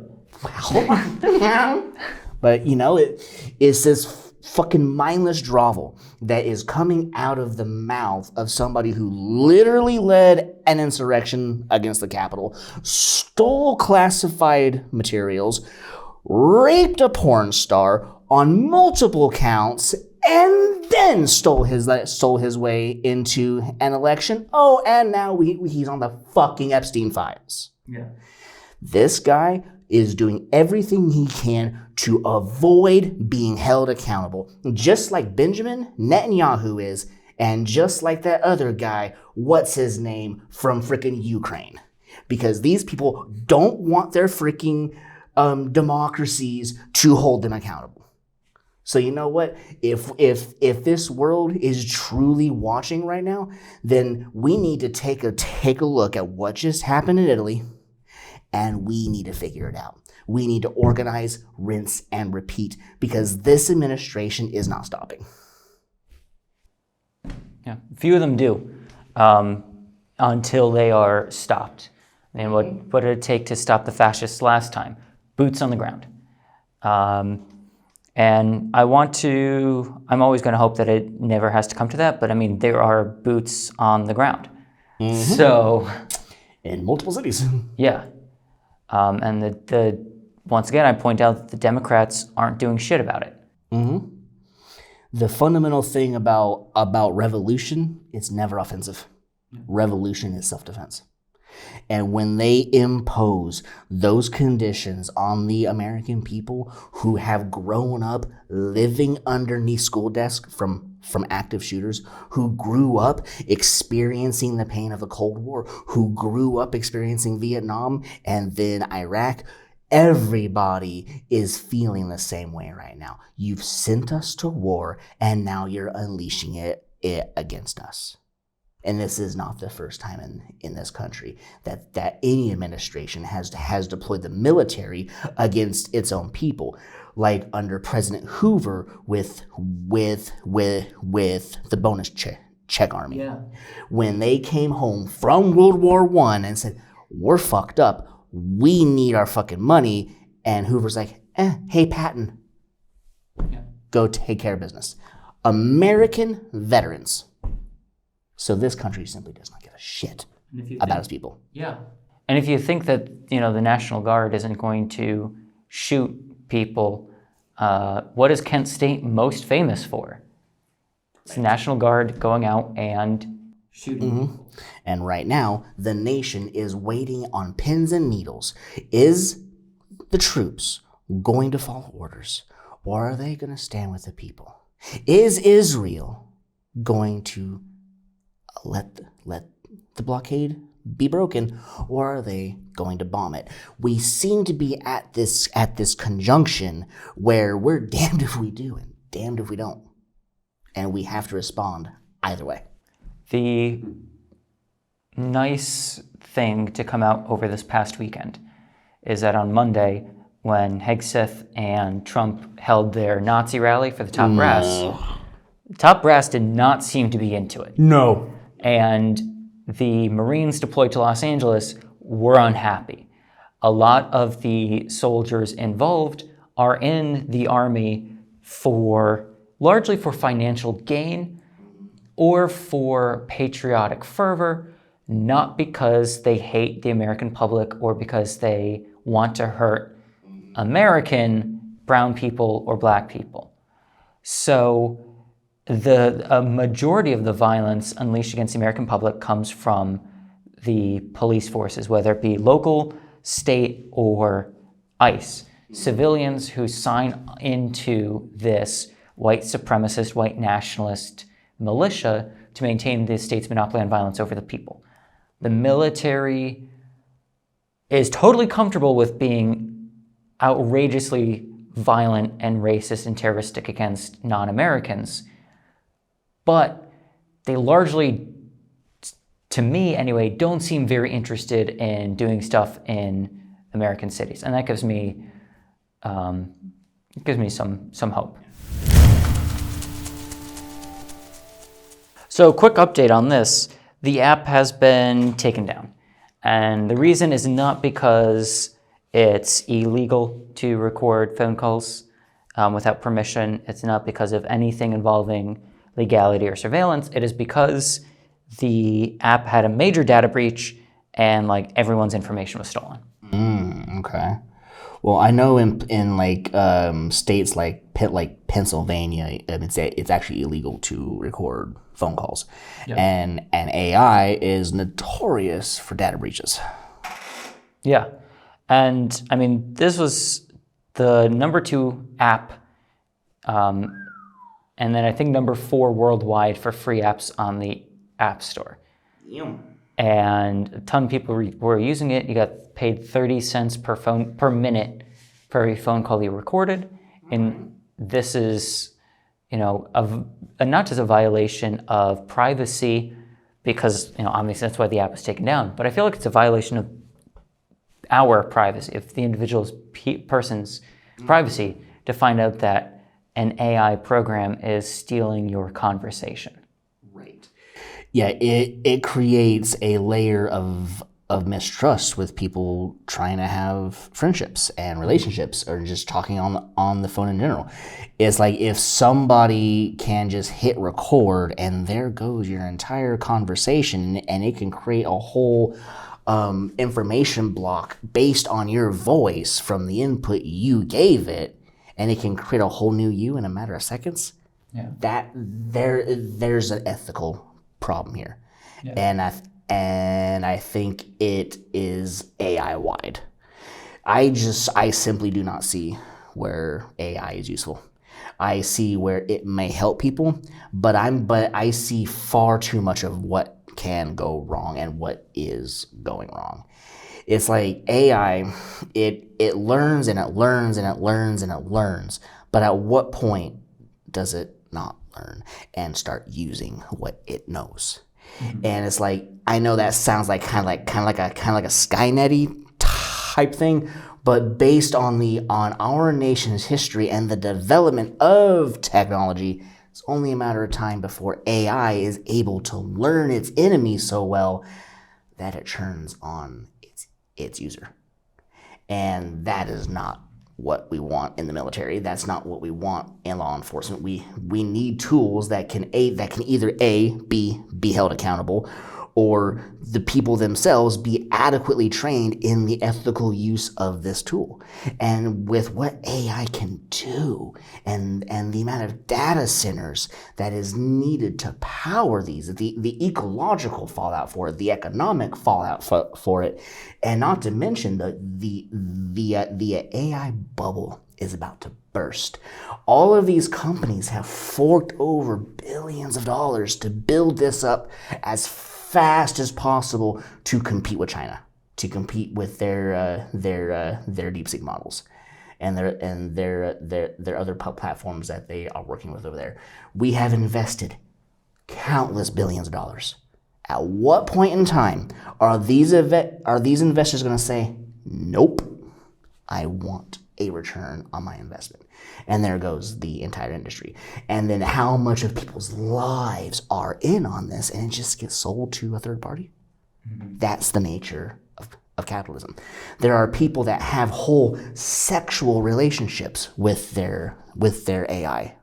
But it's this fucking mindless grovel that is coming out of the mouth of somebody who literally led an insurrection against the Capitol, stole classified materials, raped a porn star on multiple counts, and then stole his way into an election. Oh, and now he's on the fucking Epstein files. Yeah. This guy is doing everything he can to avoid being held accountable, just like Benjamin Netanyahu is, and just like that other guy, what's his name, from freaking Ukraine. Because these people don't want their freaking democracies to hold them accountable. So you know what? If this world is truly watching right now, then we need to take a look at what just happened in Italy, and we need to figure it out. We need to organize, rinse, and repeat, because this administration is not stopping. Yeah, few of them do, until they are stopped. And what did it take to stop the fascists last time? Boots on the ground. And I'm always going to hope that it never has to come to that, but I mean, there are boots on the ground. Mm-hmm. So, in multiple cities. Yeah. And once again, I point out that the Democrats aren't doing shit about it. Mm-hmm. The fundamental thing about revolution, it's never offensive. Revolution is self-defense. And when they impose those conditions on the American people who have grown up living underneath school desks from active shooters, who grew up experiencing the pain of the Cold War, who grew up experiencing Vietnam and then Iraq, everybody is feeling the same way right now. You've sent us to war, and now you're unleashing it against us. And this is not the first time in this country that any administration has deployed the military against its own people, like under President Hoover with the bonus check army. Yeah. When they came home from World War I and said, "We're fucked up, we need our fucking money," and Hoover's like, "Hey, Patton, go take care of business." American veterans. So this country simply does not give a shit about its people. Yeah. And if you think that, the National Guard isn't going to shoot people, what is Kent State most famous for? It's the National Guard going out and shooting. Mm-hmm. And right now, the nation is waiting on pins and needles. Is the troops going to follow orders, or are they going to stand with the people? Is Israel going to let the blockade be broken, or are they going to bomb it? We seem to be at this conjunction where we're damned if we do and damned if we don't, and we have to respond either way. The nice thing to come out over this past weekend is that on Monday, when Hegseth and Trump held their Nazi rally for the top brass did not seem to be into it. No. And the Marines deployed to Los Angeles were unhappy. A lot of the soldiers involved are in the Army largely for financial gain or for patriotic fervor, not because they hate the American public or because they want to hurt American brown people or black people. So a majority of the violence unleashed against the American public comes from the police forces, whether it be local, state, or ICE. Civilians who sign into this white supremacist, white nationalist militia to maintain the state's monopoly on violence over the people. The military is totally comfortable with being outrageously violent and racist and terroristic against non-Americans, but they largely, to me anyway, don't seem very interested in doing stuff in American cities, and that gives me some hope. So, quick update on this: the app has been taken down, and the reason is not because it's illegal to record phone calls without permission. It's not because of anything involving legality or surveillance. It is because the app had a major data breach and everyone's information was stolen. Okay. Well, I know in states like Pennsylvania, it's actually illegal to record phone calls, yep. and AI is notorious for data breaches. Yeah, and I mean this was the number 2 app. And then I think number 4 worldwide for free apps on the App Store. Yum. And a ton of people were using it. You got paid 30 cents per minute for every phone call you recorded. And this is, not just a violation of privacy, because, obviously that's why the app was taken down, but I feel like it's a violation of our privacy, of the individual's person's privacy, to find out that an AI program is stealing your conversation. Right. Yeah, it creates a layer of mistrust with people trying to have friendships and relationships, or just talking on the phone in general. It's like if somebody can just hit record and there goes your entire conversation, and it can create a whole information block based on your voice from the input you gave it, and it can create a whole new you in a matter of seconds. Yeah. There's an ethical problem here. Yeah. And I think it is AI wide. I simply do not see where AI is useful. I see where it may help people, but I see far too much of what can go wrong and what is going wrong. It's like AI, it learns and it learns and it learns and it learns. But at what point does it not learn and start using what it knows? Mm-hmm. And it's like, I know that sounds like kind of like a Skynet-y type thing, but based on our nation's history and the development of technology, it's only a matter of time before AI is able to learn its enemy so well that it turns on its user. And that is not what we want in the military. That's not what we want in law enforcement. We need tools that can either be held accountable, or the people themselves be adequately trained in the ethical use of this tool. And with what AI can do and the amount of data centers that is needed to power these, the ecological fallout for it, the economic fallout for it, and not to mention the AI bubble is about to burst. All of these companies have forked over billions of dollars to build this up as fast as possible to compete with China, to compete with their DeepSeek models, and their other platforms that they are working with over there. We have invested countless billions of dollars. At what point in time are these investors going to say, "Nope, I want a return on my investment"? And there goes the entire industry. And then how much of people's lives are in on this, and it just gets sold to a third party? That's the nature of capitalism. There are people that have whole sexual relationships with their AI.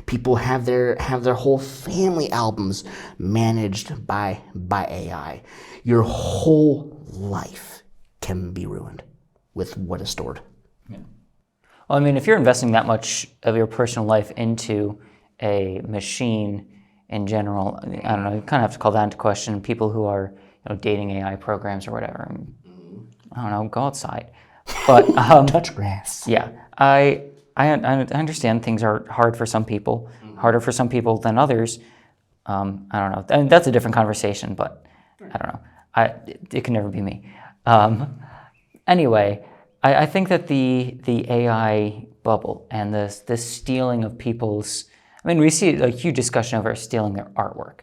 People have their whole family albums managed by AI. Your whole life can be ruined with what is stored. Yeah. Well, I mean, if you're investing that much of your personal life into a machine in general, I don't know, you kind of have to call that into question. People who are, dating AI programs or whatever, I don't know, go outside. But touch grass. Yeah, I understand things are hard for some people, harder for some people than others. I don't know. And that's a different conversation, but I don't know. It can never be me. Anyway, I think that the AI bubble and the stealing of people's, we see a huge discussion over stealing their artwork.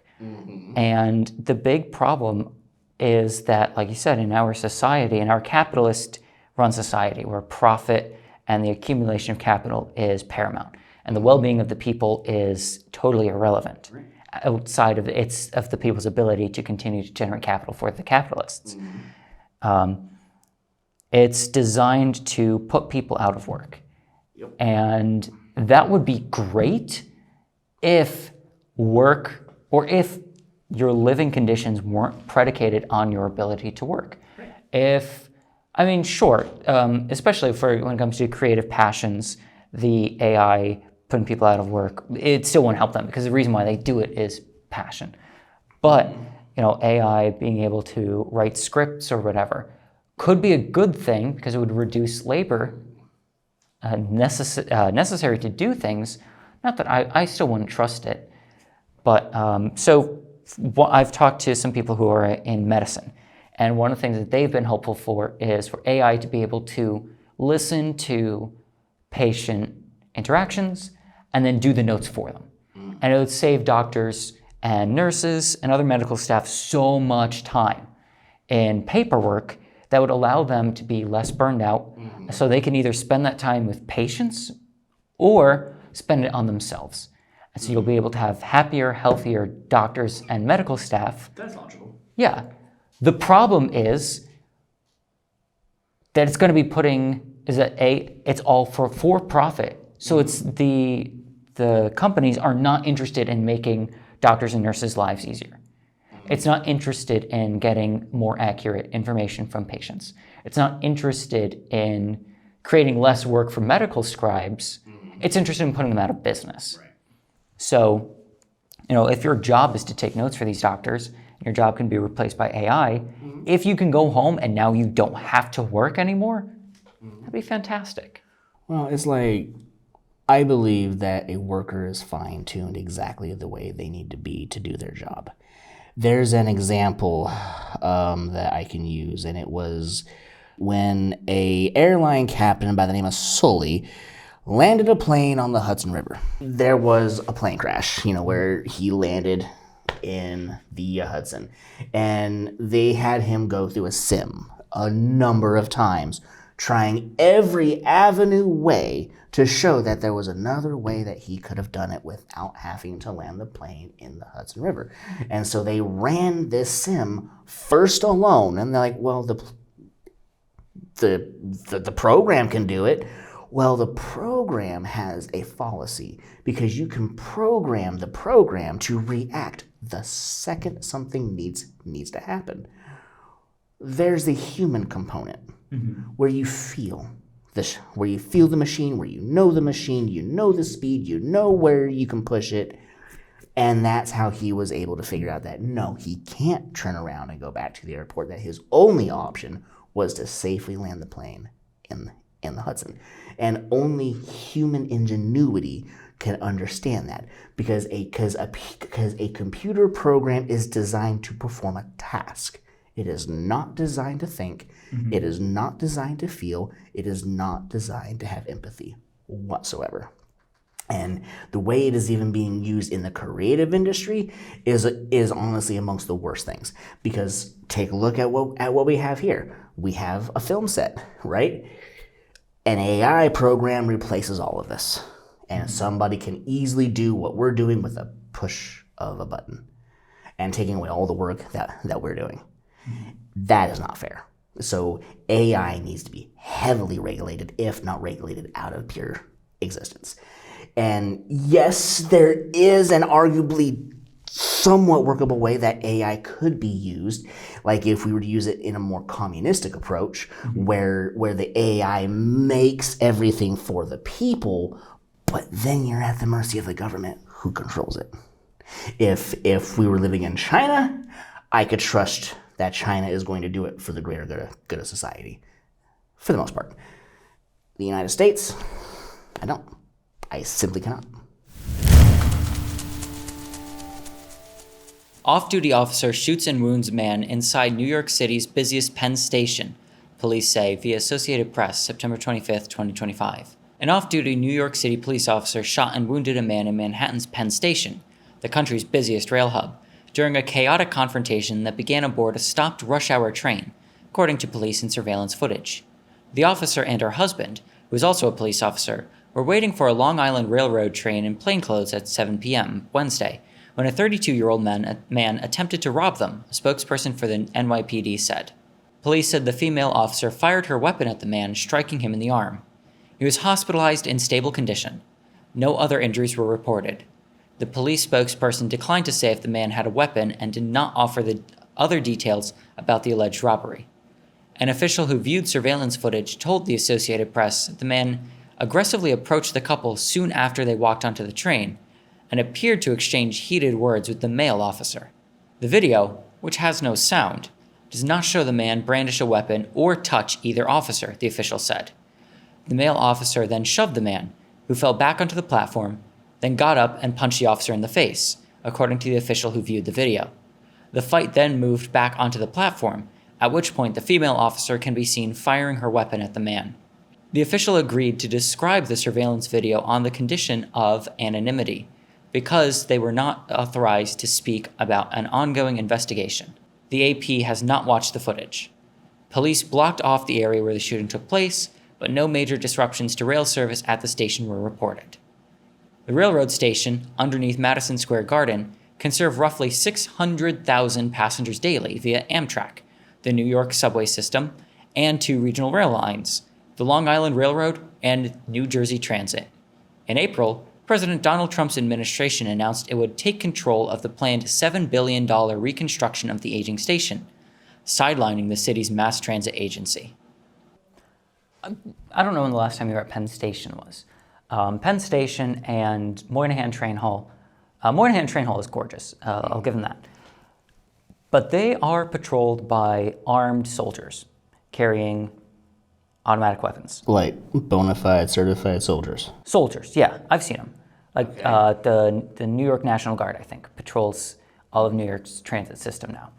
And the big problem is that, like you said, in our society, in our capitalist-run society, where profit and the accumulation of capital is paramount, and the well-being of the people is totally irrelevant, outside of the people's ability to continue to generate capital for the capitalists. It's designed to put people out of work. Yep. And that would be great if work, or if your living conditions weren't predicated on your ability to work. Right. Sure, especially when it comes to creative passions, the AI putting people out of work, it still won't help them, because the reason why they do it is passion. But, AI being able to write scripts or whatever could be a good thing, because it would reduce labor necessary to do things. Not that I still wouldn't trust it. But I've talked to some people who are in medicine, and one of the things that they've been hopeful for is for AI to be able to listen to patient interactions and then do the notes for them. And it would save doctors and nurses and other medical staff so much time in paperwork that would allow them to be less burned out, so they can either spend that time with patients or spend it on themselves. And so you'll be able to have happier, healthier doctors and medical staff. That's logical. Yeah. The problem is that it's going to be it's all for profit. So it's the companies are not interested in making doctors and nurses' lives easier. It's not interested in getting more accurate information from patients. It's not interested in creating less work for medical scribes. It's interested in putting them out of business. Right. So, if your job is to take notes for these doctors, your job can be replaced by AI. If you can go home and now you don't have to work anymore, that'd be fantastic. Well, it's like, I believe that a worker is fine-tuned exactly the way they need to be to do their job. There's an example that I can use, and it was when a airline captain by the name of Sully landed a plane on the Hudson River. There was a plane crash, where he landed in the Hudson, and they had him go through a sim a number of times, trying every avenue way to show that there was another way that he could have done it without having to land the plane in the Hudson River. And so they ran this sim first alone, and they're like, well, the program can do it. Well, the program has a fallacy, because you can program the program to react the second something needs to happen. There's the human component where you feel where you feel the machine, where you know the machine, you know the speed, you know where you can push it. And that's how he was able to figure out that no, he can't turn around and go back to the airport, that his only option was to safely land the plane in the Hudson. And only human ingenuity can understand that, because a computer program is designed to perform a task. It is not designed to think. It is not designed to feel. It is not designed to have empathy whatsoever. And the way it is even being used in the creative industry is honestly amongst the worst things. Because take a look at what we have here. We have a film set, right? An AI program replaces all of this. And somebody can easily do what we're doing with a push of a button and taking away all the work that we're doing. That is not fair. So AI needs to be heavily regulated, if not regulated out of pure existence. And yes, there is an arguably somewhat workable way that AI could be used, like if we were to use it in a more communistic approach, where the AI makes everything for the people, but then you're at the mercy of the government who controls it. If we were living in China, I could trust that China is going to do it for the greater good of society, for the most part. The United States, I don't. I simply cannot. Off-duty officer shoots and wounds man inside New York City's busiest Penn Station, police say via Associated Press, September 25, 2025. An off-duty New York City police officer shot and wounded a man in Manhattan's Penn Station, the country's busiest rail hub, during a chaotic confrontation that began aboard a stopped rush-hour train, according to police and surveillance footage. The officer and her husband, who is also a police officer, were waiting for a Long Island Railroad train in Plainclothes at 7 p.m. Wednesday, when a 32-year-old man attempted to rob them, a spokesperson for the NYPD said. Police said the female officer fired her weapon at the man, striking him in the arm. He was hospitalized in stable condition. No other injuries were reported. The police spokesperson declined to say if the man had a weapon and did not offer the other details about the alleged robbery. An official who viewed surveillance footage told the Associated Press that the man aggressively approached the couple soon after they walked onto the train and appeared to exchange heated words with the male officer. The video, which has no sound, does not show the man brandish a weapon or touch either officer, the official said. The male officer then shoved the man, who fell back onto the platform, then got up and punched the officer in the face, according to the official who viewed the video. The fight then moved back onto the platform, at which point the female officer can be seen firing her weapon at the man. The official agreed to describe the surveillance video on the condition of anonymity, because they were not authorized to speak about an ongoing investigation. The AP has not watched the footage. Police blocked off the area where the shooting took place, but no major disruptions to rail service at the station were reported. The railroad station, underneath Madison Square Garden, can serve roughly 600,000 passengers daily via Amtrak, the New York subway system, and 2 regional rail lines, the Long Island Railroad and New Jersey Transit. In April, President Donald Trump's administration announced it would take control of the planned $7 billion reconstruction of the aging station, sidelining the city's mass transit agency. I don't know when the last time you were at Penn Station was. Penn Station and Moynihan Train Hall. Moynihan Train Hall is gorgeous. I'll give them that. But they are patrolled by armed soldiers carrying automatic weapons. Like bona fide certified soldiers. Soldiers, yeah, I've seen them. Like the New York National Guard, I think, patrols all of New York's transit system now.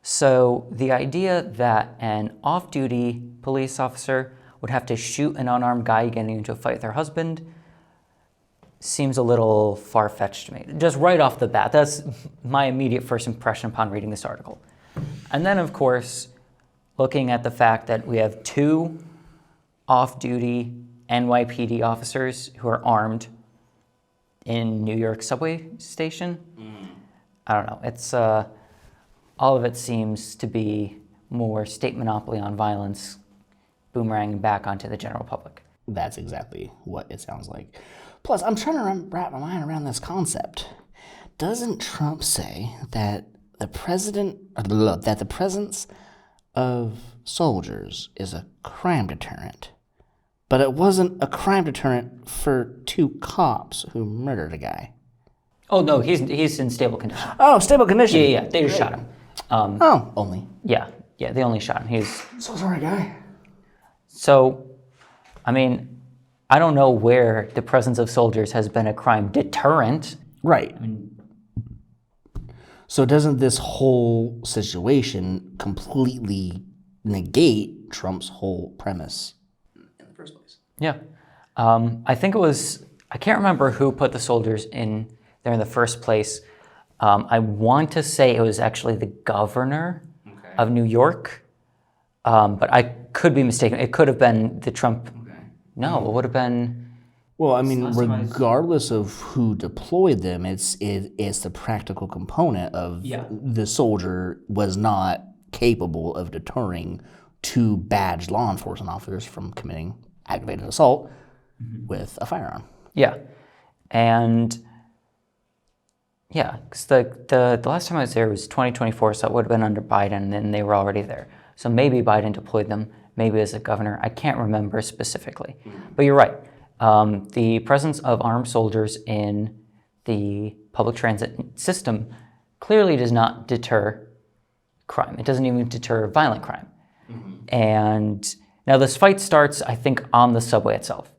So the idea that an off-duty police officer would have to shoot an unarmed guy getting into a fight with her husband seems a little far-fetched to me. Just right off the bat, that's my immediate first impression upon reading this article. And then, of course, looking at the fact that we have 2 off-duty NYPD officers who are armed in New York subway station. I don't know. It's all of it seems to be more state monopoly on violence boomeranging back onto the general public. That's exactly what it sounds like. Plus, I'm trying to wrap my mind around this concept. doesn't Trump say that the presence of soldiers is a crime deterrent, but it wasn't a crime deterrent for 2 cops who murdered a guy? Oh, no, he's in stable condition. Oh, stable condition. Yeah, they just shot him. Only. Yeah, they only shot him. He's So sorry, guy. So, I mean, I don't know where the presence of soldiers has been a crime deterrent. Right. So doesn't this whole situation completely negate Trump's whole premise in the first place? Yeah. I think it was, I can't remember who put the soldiers in there in the first place. I want to say it was actually the governor of New York, but I could be mistaken. It could have been the Trump. No, it would have been. Well, I mean, regardless of who deployed them, it's the practical component of the soldier was not capable of deterring 2 badged law enforcement officers from committing aggravated assault with a firearm. Yeah, and yeah, because the last time I was there was 2024, so it would have been under Biden, and they were already there. So maybe Biden deployed them, maybe as a governor. I can't remember specifically, but you're right. The presence of armed soldiers in the public transit system clearly does not deter crime. It doesn't even deter violent crime. And now this fight starts, I think, on the subway itself,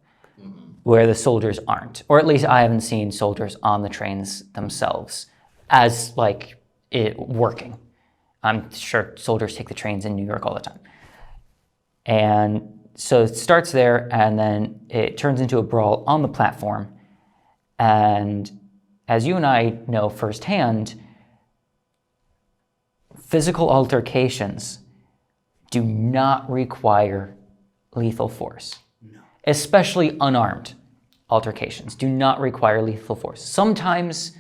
where the soldiers aren't. Or at least I haven't seen soldiers on the trains themselves as, like, it working. I'm sure soldiers take the trains in New York all the time. And so it starts there, and then it turns into a brawl on the platform. And as you and I know firsthand, physical altercations do not require lethal force. No. Especially unarmed altercations do not require lethal force. Sometimes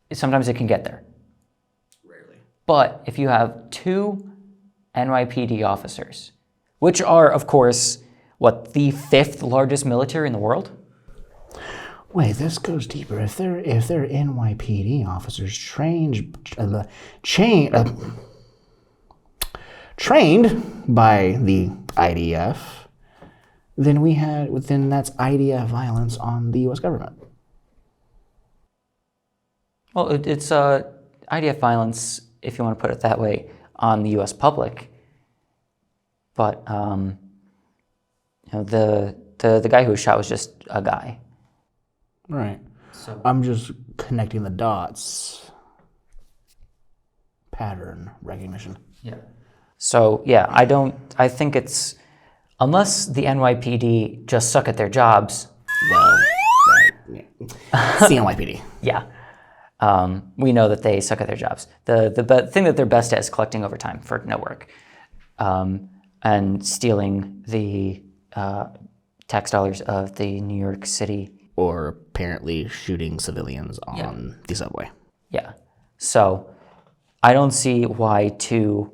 it can get there. Rarely. But if you have 2 NYPD officers, which are, of course, the 5th largest military in the world? Wait, this goes deeper. If they're NYPD officers trained by the IDF, then that's IDF violence on the U.S. government. Well, it's IDF violence, if you want to put it that way, on the U.S. public. But the guy who was shot was just a guy. Right. So I'm just connecting the dots. Pattern recognition. Yeah. So yeah, I think it's, unless the NYPD just suck at their jobs. Well, right. Yeah. It's the NYPD. Yeah. We know that they suck at their jobs. The thing that they're best at is collecting overtime for no work. And stealing the tax dollars of the New York City. Or apparently shooting civilians on the subway. Yeah. So I don't see why 2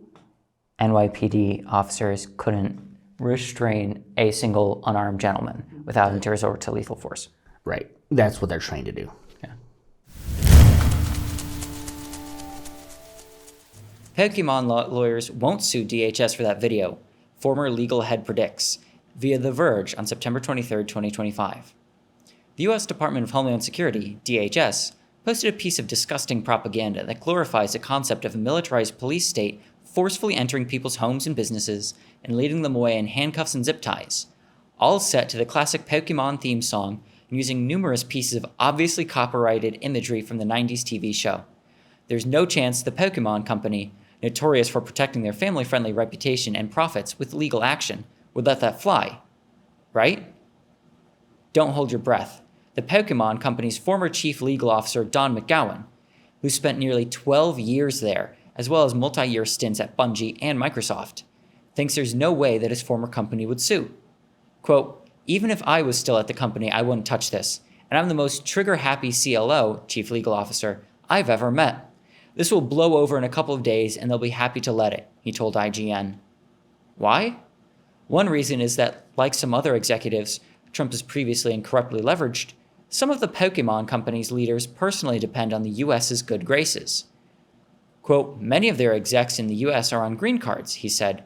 NYPD officers couldn't restrain a single unarmed gentleman without having to resort to lethal force. Right. That's what they're trained to do. Yeah. Pokémon lawyers won't sue DHS for that video, former legal head predicts, via The Verge on September 23, 2025. The U.S. Department of Homeland Security, DHS, posted a piece of disgusting propaganda that glorifies the concept of a militarized police state forcefully entering people's homes and businesses and leading them away in handcuffs and zip ties, all set to the classic Pokémon theme song and using numerous pieces of obviously copyrighted imagery from the 90s TV show. There's no chance the Pokémon company, notorious for protecting their family-friendly reputation and profits with legal action, would let that fly. Right? Don't hold your breath. The Pokémon company's former chief legal officer, Don McGowan, who spent nearly 12 years there, as well as multi-year stints at Bungie and Microsoft, thinks there's no way that his former company would sue. Quote, "Even if I was still at the company, I wouldn't touch this, and I'm the most trigger-happy CLO, chief legal officer, I've ever met. This will blow over in a couple of days and they'll be happy to let it," he told IGN. Why? One reason is that, like some other executives Trump has previously and corruptly leveraged, some of the Pokémon company's leaders personally depend on the US's good graces. Quote, many of their execs in the US are on green cards, he said.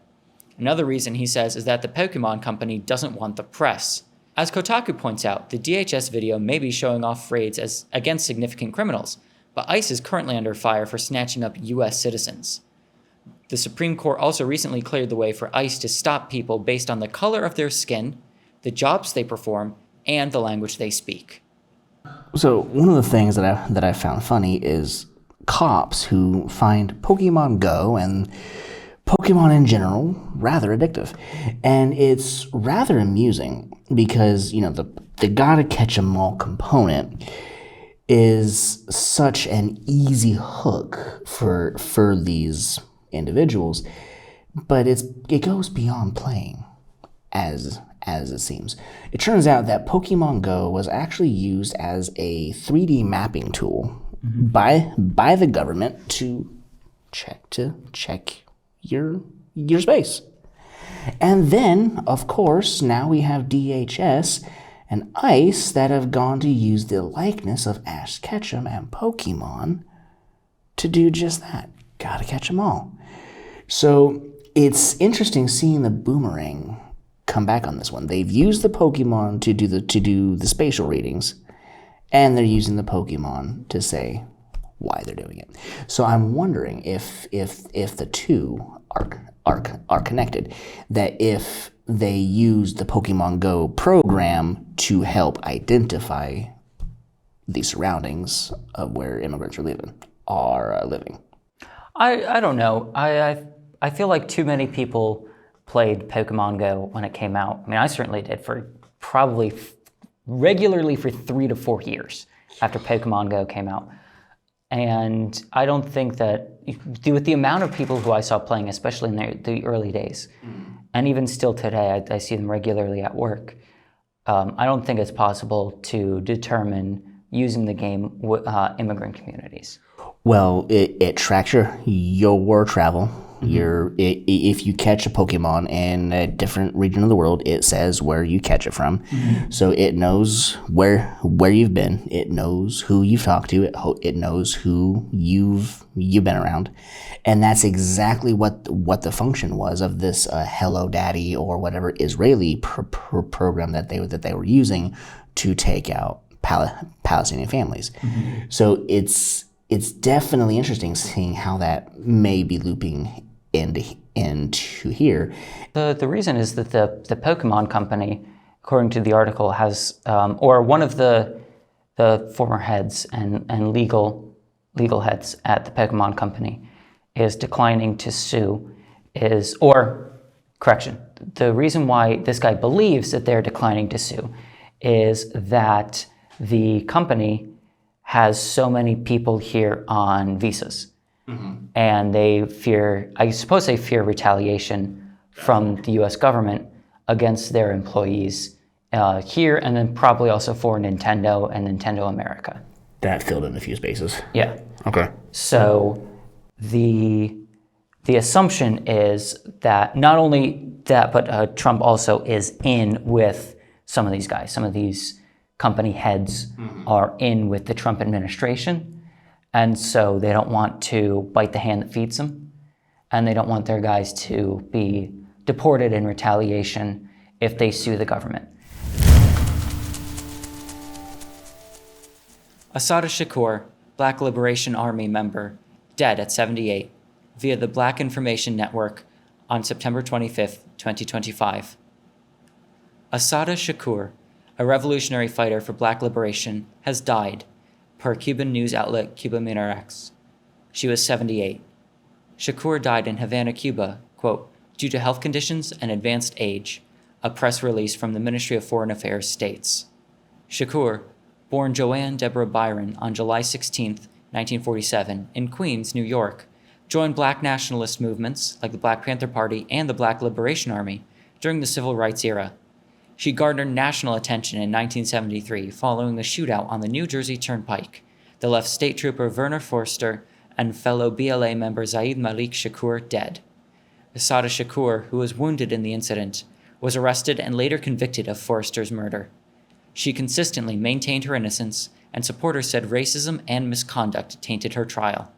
Another reason, he says, is that the Pokémon company doesn't want the press. As Kotaku points out, the DHS video may be showing off raids against significant criminals, but ICE is currently under fire for snatching up US citizens. The Supreme Court also recently cleared the way for ICE to stop people based on the color of their skin, the jobs they perform, and the language they speak. So one of the things that I found funny is cops who find Pokemon Go and Pokemon in general rather addictive. And it's rather amusing because, the gotta catch 'em all component is such an easy hook for these individuals, but it goes beyond playing as it seems. It turns out that Pokemon Go was actually used as a 3D mapping tool by the government to check your space. And then, of course, now we have DHS and ICE that have gone to use the likeness of Ash Ketchum and Pokemon to do just that. Gotta catch them all. So it's interesting seeing the boomerang come back on this one. They've used the Pokemon to do the spatial readings, and they're using the Pokemon to say why they're doing it. So I'm wondering if the two are connected. That if they use the Pokemon Go program to help identify the surroundings of where immigrants are living. I don't know. I feel like too many people played Pokemon Go when it came out. I mean, I certainly did for probably regularly for 3 to 4 years after Pokemon Go came out. And I don't think that, with the amount of people who I saw playing, especially in the early days, and even still today, I see them regularly at work, I don't think it's possible to determine using the game immigrant communities. Well, it tracks your war travel. If you catch a Pokemon in a different region of the world, it says where you catch it from. So it knows where you've been. It knows who you've talked to. It knows who you've been around, and that's exactly what the function was of this Hello Daddy or whatever Israeli program that they were using to take out Palestinian families. So it's definitely interesting seeing how that may be looping into here. The reason is that the Pokemon company, according to the article, has or one of the former heads and legal heads at the Pokemon company is declining to sue. The reason why this guy believes that they're declining to sue is that the company has so many people here on visas. And I suppose they fear retaliation from the US government against their employees here, and then probably also for Nintendo and Nintendo America. That filled in a few spaces. Yeah. Okay. So the assumption is that not only that, but Trump also is in with some of these guys. Some of these company heads are in with the Trump administration. And so they don't want to bite the hand that feeds them, and they don't want their guys to be deported in retaliation if they sue the government. Assata Shakur, Black Liberation Army member, dead at 78, via the Black Information Network on September 25, 2025. Assata Shakur, a revolutionary fighter for Black liberation, has died, per Cuban news outlet Cuba Minorex. She was 78. Shakur died in Havana, Cuba, quote, due to health conditions and advanced age, a press release from the Ministry of Foreign Affairs states. Shakur, born Joanne Deborah Byron on July 16, 1947, in Queens, New York, joined Black nationalist movements like the Black Panther Party and the Black Liberation Army during the Civil Rights era. She garnered national attention in 1973 following the shootout on the New Jersey Turnpike that left State Trooper Werner Forster and fellow BLA member Zaid Malik Shakur dead. Assata Shakur, who was wounded in the incident, was arrested and later convicted of Forster's murder. She consistently maintained her innocence, and supporters said racism and misconduct tainted her trial.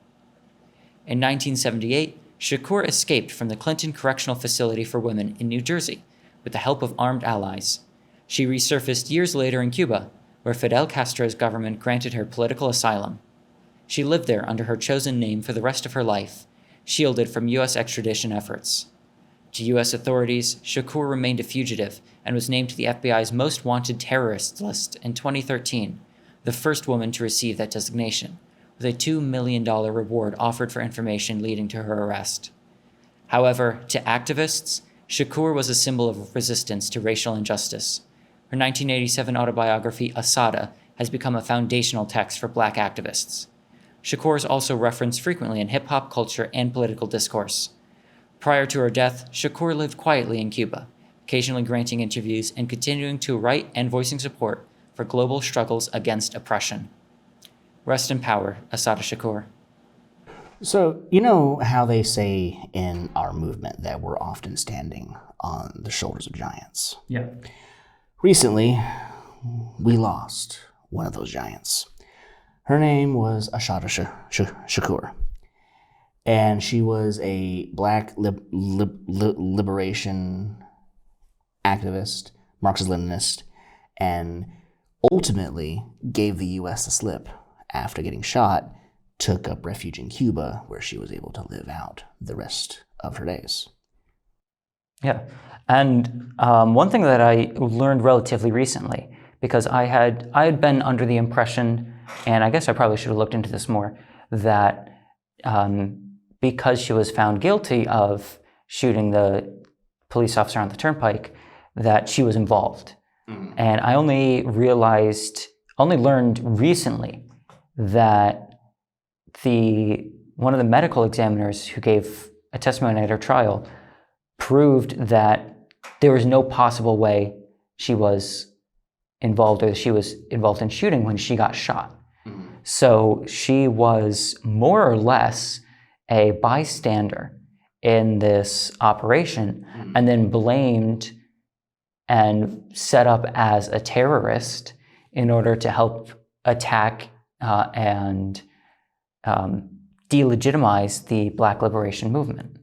In 1978, Shakur escaped from the Clinton Correctional Facility for Women in New Jersey with the help of armed allies. She resurfaced years later in Cuba, where Fidel Castro's government granted her political asylum. She lived there under her chosen name for the rest of her life, shielded from U.S. extradition efforts. To U.S. authorities, Shakur remained a fugitive and was named to the FBI's Most Wanted Terrorists list in 2013, the first woman to receive that designation, with a $2 million reward offered for information leading to her arrest. However, to activists, Shakur was a symbol of resistance to racial injustice. Her 1987 autobiography, Assata, has become a foundational text for Black activists. Shakur is also referenced frequently in hip-hop culture and political discourse. Prior to her death, Shakur lived quietly in Cuba, occasionally granting interviews and continuing to write and voicing support for global struggles against oppression. Rest in power, Assata Shakur. So, you know how they say in our movement that we're often standing on the shoulders of giants? Yeah. Recently, we lost one of those giants. Her name was Assata Shakur, and she was a Black liberation activist, Marxist-Leninist, and ultimately gave the U.S. the slip after getting shot, took up refuge in Cuba, where she was able to live out the rest of her days. Yeah. And one thing that I learned relatively recently, because I had been under the impression, and I guess I probably should have looked into this more, that because she was found guilty of shooting the police officer on the turnpike, that she was involved. Mm-hmm. And I only learned recently that one of the medical examiners who gave a testimony at her trial proved that there was no possible way she was involved or she was involved in shooting when she got shot. Mm-hmm. So she was more or less a bystander in this operation, mm-hmm. and then blamed and set up as a terrorist in order to help attack and delegitimize the Black liberation movement.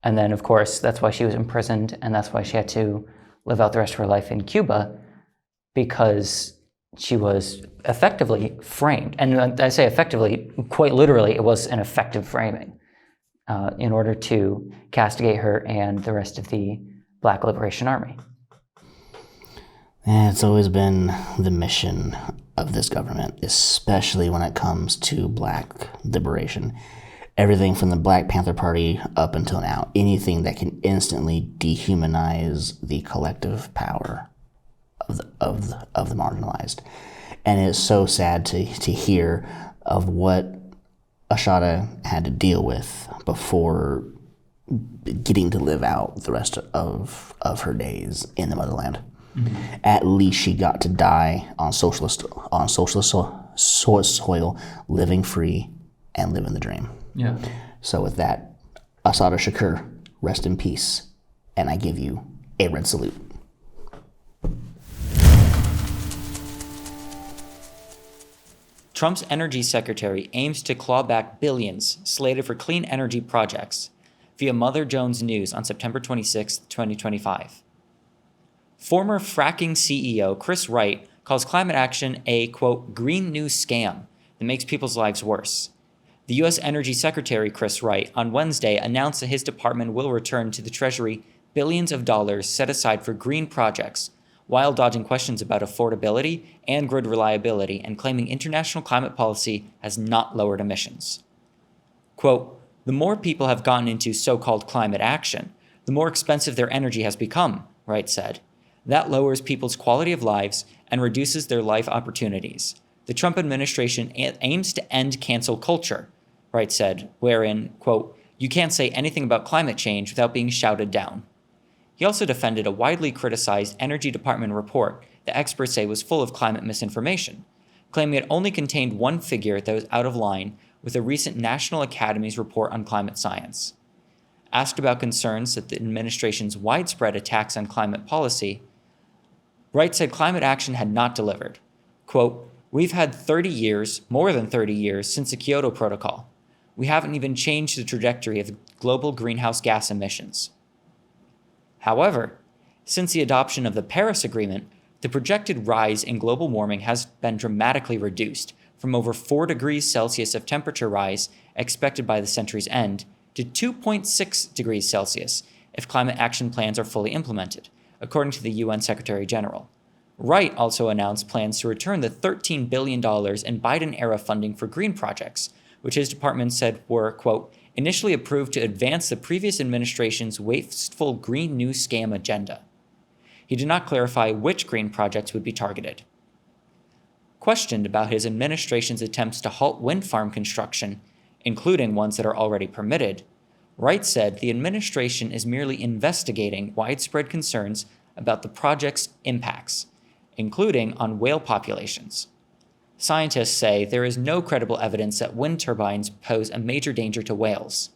And then, of course, that's why she was imprisoned, and that's why she had to live out the rest of her life in Cuba, because she was effectively framed. And I say effectively, quite literally, it was an effective framing in order to castigate her and the rest of the Black Liberation Army. And it's always been the mission of this government, especially when it comes to Black liberation. Everything from the Black Panther Party up until now, anything that can instantly dehumanize the collective power of the marginalized. And it's so sad to hear of what Assata had to deal with before getting to live out the rest of her days in the motherland. Mm-hmm. At least she got to die on socialist soil, living free and living the dream. Yeah. So with that, Assata Shakur, rest in peace, and I give you a red salute. Trump's energy secretary aims to claw back billions slated for clean energy projects via Mother Jones News on September 26, 2025. Former fracking CEO Chris Wright calls climate action a, quote, green news scam that makes people's lives worse. The U.S. Energy Secretary Chris Wright on Wednesday announced that his department will return to the Treasury billions of dollars set aside for green projects, while dodging questions about affordability and grid reliability and claiming international climate policy has not lowered emissions. Quote, the more people have gotten into so-called climate action, the more expensive their energy has become, Wright said. That lowers people's quality of lives and reduces their life opportunities. The Trump administration aims to end cancel culture, Wright said, wherein, quote, you can't say anything about climate change without being shouted down. He also defended a widely criticized Energy Department report that experts say was full of climate misinformation, claiming it only contained one figure that was out of line with a recent National Academy's report on climate science. Asked about concerns that the administration's widespread attacks on climate policy Wright said climate action had not delivered. Quote, "We've had 30 years, more than 30 years, since the Kyoto Protocol. We haven't even changed the trajectory of global greenhouse gas emissions." However, since the adoption of the Paris Agreement, the projected rise in global warming has been dramatically reduced from over 4 degrees Celsius of temperature rise expected by the century's end to 2.6 degrees Celsius if climate action plans are fully implemented, according to the UN Secretary General. Wright also announced plans to return the $13 billion in Biden-era funding for green projects, which his department said were, quote, "initially approved to advance the previous administration's wasteful Green New Scam agenda." He did not clarify which green projects would be targeted. Questioned about his administration's attempts to halt wind farm construction, including ones that are already permitted, Wright said the administration is merely investigating widespread concerns about the project's impacts, including on whale populations. Scientists say there is no credible evidence that wind turbines pose a major danger to whales.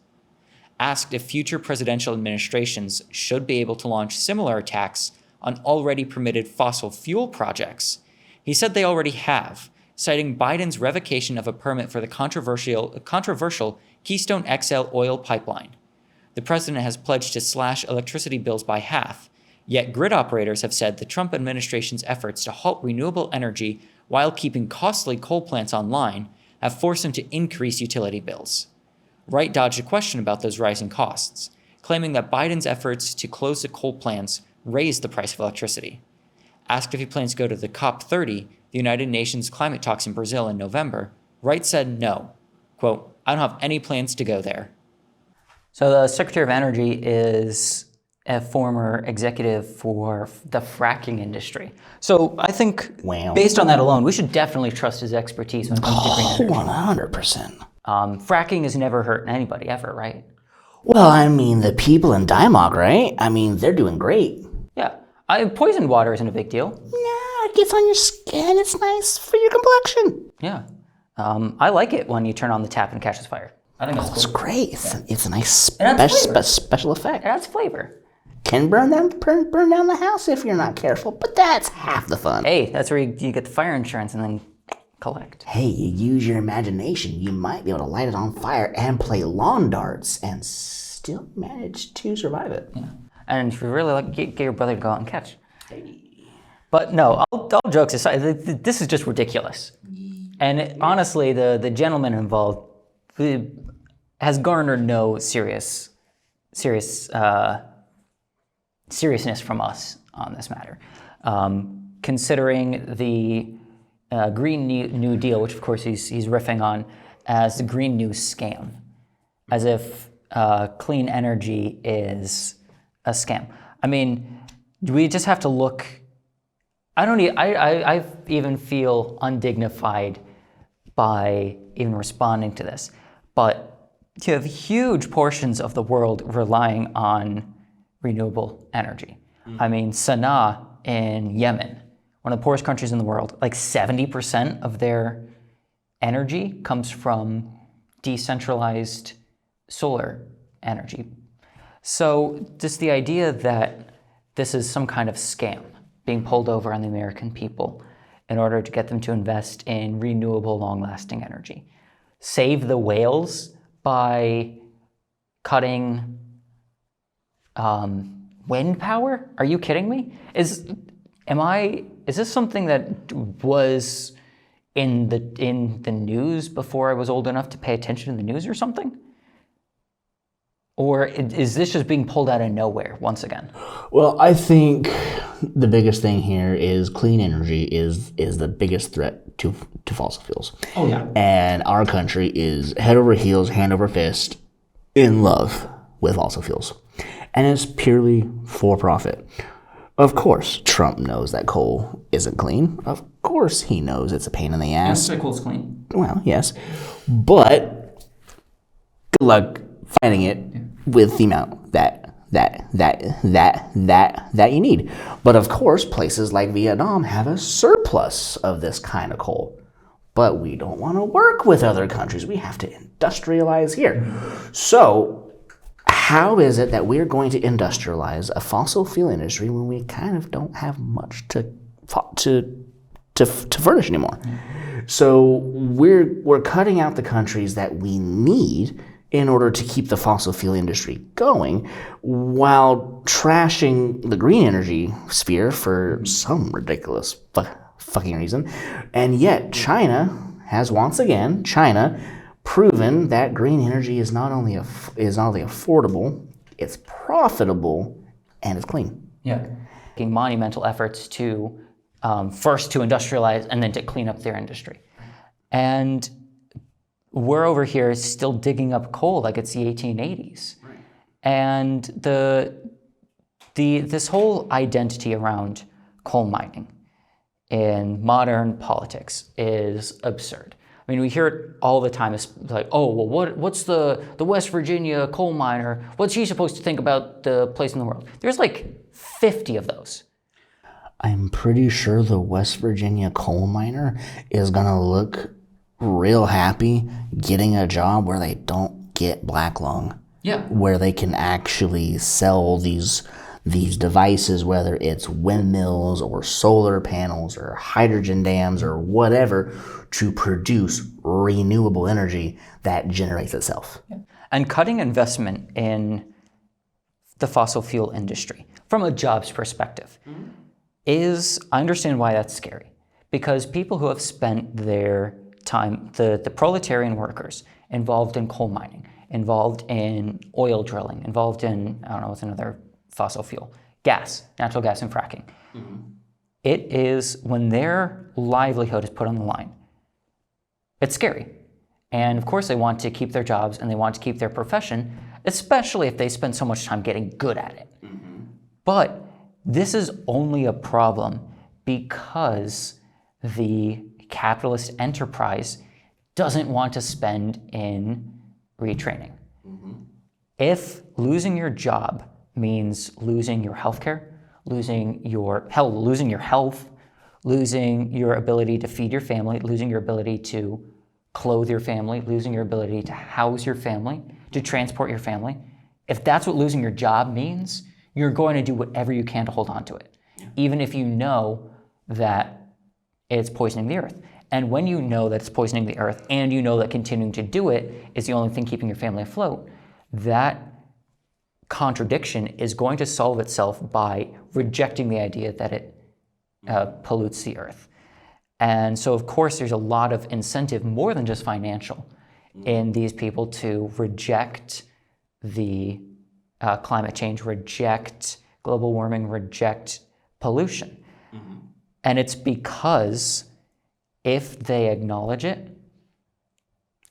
Asked if future presidential administrations should be able to launch similar attacks on already permitted fossil fuel projects, he said they already have, citing Biden's revocation of a permit for the controversial Keystone XL oil pipeline. The president has pledged to slash electricity bills by half, yet grid operators have said the Trump administration's efforts to halt renewable energy while keeping costly coal plants online have forced him to increase utility bills. Wright dodged a question about those rising costs, claiming that Biden's efforts to close the coal plants raised the price of electricity. Asked if he plans to go to the COP30, the United Nations climate talks in Brazil in November, Wright said no. Quote, "I don't have any plans to go there." So the Secretary of Energy is a former executive for the fracking industry. So I think, Wow. based on that alone, we should definitely trust his expertise when it comes to green energy. 100%. Fracking has never hurt anybody ever, right? Well, I mean, the people in Dimog, right? I mean, they're doing great. Yeah. Poisoned water isn't a big deal. Yeah, it gets on your skin. It's nice for your complexion. Yeah. I like it when you turn on the tap and it catches fire. I think that's It's cool. great. It's a nice It adds flavor. special effect. It adds flavor. Can burn down the house if you're not careful, but that's half the fun. Hey, that's where you get the fire insurance and then collect. Hey, you use your imagination. You might be able to light it on fire and play lawn darts and still manage to survive it. Yeah. And if you really like, get your brother to go out and catch. But no, all jokes aside, this is just ridiculous. And honestly, the gentleman involved has garnered no seriousness from us on this matter. Considering the Green New Deal, which of course he's riffing on as the Green New Scam, as if clean energy is a scam. I mean, do we just have to look? I even feel undignified by even responding to this, but you have huge portions of the world relying on renewable energy. I mean, Sana'a in Yemen, one of the poorest countries in the world, like 70% of their energy comes from decentralized solar energy. So just the idea that this is some kind of scam being pulled over on the American people in order to get them to invest in renewable, long-lasting energy. Save the whales by cutting wind power? Are you kidding me? Is this something that was in the news before I was old enough to pay attention to the news or something? Or is this just being pulled out of nowhere once again? Well, I think the biggest thing here is clean energy is the biggest threat to fossil fuels. Oh yeah. And our country is head over heels, hand over fist, in love with fossil fuels. And it's purely for profit. Of course, Trump knows that coal isn't clean. Of course he knows it's a pain in the ass. Coal's clean. Well, yes. But good luck finding it with the amount that you need. But of course, places like Vietnam have a surplus of this kind of coal. But we don't want to work with other countries. We have to industrialize here. So how is it that we're going to industrialize a fossil fuel industry when we kind of don't have much to furnish anymore. So we're cutting out the countries that we need in order to keep the fossil fuel industry going, while trashing the green energy sphere for some ridiculous fucking reason. And yet China has once again proven that green energy is not only affordable, it's profitable, and it's clean. Yeah. Making monumental efforts to first to industrialize and then to clean up their industry. And we're over here still digging up coal like it's the 1880s. Right. And this whole identity around coal mining in modern politics is absurd. I mean, we hear it all the time. It's like, oh, well, what's the West Virginia coal miner? What's he supposed to think about the place in the world? There's like 50 of those. I'm pretty sure the West Virginia coal miner is gonna look real happy getting a job where they don't get black lung. Yeah. Where they can actually sell these devices, whether it's windmills or solar panels or hydrogen dams or whatever, to produce renewable energy that generates itself. Yeah. And cutting investment in the fossil fuel industry from a jobs perspective is, I understand why that's scary. Because people who have spent their time, the proletarian workers involved in coal mining, involved in oil drilling, involved in, I don't know, what's another fossil fuel, natural gas and fracking. It is when their livelihood is put on the line, it's scary. And of course they want to keep their jobs and they want to keep their profession, especially if they spend so much time getting good at it. But this is only a problem because the capitalist enterprise doesn't want to spend in retraining. If losing your job means losing your healthcare, losing your health, losing your ability to feed your family, losing your ability to clothe your family, losing your ability to house your family, to transport your family, if that's what losing your job means, you're going to do whatever you can to hold on to it, even if you know that it's poisoning the earth. And when you know that it's poisoning the earth and you know that continuing to do it is the only thing keeping your family afloat, that contradiction is going to solve itself by rejecting the idea that it pollutes the earth. And so, of course, there's a lot of incentive, more than just financial, in these people to reject the climate change, reject global warming, reject pollution. And it's because if they acknowledge it,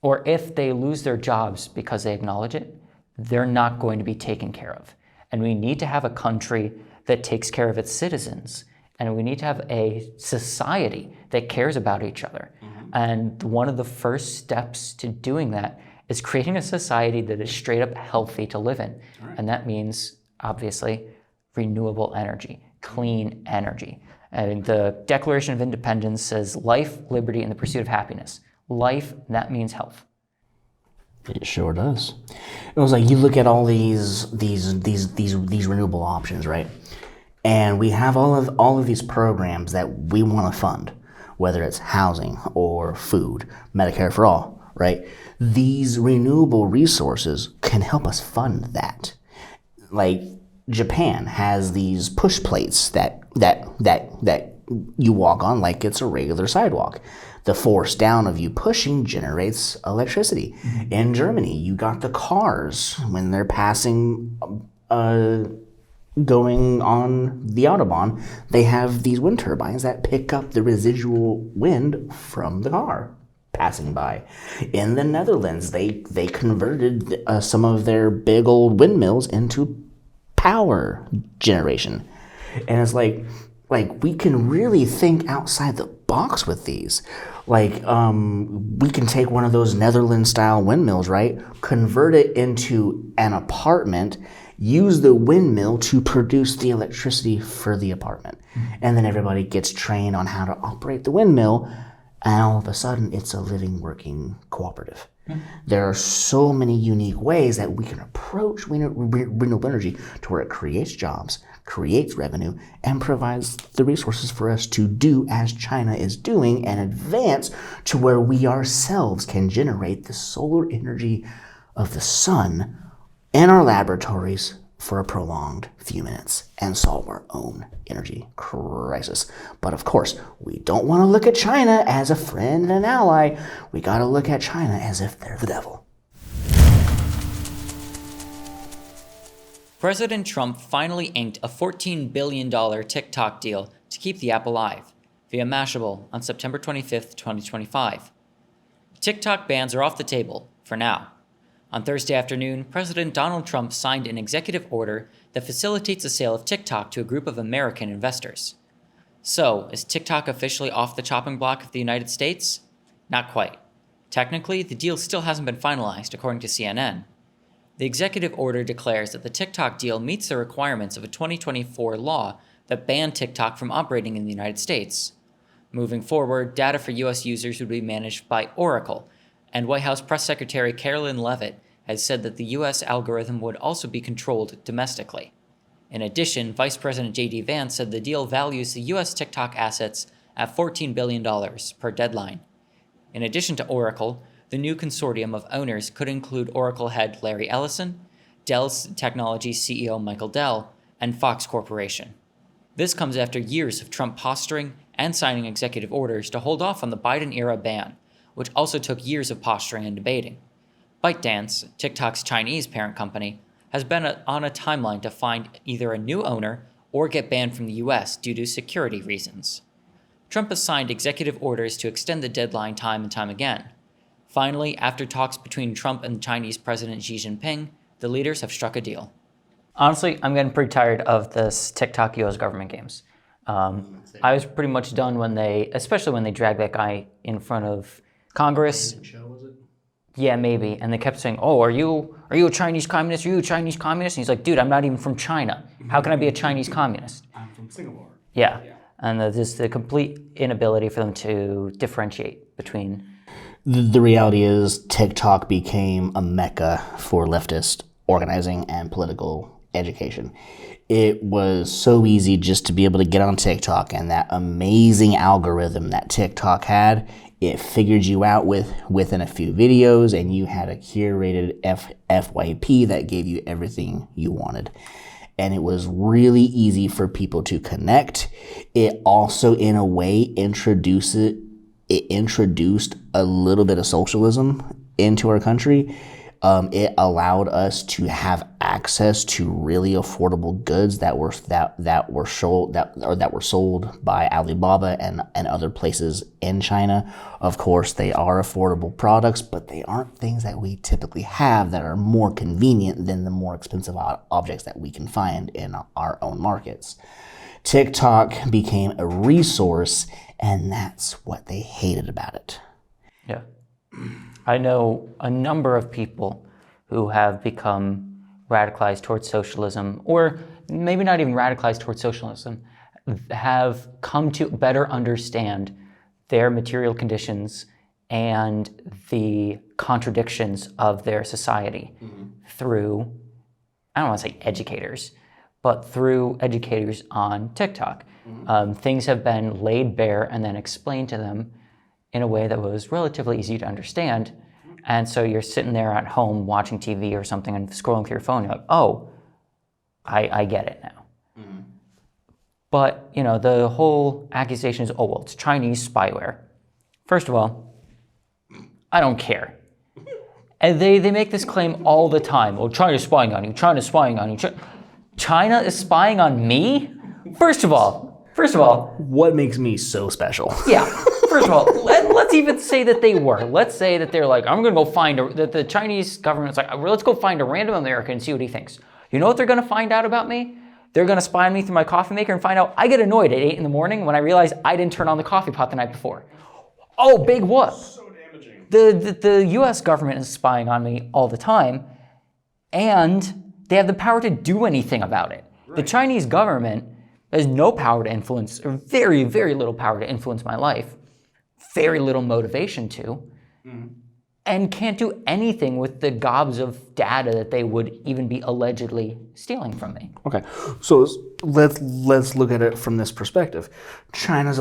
or if they lose their jobs because they acknowledge it, they're not going to be taken care of. And we need to have a country that takes care of its citizens. And we need to have a society that cares about each other. And one of the first steps to doing that is creating a society that is straight up healthy to live in. And that means, obviously, renewable energy, clean energy. And the Declaration of Independence says life, liberty, and the pursuit of happiness. Life, that means health. It sure does. It was like you look at all these renewable options, right? And we have all of these programs that we want to fund, whether it's housing or food, Medicare for all, right? These renewable resources can help us fund that. Like Japan has these push plates that you walk on like it's a regular sidewalk. The force down of you pushing generates electricity. In Germany, you got the cars when they're passing, going on the Autobahn, they have these wind turbines that pick up the residual wind from the car passing by. In the Netherlands, they converted some of their big old windmills into power generation. And it's like we can really think outside the box with these. Like, we can take one of those Netherlands-style windmills, right? Convert it into an apartment, use the windmill to produce the electricity for the apartment. And then everybody gets trained on how to operate the windmill, and all of a sudden, it's a living, working cooperative. There are so many unique ways that we can approach renewable energy to where it creates jobs, creates revenue, and provides the resources for us to do as China is doing and advance to where we ourselves can generate the solar energy of the sun in our laboratories for a prolonged few minutes and solve our own energy crisis. But of course, we don't want to look at China as a friend and an ally. We got to look at China as if they're the devil. President Trump finally inked a $14 billion TikTok deal to keep the app alive via Mashable on September 25th, 2025. TikTok bans are off the table for now. On Thursday afternoon, President Donald Trump signed an executive order that facilitates the sale of TikTok to a group of American investors. So, is TikTok officially off the chopping block of the United States? Not quite. Technically, the deal still hasn't been finalized, according to CNN. The executive order declares that the TikTok deal meets the requirements of a 2024 law that banned TikTok from operating in the United States. Moving forward, data for U.S. users would be managed by Oracle, and White House Press Secretary Carolyn Leavitt has said that the U.S. algorithm would also be controlled domestically. In addition, Vice President J.D. Vance said the deal values the U.S. TikTok assets at $14 billion per deadline. In addition to Oracle, the new consortium of owners could include Oracle head Larry Ellison, Dell Technologies CEO Michael Dell, and Fox Corporation. This comes after years of Trump posturing and signing executive orders to hold off on the Biden-era ban, which also took years of posturing and debating. ByteDance, TikTok's Chinese parent company, has been on a timeline to find either a new owner or get banned from the US due to security reasons. Trump has signed executive orders to extend the deadline time and time again. Finally, after talks between Trump and Chinese President Xi Jinping, the leaders have struck a deal. Honestly, I'm getting pretty tired of this TikTok US government games. I was pretty much done especially when they dragged that guy in front of Congress. Yeah, maybe. And they kept saying, "Oh, are you a Chinese communist? Are you a Chinese communist?" And he's like, "Dude, I'm not even from China. How can I be a Chinese communist?" I'm from Singapore. Yeah. And just the complete inability for them to differentiate between. The reality is TikTok became a mecca for leftist organizing and political education. It was so easy just to be able to get on TikTok, and that amazing algorithm that TikTok had, it figured you out within a few videos, and you had a curated FYP that gave you everything you wanted. And it was really easy for people to connect. It also, in a way, introduced a little bit of socialism into our country. It allowed us to have access to really affordable goods that were sold by Alibaba and other places in China. Of course, they are affordable products, but they aren't things that we typically have that are more convenient than the more expensive objects that we can find in our own markets. TikTok became a resource, and that's what they hated about it. Yeah. I know a number of people who have become radicalized towards socialism, or maybe not even radicalized towards socialism, have come to better understand their material conditions and the contradictions of their society through, I don't want to say educators, but through educators on TikTok. Things have been laid bare and then explained to them in a way that was relatively easy to understand. And so you're sitting there at home watching TV or something and scrolling through your phone, you're like, oh, I get it now. But, the whole accusation is, oh, well, it's Chinese spyware. First of all, I don't care. And they make this claim all the time. Oh, China's spying on you, China's spying on you. China is spying on me? First of all, What makes me so special? yeah. First of all, let's even say that they were. Let's say that they're like, I'm going to go find, that the Chinese government's like, let's go find a random American and see what he thinks. You know what they're going to find out about me? They're going to spy on me through my coffee maker and find out I get annoyed at 8 in the morning when I realize I didn't turn on the coffee pot the night before. Oh, big whoop. So damaging. The U.S. government is spying on me all the time, and they have the power to do anything about it. Right. The Chinese government has no power to influence, or very, very little power to influence my life. Very little motivation to. and can't do anything with the gobs of data that they would even be allegedly stealing from me. Okay, so let's look at it from this perspective. China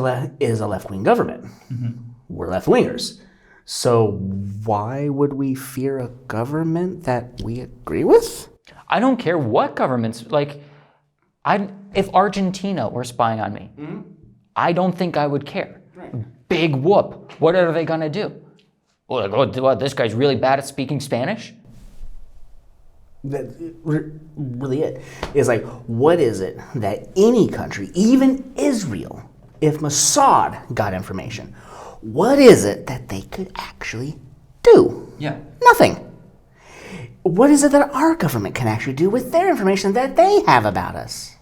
is a left-wing government. We're left-wingers. So why would we fear a government that we agree with? I don't care what governments, like, if Argentina were spying on me, I don't think I would care. Big whoop. What are they gonna do? Well, like, what, this guy's really bad at speaking Spanish? That really it is like, what is it that any country, even Israel, if Mossad got information, what is it that they could actually do? Yeah. Nothing. What is it that our government can actually do with their information that they have about us?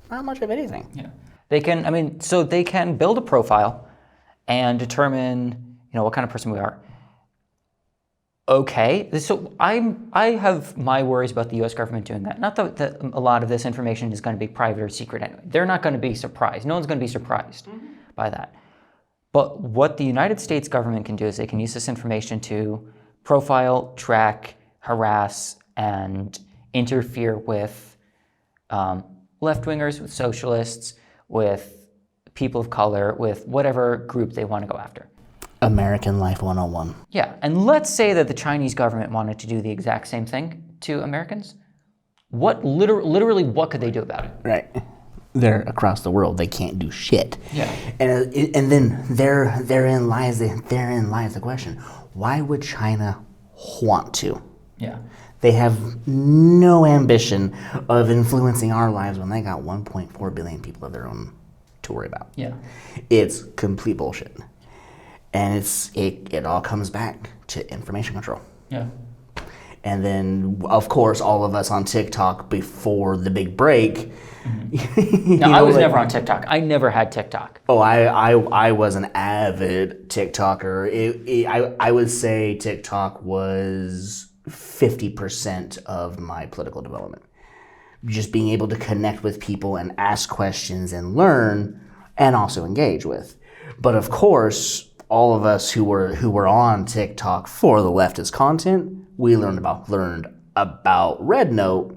Not much of anything. Yeah. They can, so they can build a profile and determine, what kind of person we are. Okay, so I have my worries about the U.S. government doing that. Not that a lot of this information is going to be private or secret anyway. They're not going to be surprised. No one's going to be surprised by that. But what the United States government can do is they can use this information to profile, track, harass, and interfere with left-wingers, with socialists, with people of color, with whatever group they want to go after. American Life 101. Yeah, and let's say that the Chinese government wanted to do the exact same thing to Americans. What literally what could they do about it? Right. They're across the world. They can't do shit. Yeah. And then therein lies the question. Why would China want to? Yeah. They have no ambition of influencing our lives when they got 1.4 billion people of their own to worry about. Yeah. It's complete bullshit. And it all comes back to information control. Yeah. And then, of course, all of us on TikTok before the big break. No, I was never on TikTok. I never had TikTok. Oh, I was an avid TikToker. I would say TikTok was 50% of my political development. Just being able to connect with people and ask questions and learn and also engage with. But of course, all of us who were on TikTok for the leftist content, we learned about Red Note,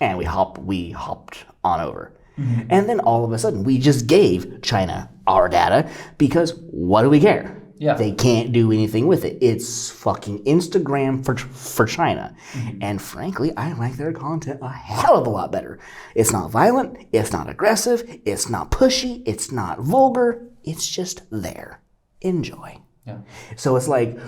and we hopped on over. And then all of a sudden, we just gave China our data because what do we care? Yeah. They can't do anything with it. It's fucking Instagram for China. And frankly, I like their content a hell of a lot better. It's not violent, it's not aggressive, it's not pushy, it's not vulgar, it's just there. Enjoy. Yeah. So it's like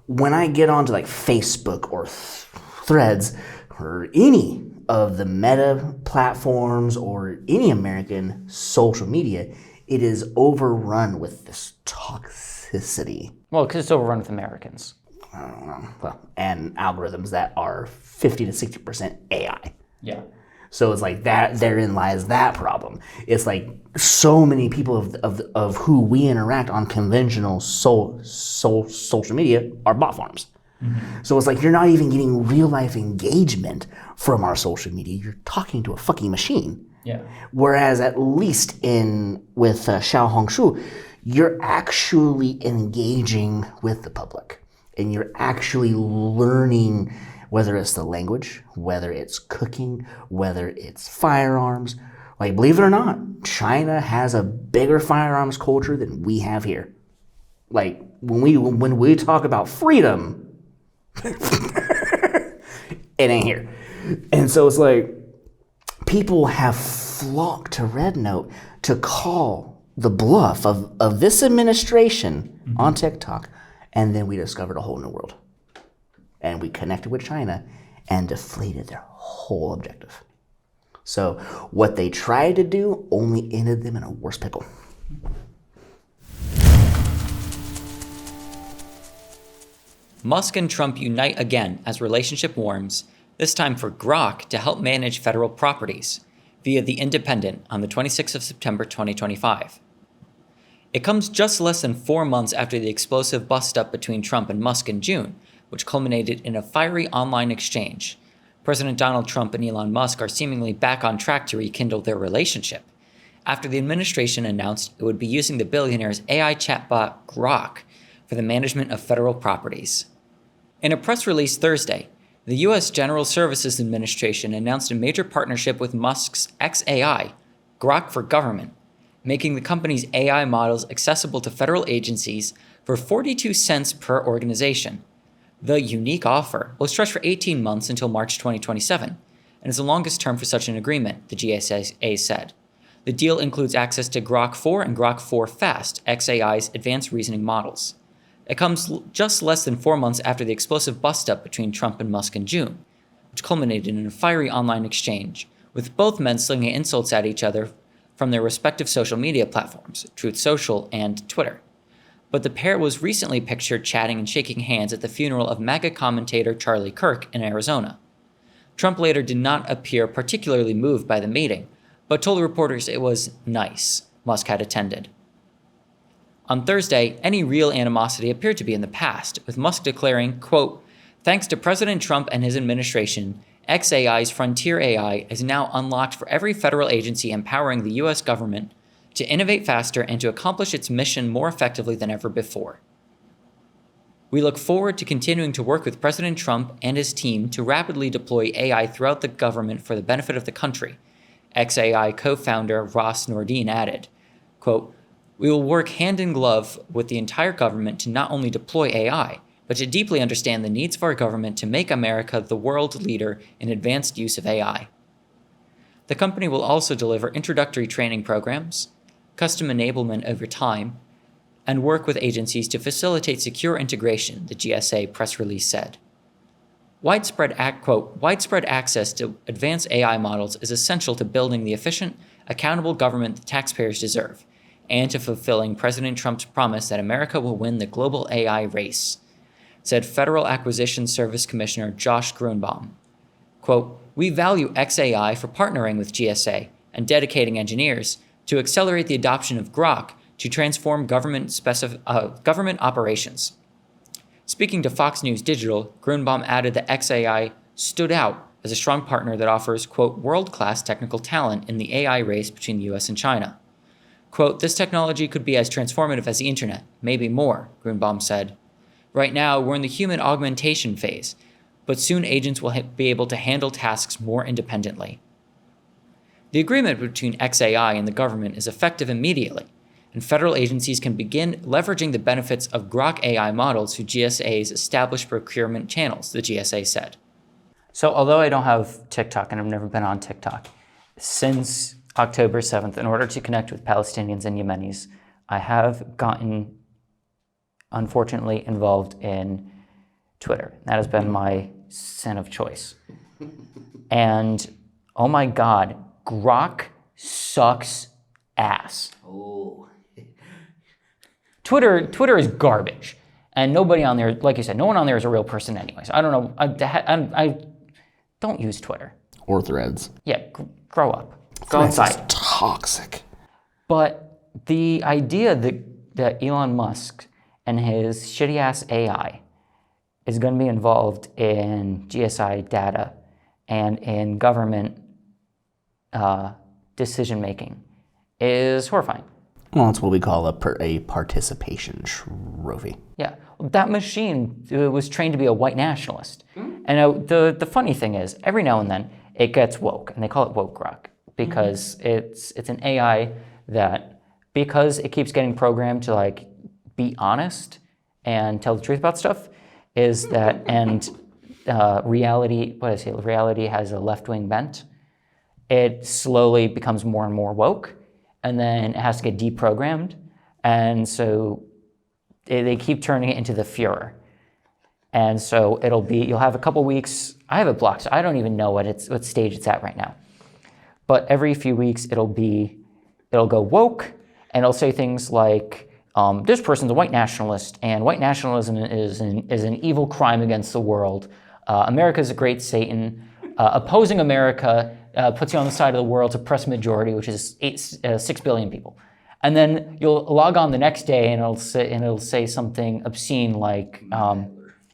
when I get onto like Facebook or Threads or any of the meta platforms or any American social media, it is overrun with this toxicity. Well, because it's overrun with Americans. I don't know. Well, and algorithms that are 50 to 60% AI. Yeah. So it's like that. Therein lies that problem. It's like so many people of who we interact on conventional social media are bot farms. So it's like you're not even getting real life engagement from our social media. You're talking to a fucking machine. Yeah. Whereas at least with Xiao Hongshu, you're actually engaging with the public, and you're actually learning. Whether it's the language, whether it's cooking, whether it's firearms. Like, believe it or not, China has a bigger firearms culture than we have here. Like, when we talk about freedom, it ain't here. And so it's like, people have flocked to Red Note to call the bluff of this administration on TikTok, and then we discovered a whole new world. And we connected with China and deflated their whole objective. So what they tried to do only ended them in a worse pickle. Musk and Trump unite again as relationship warms, this time for Grok to help manage federal properties, via The Independent on the 26th of September 2025. It comes just less than 4 months after the explosive bust-up between Trump and Musk in June, which culminated in a fiery online exchange. President Donald Trump and Elon Musk are seemingly back on track to rekindle their relationship, after the administration announced it would be using the billionaire's AI chatbot Grok for the management of federal properties. In a press release Thursday, the U.S. General Services Administration announced a major partnership with Musk's xAI, Grok for Government, making the company's AI models accessible to federal agencies for 42 cents per organization. The unique offer will stretch for 18 months until March 2027, and is the longest term for such an agreement, the GSA said. The deal includes access to Grok 4 and Grok 4 Fast, xAI's advanced reasoning models. It comes just less than 4 months after the explosive bust-up between Trump and Musk in June, which culminated in a fiery online exchange, with both men slinging insults at each other from their respective social media platforms, Truth Social and Twitter. But the pair was recently pictured chatting and shaking hands at the funeral of MAGA commentator Charlie Kirk in Arizona. Trump later did not appear particularly moved by the meeting, but told reporters it was nice Musk had attended. On Thursday, any real animosity appeared to be in the past, with Musk declaring, quote, "Thanks to President Trump and his administration, xAI's Frontier AI is now unlocked for every federal agency empowering the U.S. government to innovate faster and to accomplish its mission more effectively than ever before. We look forward to continuing to work with President Trump and his team to rapidly deploy AI throughout the government for the benefit of the country," xAI co-founder Ross Nordin added, quote, "We will work hand in glove with the entire government to not only deploy AI, but to deeply understand the needs of our government to make America the world leader in advanced use of AI." The company will also deliver introductory training programs, custom enablement over time, and work with agencies to facilitate secure integration, the GSA press release said. Widespread access to advanced AI models is essential to building the efficient, accountable government the taxpayers deserve, and to fulfilling President Trump's promise that America will win the global AI race, said Federal Acquisition Service Commissioner Josh Grunbaum. Quote, "We value xAI for partnering with GSA and dedicating engineers to accelerate the adoption of Grok to transform government operations." Speaking to Fox News Digital, Grunbaum added that xAI stood out as a strong partner that offers, quote, "world-class technical talent in the AI race between the US and China." Quote, "This technology could be as transformative as the internet, maybe more," Grunbaum said. "Right now, we're in the human augmentation phase, but soon agents will be able to handle tasks more independently." The agreement between xAI and the government is effective immediately, and federal agencies can begin leveraging the benefits of Grok AI models through GSA's established procurement channels, the GSA said. So although I don't have TikTok and I've never been on TikTok, since October 7th, in order to connect with Palestinians and Yemenis, I have gotten, unfortunately, involved in Twitter. That has been my sin of choice. And, oh my God, Grok sucks ass. Oh. Twitter is garbage, and nobody on there, like you said, no one on there is a real person anyway. So I don't know. I don't use Twitter Or Threads. Yeah, grow up. Go Threads inside. is toxic. But the idea that Elon Musk and his shitty ass AI is going to be involved in GSI data and in government decision making is horrifying. Well, that's what we call a participation trophy. Yeah, that machine was trained to be a white nationalist. And the funny thing is, every now and then it gets woke, and they call it woke Grok because it's an AI that, because it keeps getting programmed to like be honest and tell the truth about stuff, is that and reality has a left-wing bent. It slowly becomes more and more woke, and then it has to get deprogrammed, and so they keep turning it into the Fuhrer. And so you'll have a couple weeks. I have it blocked, so I don't even know what stage it's at right now. But every few weeks it'll go woke, and it'll say things like, this person's a white nationalist, and white nationalism is an evil crime against the world. America's a great Satan. Opposing America puts you on the side of the world's oppressed majority, which is 6 billion people. And then you'll log on the next day, and it'll say something obscene like,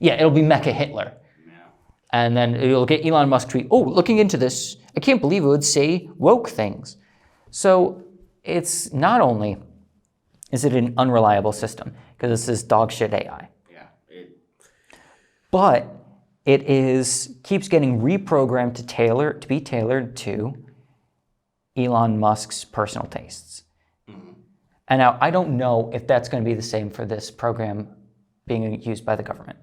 it'll be Mecha Hitler. Yeah. And then you'll get Elon Musk tweet, "Oh, looking into this, I can't believe it would say woke things." So it's not only is it an unreliable system, because this is dog shit AI. Yeah. but it keeps getting reprogrammed to be tailored to Elon Musk's personal tastes. And now I don't know if that's going to be the same for this program being used by the government.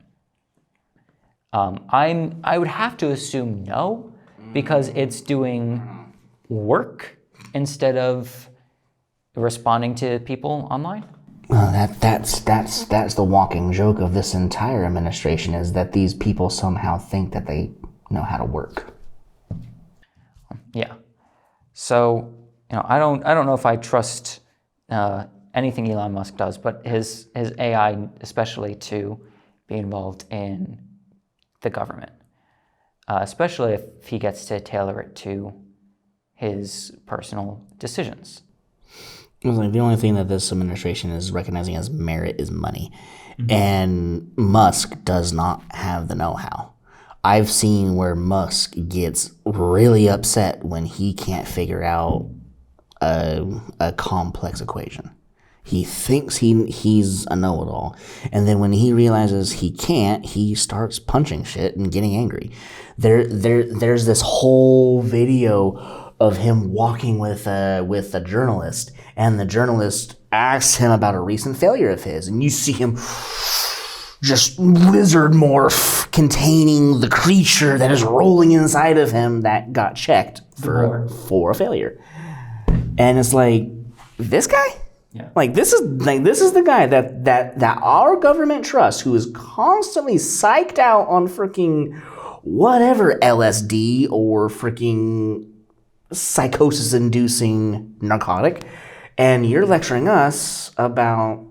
I would have to assume no, because it's doing work instead of responding to people online. Well, that's the walking joke of this entire administration, is that these people somehow think that they know how to work. Yeah. So, I don't know if I trust anything Elon Musk does, but his AI, especially, to be involved in the government, especially if he gets to tailor it to his personal decisions. It was like the only thing that this administration is recognizing as merit is money. And Musk does not have the know-how. I've seen where Musk gets really upset when he can't figure out a complex equation. He thinks he's a know-it-all. And then when he realizes he can't, he starts punching shit and getting angry. There's this whole video of him walking with a journalist, and the journalist asks him about a recent failure of his, and you see him just lizard morph containing the creature that is rolling inside of him that got checked for a failure. And it's like, this guy? Yeah. Like this is the guy that our government trusts, who is constantly psyched out on freaking whatever LSD or freaking psychosis-inducing narcotic, and you're lecturing us about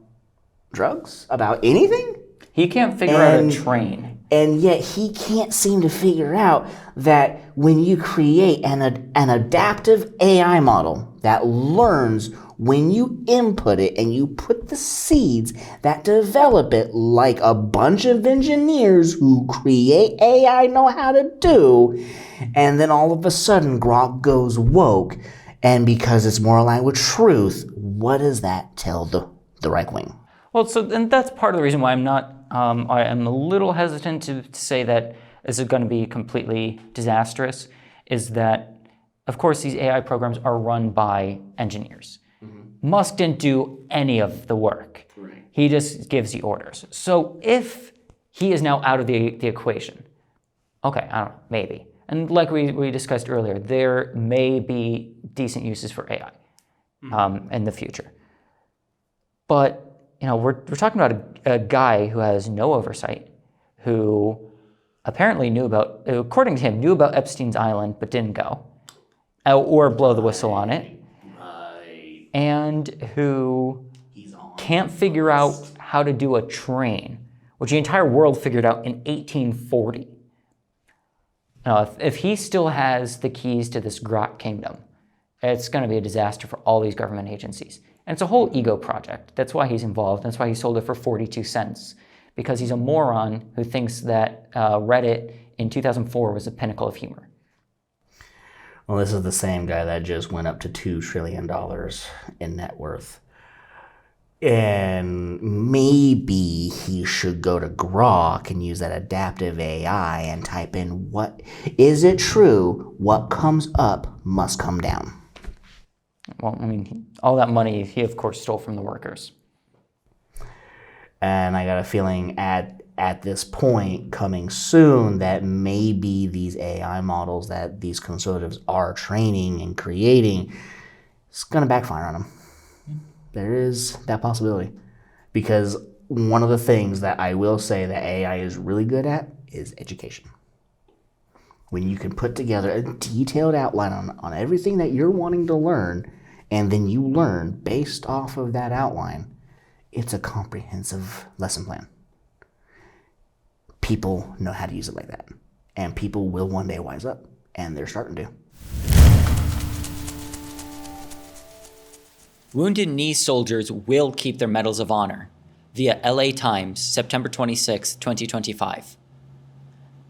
drugs, about anything? He can't figure out a train. And yet he can't seem to figure out that when you create an adaptive AI model that learns when you input it and you put the seeds that develop it, like a bunch of engineers who create AI know how to do, and then all of a sudden Grok goes woke, and because it's more aligned with truth, what does that tell the right wing? Well, and that's part of the reason why I am a little hesitant to say that this is going to be completely disastrous, is that, of course, these AI programs are run by engineers. Musk didn't do any of the work. Right. He just gives the orders. So if he is now out of the equation, okay, I don't know, maybe. And like we discussed earlier, there may be decent uses for AI in the future. But we're talking about a guy who has no oversight, who apparently according to him, knew about Epstein's Island but didn't go, or blow the whistle on it, and who can't figure out how to do a train, which the entire world figured out in 1840. Now, if he still has the keys to this Grok kingdom, it's going to be a disaster for all these government agencies. And it's a whole ego project. That's why he's involved. That's why he sold it for 42 cents, because he's a moron who thinks that Reddit in 2004 was the pinnacle of humor. Well, this is the same guy that just went up to $2 trillion in net worth. And maybe he should go to Grok and use that adaptive AI and type in, what is it true? What comes up must come down. Well, all that money he, of course, stole from the workers. And I got a feeling at this point coming soon that maybe these AI models that these conservatives are training and creating, it's going to backfire on them. There is that possibility. Because one of the things that I will say that AI is really good at is education. When you can put together a detailed outline on everything that you're wanting to learn, and then you learn based off of that outline, it's a comprehensive lesson plan. People know how to use it like that. And people will one day wise up. And they're starting to. Wounded Knee soldiers will keep their medals of honor, via LA Times, September 26, 2025.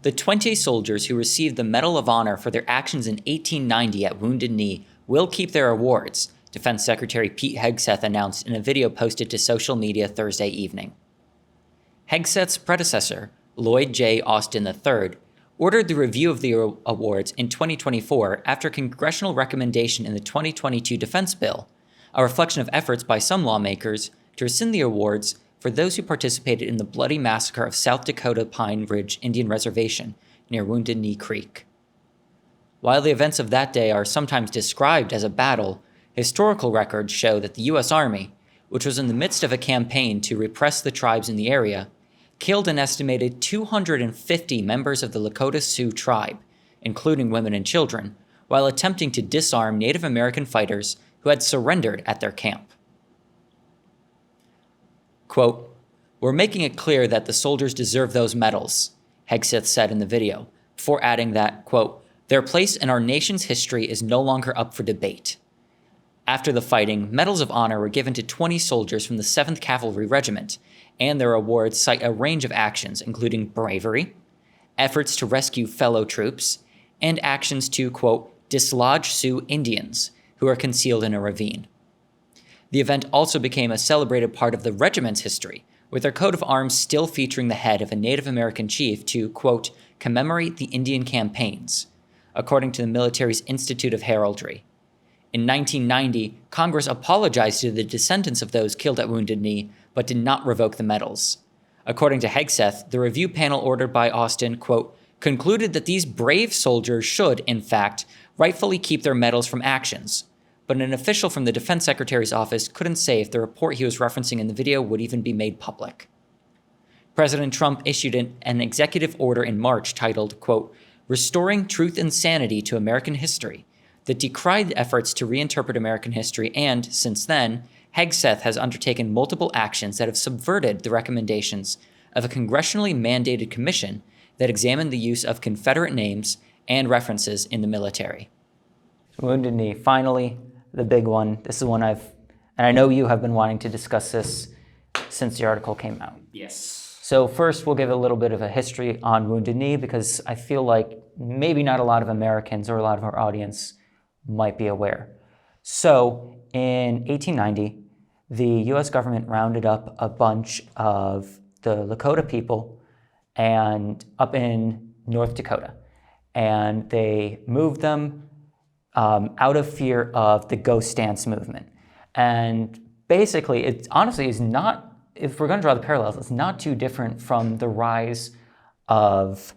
The 20 soldiers who received the Medal of Honor for their actions in 1890 at Wounded Knee will keep their awards, Defense Secretary Pete Hegseth announced in a video posted to social media Thursday evening. Hegseth's predecessor, Lloyd J. Austin III, ordered the review of the awards in 2024 after congressional recommendation in the 2022 defense bill, a reflection of efforts by some lawmakers to rescind the awards for those who participated in the bloody massacre of South Dakota Pine Ridge Indian Reservation near Wounded Knee Creek. While the events of that day are sometimes described as a battle, historical records show that the U.S. Army, which was in the midst of a campaign to repress the tribes in the area, killed an estimated 250 members of the Lakota Sioux tribe, including women and children, while attempting to disarm Native American fighters who had surrendered at their camp. Quote, "We're making it clear that the soldiers deserve those medals," Hegseth said in the video, before adding that, quote, "Their place in our nation's history is no longer up for debate." After the fighting, medals of honor were given to 20 soldiers from the 7th Cavalry Regiment, and their awards cite a range of actions, including bravery, efforts to rescue fellow troops, and actions to, quote, "dislodge Sioux Indians who are concealed in a ravine." The event also became a celebrated part of the regiment's history, with their coat of arms still featuring the head of a Native American chief to, quote, "commemorate the Indian campaigns," according to the military's Institute of Heraldry. In 1990, Congress apologized to the descendants of those killed at Wounded Knee, but did not revoke the medals. According to Hegseth, the review panel ordered by Austin, quote, "concluded that these brave soldiers should, in fact, rightfully keep their medals from actions," but an official from the Defense Secretary's office couldn't say if the report he was referencing in the video would even be made public. President Trump issued an executive order in March titled, quote, "Restoring Truth and Sanity to American History," that decried efforts to reinterpret American history, and, since then, Hegseth has undertaken multiple actions that have subverted the recommendations of a congressionally mandated commission that examined the use of Confederate names and references in the military. Wounded Knee, finally, the big one. This is one and I know you have been wanting to discuss this since the article came out. Yes. So first, we'll give a little bit of a history on Wounded Knee because I feel like maybe not a lot of Americans or a lot of our audience might be aware. So in 1890, the U.S. government rounded up a bunch of the Lakota people and up in North Dakota, and they moved them out of fear of the ghost dance movement. And basically, it honestly is not, if we're going to draw the parallels, it's not too different from the rise of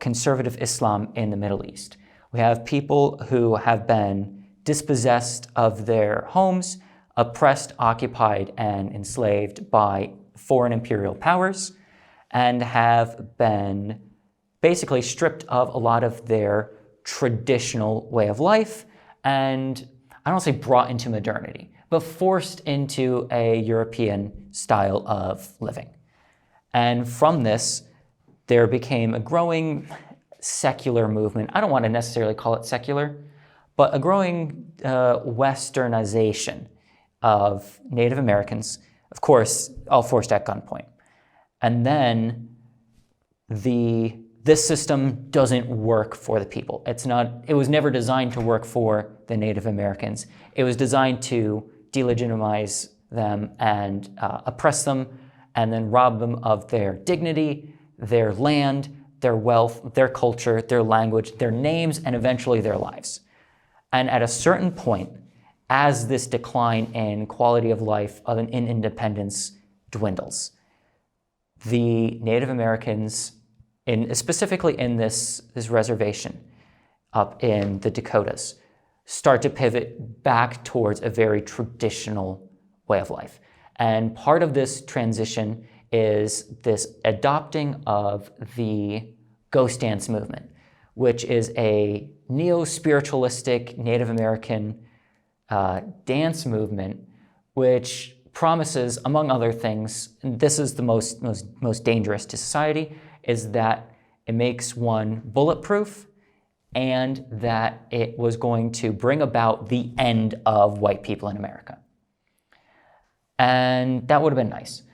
conservative Islam in the Middle East. We have people who have been dispossessed of their homes, oppressed, occupied, and enslaved by foreign imperial powers, and have been basically stripped of a lot of their traditional way of life, and I don't say brought into modernity, but forced into a European style of living. And from this, there became a growing secular movement. I don't want to necessarily call it secular, but a growing westernization of Native Americans, of course, all forced at gunpoint. And then this system doesn't work for the people. It was never designed to work for the Native Americans. It was designed to delegitimize them and oppress them, and then rob them of their dignity, their land, their wealth, their culture, their language, their names, and eventually their lives. And at a certain point, as this decline in quality of life in independence dwindles, the Native Americans, specifically in this reservation up in the Dakotas, start to pivot back towards a very traditional way of life. And part of this transition is this adopting of the ghost dance movement, which is a neo-spiritualistic Native American dance movement, which promises, among other things, and this is the most dangerous to society, is that it makes one bulletproof and that it was going to bring about the end of white people in America. And that would have been nice.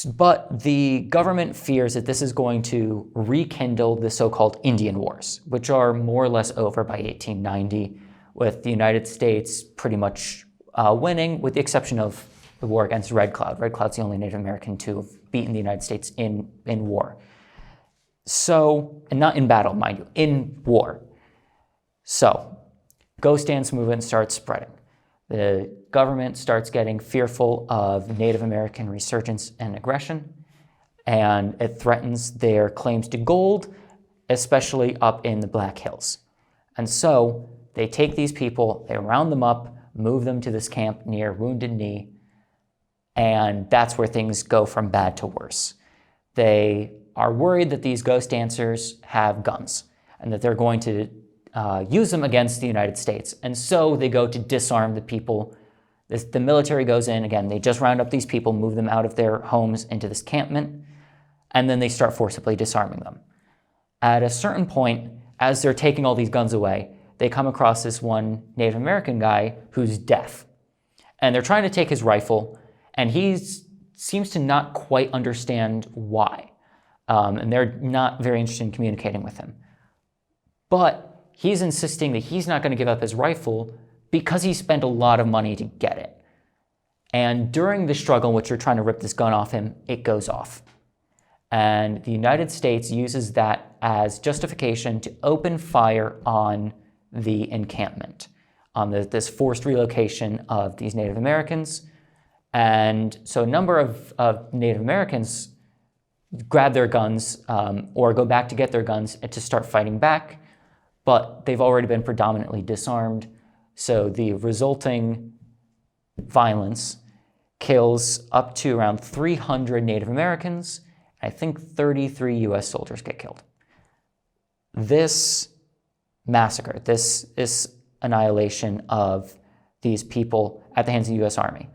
But the government fears that this is going to rekindle the so-called Indian Wars, which are more or less over by 1890, with the United States pretty much winning, with the exception of the war against Red Cloud. Red Cloud's the only Native American to have beaten the United States in war. So, and not in battle, mind you, in war. So, Ghost Dance movement starts spreading. The government starts getting fearful of Native American resurgence and aggression, and it threatens their claims to gold, especially up in the Black Hills. And so they take these people, they round them up, move them to this camp near Wounded Knee, and that's where things go from bad to worse. They are worried that these ghost dancers have guns and that they're going to use them against the United States. And so they go to disarm the people. The military goes in, again, they just round up these people, move them out of their homes into this encampment, and then they start forcibly disarming them. At a certain point, as they're taking all these guns away, they come across this one Native American guy who's deaf. And they're trying to take his rifle, and he seems to not quite understand why. And they're not very interested in communicating with him. But he's insisting that he's not going to give up his rifle because he spent a lot of money to get it. And during the struggle in which they're trying to rip this gun off him, it goes off. And the United States uses that as justification to open fire on the encampment, on this forced relocation of these Native Americans. And so a number of Native Americans grab their guns or go back to get their guns and to start fighting back, but they've already been predominantly disarmed. So the resulting violence kills up to around 300 Native Americans. I think 33 US soldiers get killed. This massacre, this annihilation of these people at the hands of the US Army,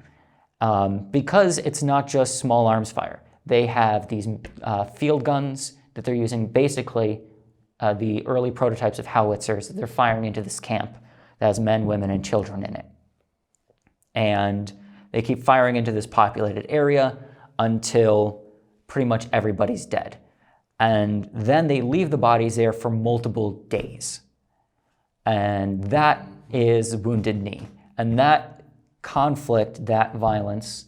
because it's not just small arms fire. They have these field guns that they're using, basically the early prototypes of howitzers that they're firing into this camp that has men, women, and children in it. And they keep firing into this populated area until pretty much everybody's dead. And then they leave the bodies there for multiple days. And that is Wounded Knee. And that conflict, that violence,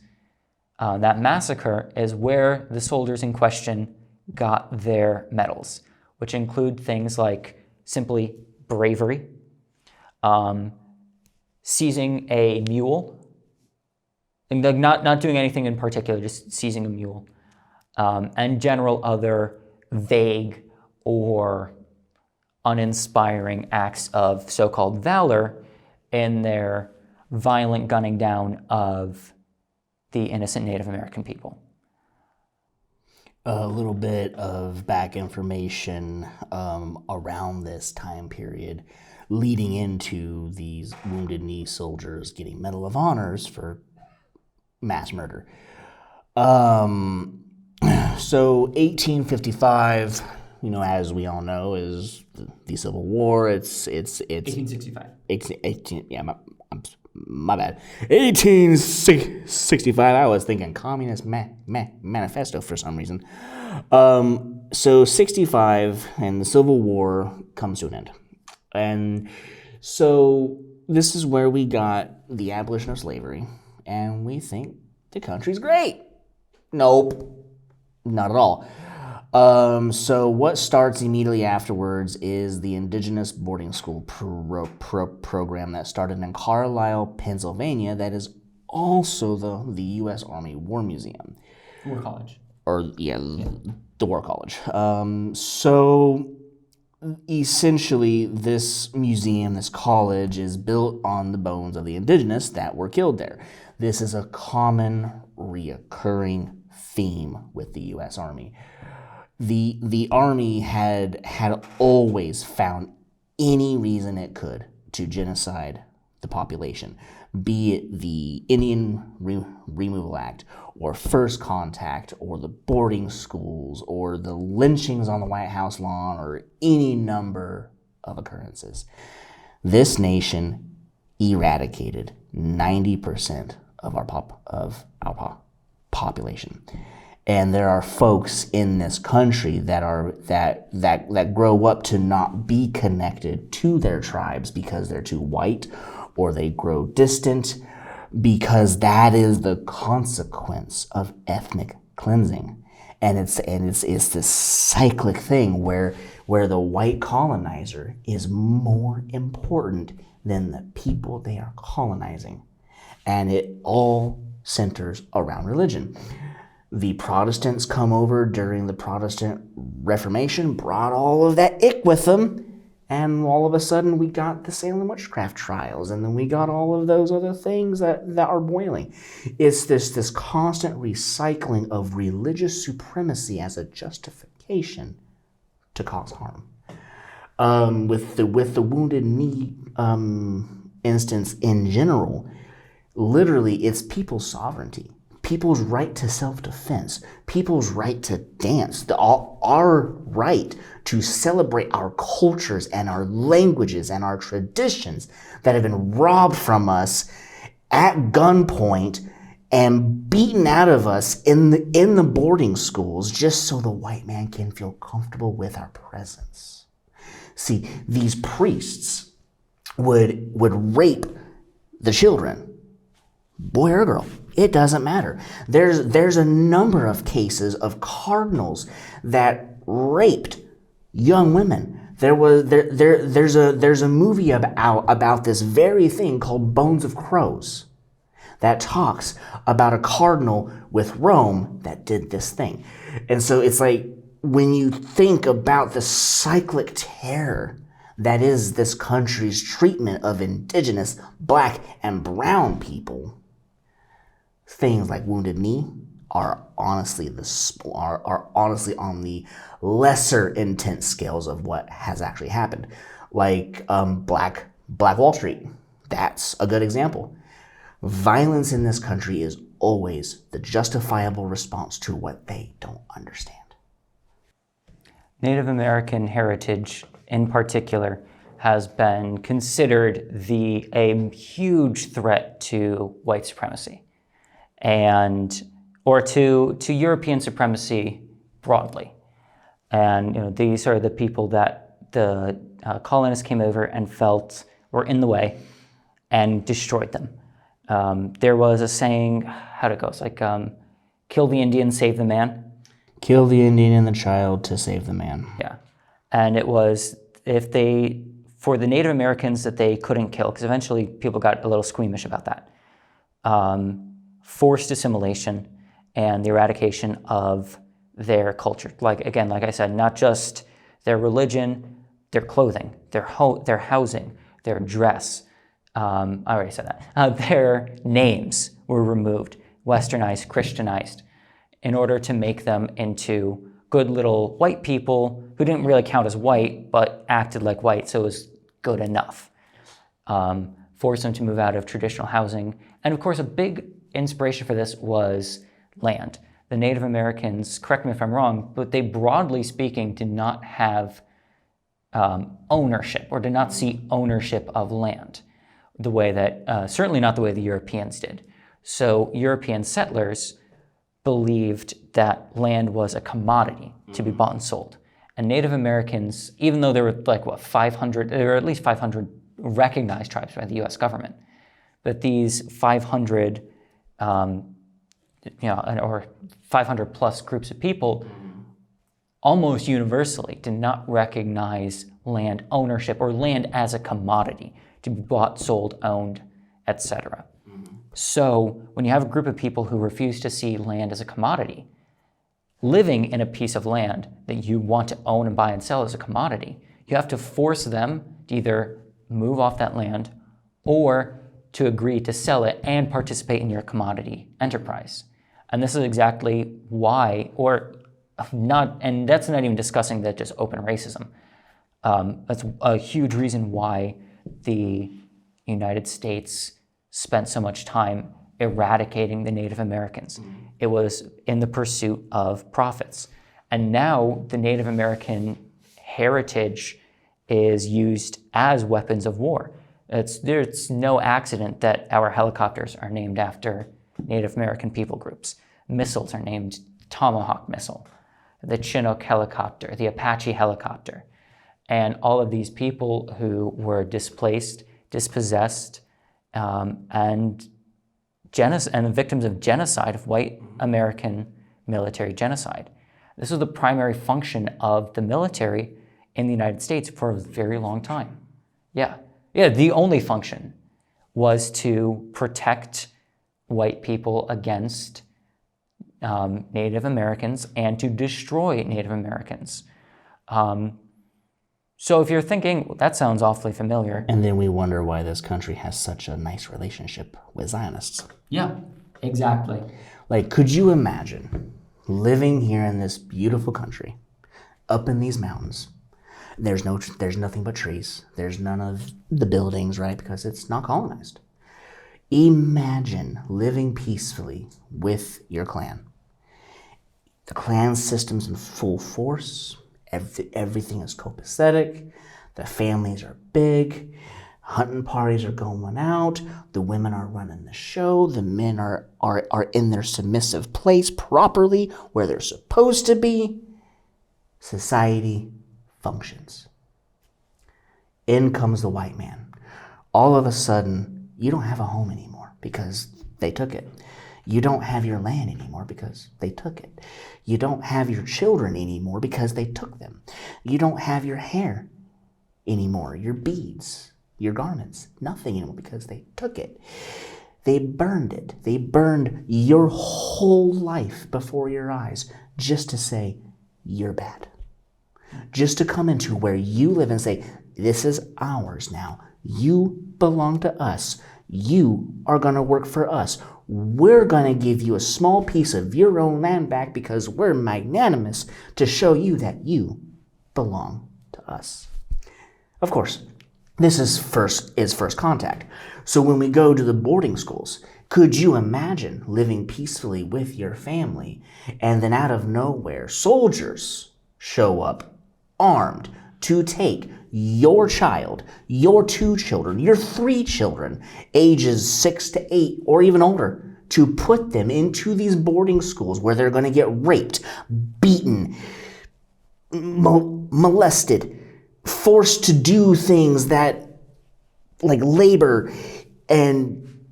that massacre is where the soldiers in question got their medals, which include things like simply bravery, seizing a mule, and not doing anything in particular, just seizing a mule, and general other vague or uninspiring acts of so-called valor in their violent gunning down of the innocent Native American people. A little bit of back information around this time period leading into these Wounded Knee soldiers getting Medal of Honors for mass murder. So 1855, as we all know, is the Civil War. It's 1865. My bad. 1865. I was thinking Communist Manifesto for some reason. So 65 and the Civil War comes to an end. And so this is where we got the abolition of slavery, and we think the country's great. Nope. Not at all. So what starts immediately afterwards is the Indigenous Boarding School program that started in Carlisle, Pennsylvania, that is also the U.S. Army War Museum. War College. The War College. So essentially this museum, this college, is built on the bones of the indigenous that were killed there. This is a common reoccurring theme with the U.S. Army. The Army had always found any reason it could to genocide the population, be it the Indian Removal Act, or First Contact, or the boarding schools, or the lynchings on the White House lawn, or any number of occurrences. This nation eradicated 90% of our population. And there are folks in this country that grow up to not be connected to their tribes because they're too white, or they grow distant because that is the consequence of ethnic cleansing. And it's this cyclic thing where the white colonizer is more important than the people they are colonizing. And it all centers around religion. The Protestants come over during the Protestant Reformation, brought all of that ick with them, and all of a sudden we got the Salem witchcraft trials, and then we got all of those other things that are boiling. It's this constant recycling of religious supremacy as a justification to cause harm. With the Wounded Knee instance in general, literally it's people's sovereignty, people's right to self-defense, people's right to dance, our right to celebrate our cultures and our languages and our traditions that have been robbed from us at gunpoint and beaten out of us in the boarding schools just so the white man can feel comfortable with our presence. See, these priests would rape the children, boy or girl. It doesn't matter. There's a number of cases of cardinals that raped young women. There's a movie about this very thing called Bones of Crows that talks about a cardinal with Rome that did this thing. And so it's like, when you think about the cyclic terror that is this country's treatment of indigenous black and brown people, things like Wounded Knee are honestly on the lesser intense scales of what has actually happened. Like Black Wall Street, that's a good example. Violence in this country is always the justifiable response to what they don't understand. Native American heritage, in particular, has been considered a huge threat to white supremacy, or to European supremacy broadly. And these are the people that the colonists came over and felt were in the way and destroyed them. There was a saying, how'd it go? It's like, kill the Indian, save the man. Kill the Indian and the child to save the man. Yeah. And it was, for the Native Americans that they couldn't kill, because eventually people got a little squeamish about that, forced assimilation and the eradication of their culture. Like I said, not just their religion, their clothing, their housing, their dress. I already said that. Their names were removed, westernized, Christianized, in order to make them into good little white people who didn't really count as white, but acted like white, so it was good enough. Forced them to move out of traditional housing. And of course, a big inspiration for this was land. The Native Americans, correct me if I'm wrong, but they, broadly speaking, did not have ownership, or did not see ownership of land the way that, certainly not the way the Europeans did. So European settlers believed that land was a commodity to be bought and sold. And Native Americans, even though there were 500, there were at least 500 recognized tribes by the US government, but these 500, or 500 plus groups of people almost universally did not recognize land ownership or land as a commodity to be bought, sold, owned, etc. So when you have a group of people who refuse to see land as a commodity, living in a piece of land that you want to own and buy and sell as a commodity, you have to force them to either move off that land or to agree to sell it and participate in your commodity enterprise. And this is exactly why, and that's not even discussing that just open racism. That's a huge reason why the United States spent so much time eradicating the Native Americans. It was in the pursuit of profits. And now the Native American heritage is used as weapons of war. It's no accident that our helicopters are named after Native American people groups. Missiles are named Tomahawk missile, the Chinook helicopter, the Apache helicopter. And all of these people who were displaced, dispossessed, and and the victims of genocide, of white American military genocide. This was the primary function of the military in the United States for a very long time. Yeah, the only function was to protect white people against Native Americans and to destroy Native Americans. So if you're thinking, well, that sounds awfully familiar. And then we wonder why this country has such a nice relationship with Zionists. Yeah, exactly. Like, could you imagine living here in this beautiful country, up in these mountains? There's nothing but trees. There's none of the buildings, right? Because it's not colonized. Imagine living peacefully with your clan. The clan system's in full force. Everything is copacetic. The families are big. Hunting parties are going out. The women are running the show. The men are in their submissive place properly where they're supposed to be. Society functions. In comes the white man. All of a sudden, you don't have a home anymore because they took it. You don't have your land anymore because they took it. You don't have your children anymore because they took them. You don't have your hair anymore, your beads, your garments, nothing anymore because they took it. They burned it. They burned your whole life before your eyes just to say, you're bad. Just to come into where you live and say, this is ours now. You belong to us. You are going to work for us. We're going to give you a small piece of your own land back because we're magnanimous to show you that you belong to us. Of course, this is first contact. So when we go to the boarding schools, could you imagine living peacefully with your family and then out of nowhere, soldiers show up armed to take your child, your 2 children, your 3 children, ages 6 to 8 or even older, to put them into these boarding schools where they're going to get raped, beaten, molested, forced to do things that, like labor, and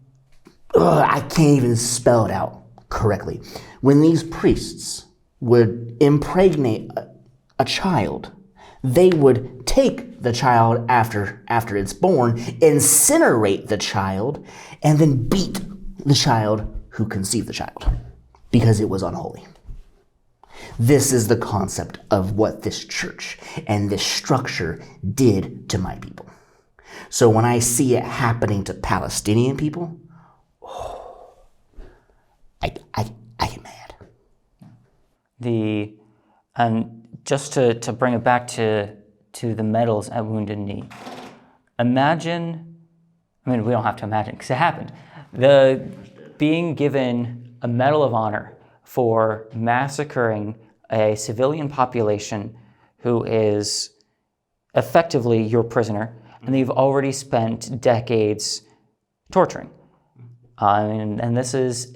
I can't even spell it out correctly. When these priests would impregnate a child, they would take the child after it's born, incinerate the child, and then beat the child who conceived the child because it was unholy. This is the concept of what this church and this structure did to my people. So when I see it happening to Palestinian people, I get mad. And just to bring it back to the medals at Wounded Knee, imagine, I mean, we don't have to imagine because it happened, being given a Medal of Honor for massacring a civilian population who is effectively your prisoner, and you've already spent decades torturing. And this is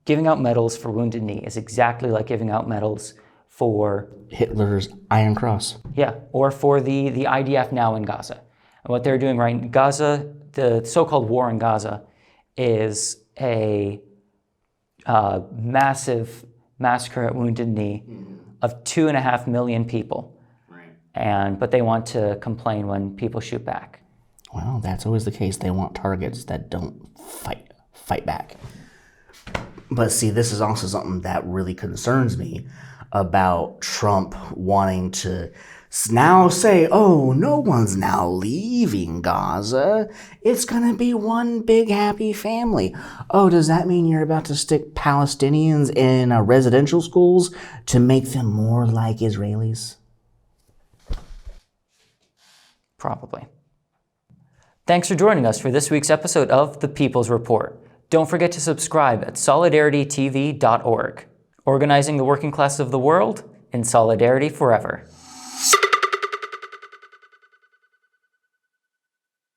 giving out medals for Wounded Knee is exactly like giving out medals for Hitler's Iron Cross. Yeah, or for the IDF now in Gaza. And what they're doing right in Gaza, the so-called war in Gaza, is a massive massacre at Wounded Knee of 2.5 million people. Right. But they want to complain when people shoot back. Well, that's always the case. They want targets that don't fight back. But see, this is also something that really concerns me about Trump wanting to now say, oh, no one's now leaving Gaza. It's going to be one big happy family. Oh, does that mean you're about to stick Palestinians in residential schools to make them more like Israelis? Probably. Thanks for joining us for this week's episode of The People's Report. Don't forget to subscribe at solidaritytv.org. Organizing the working class of the world in solidarity forever.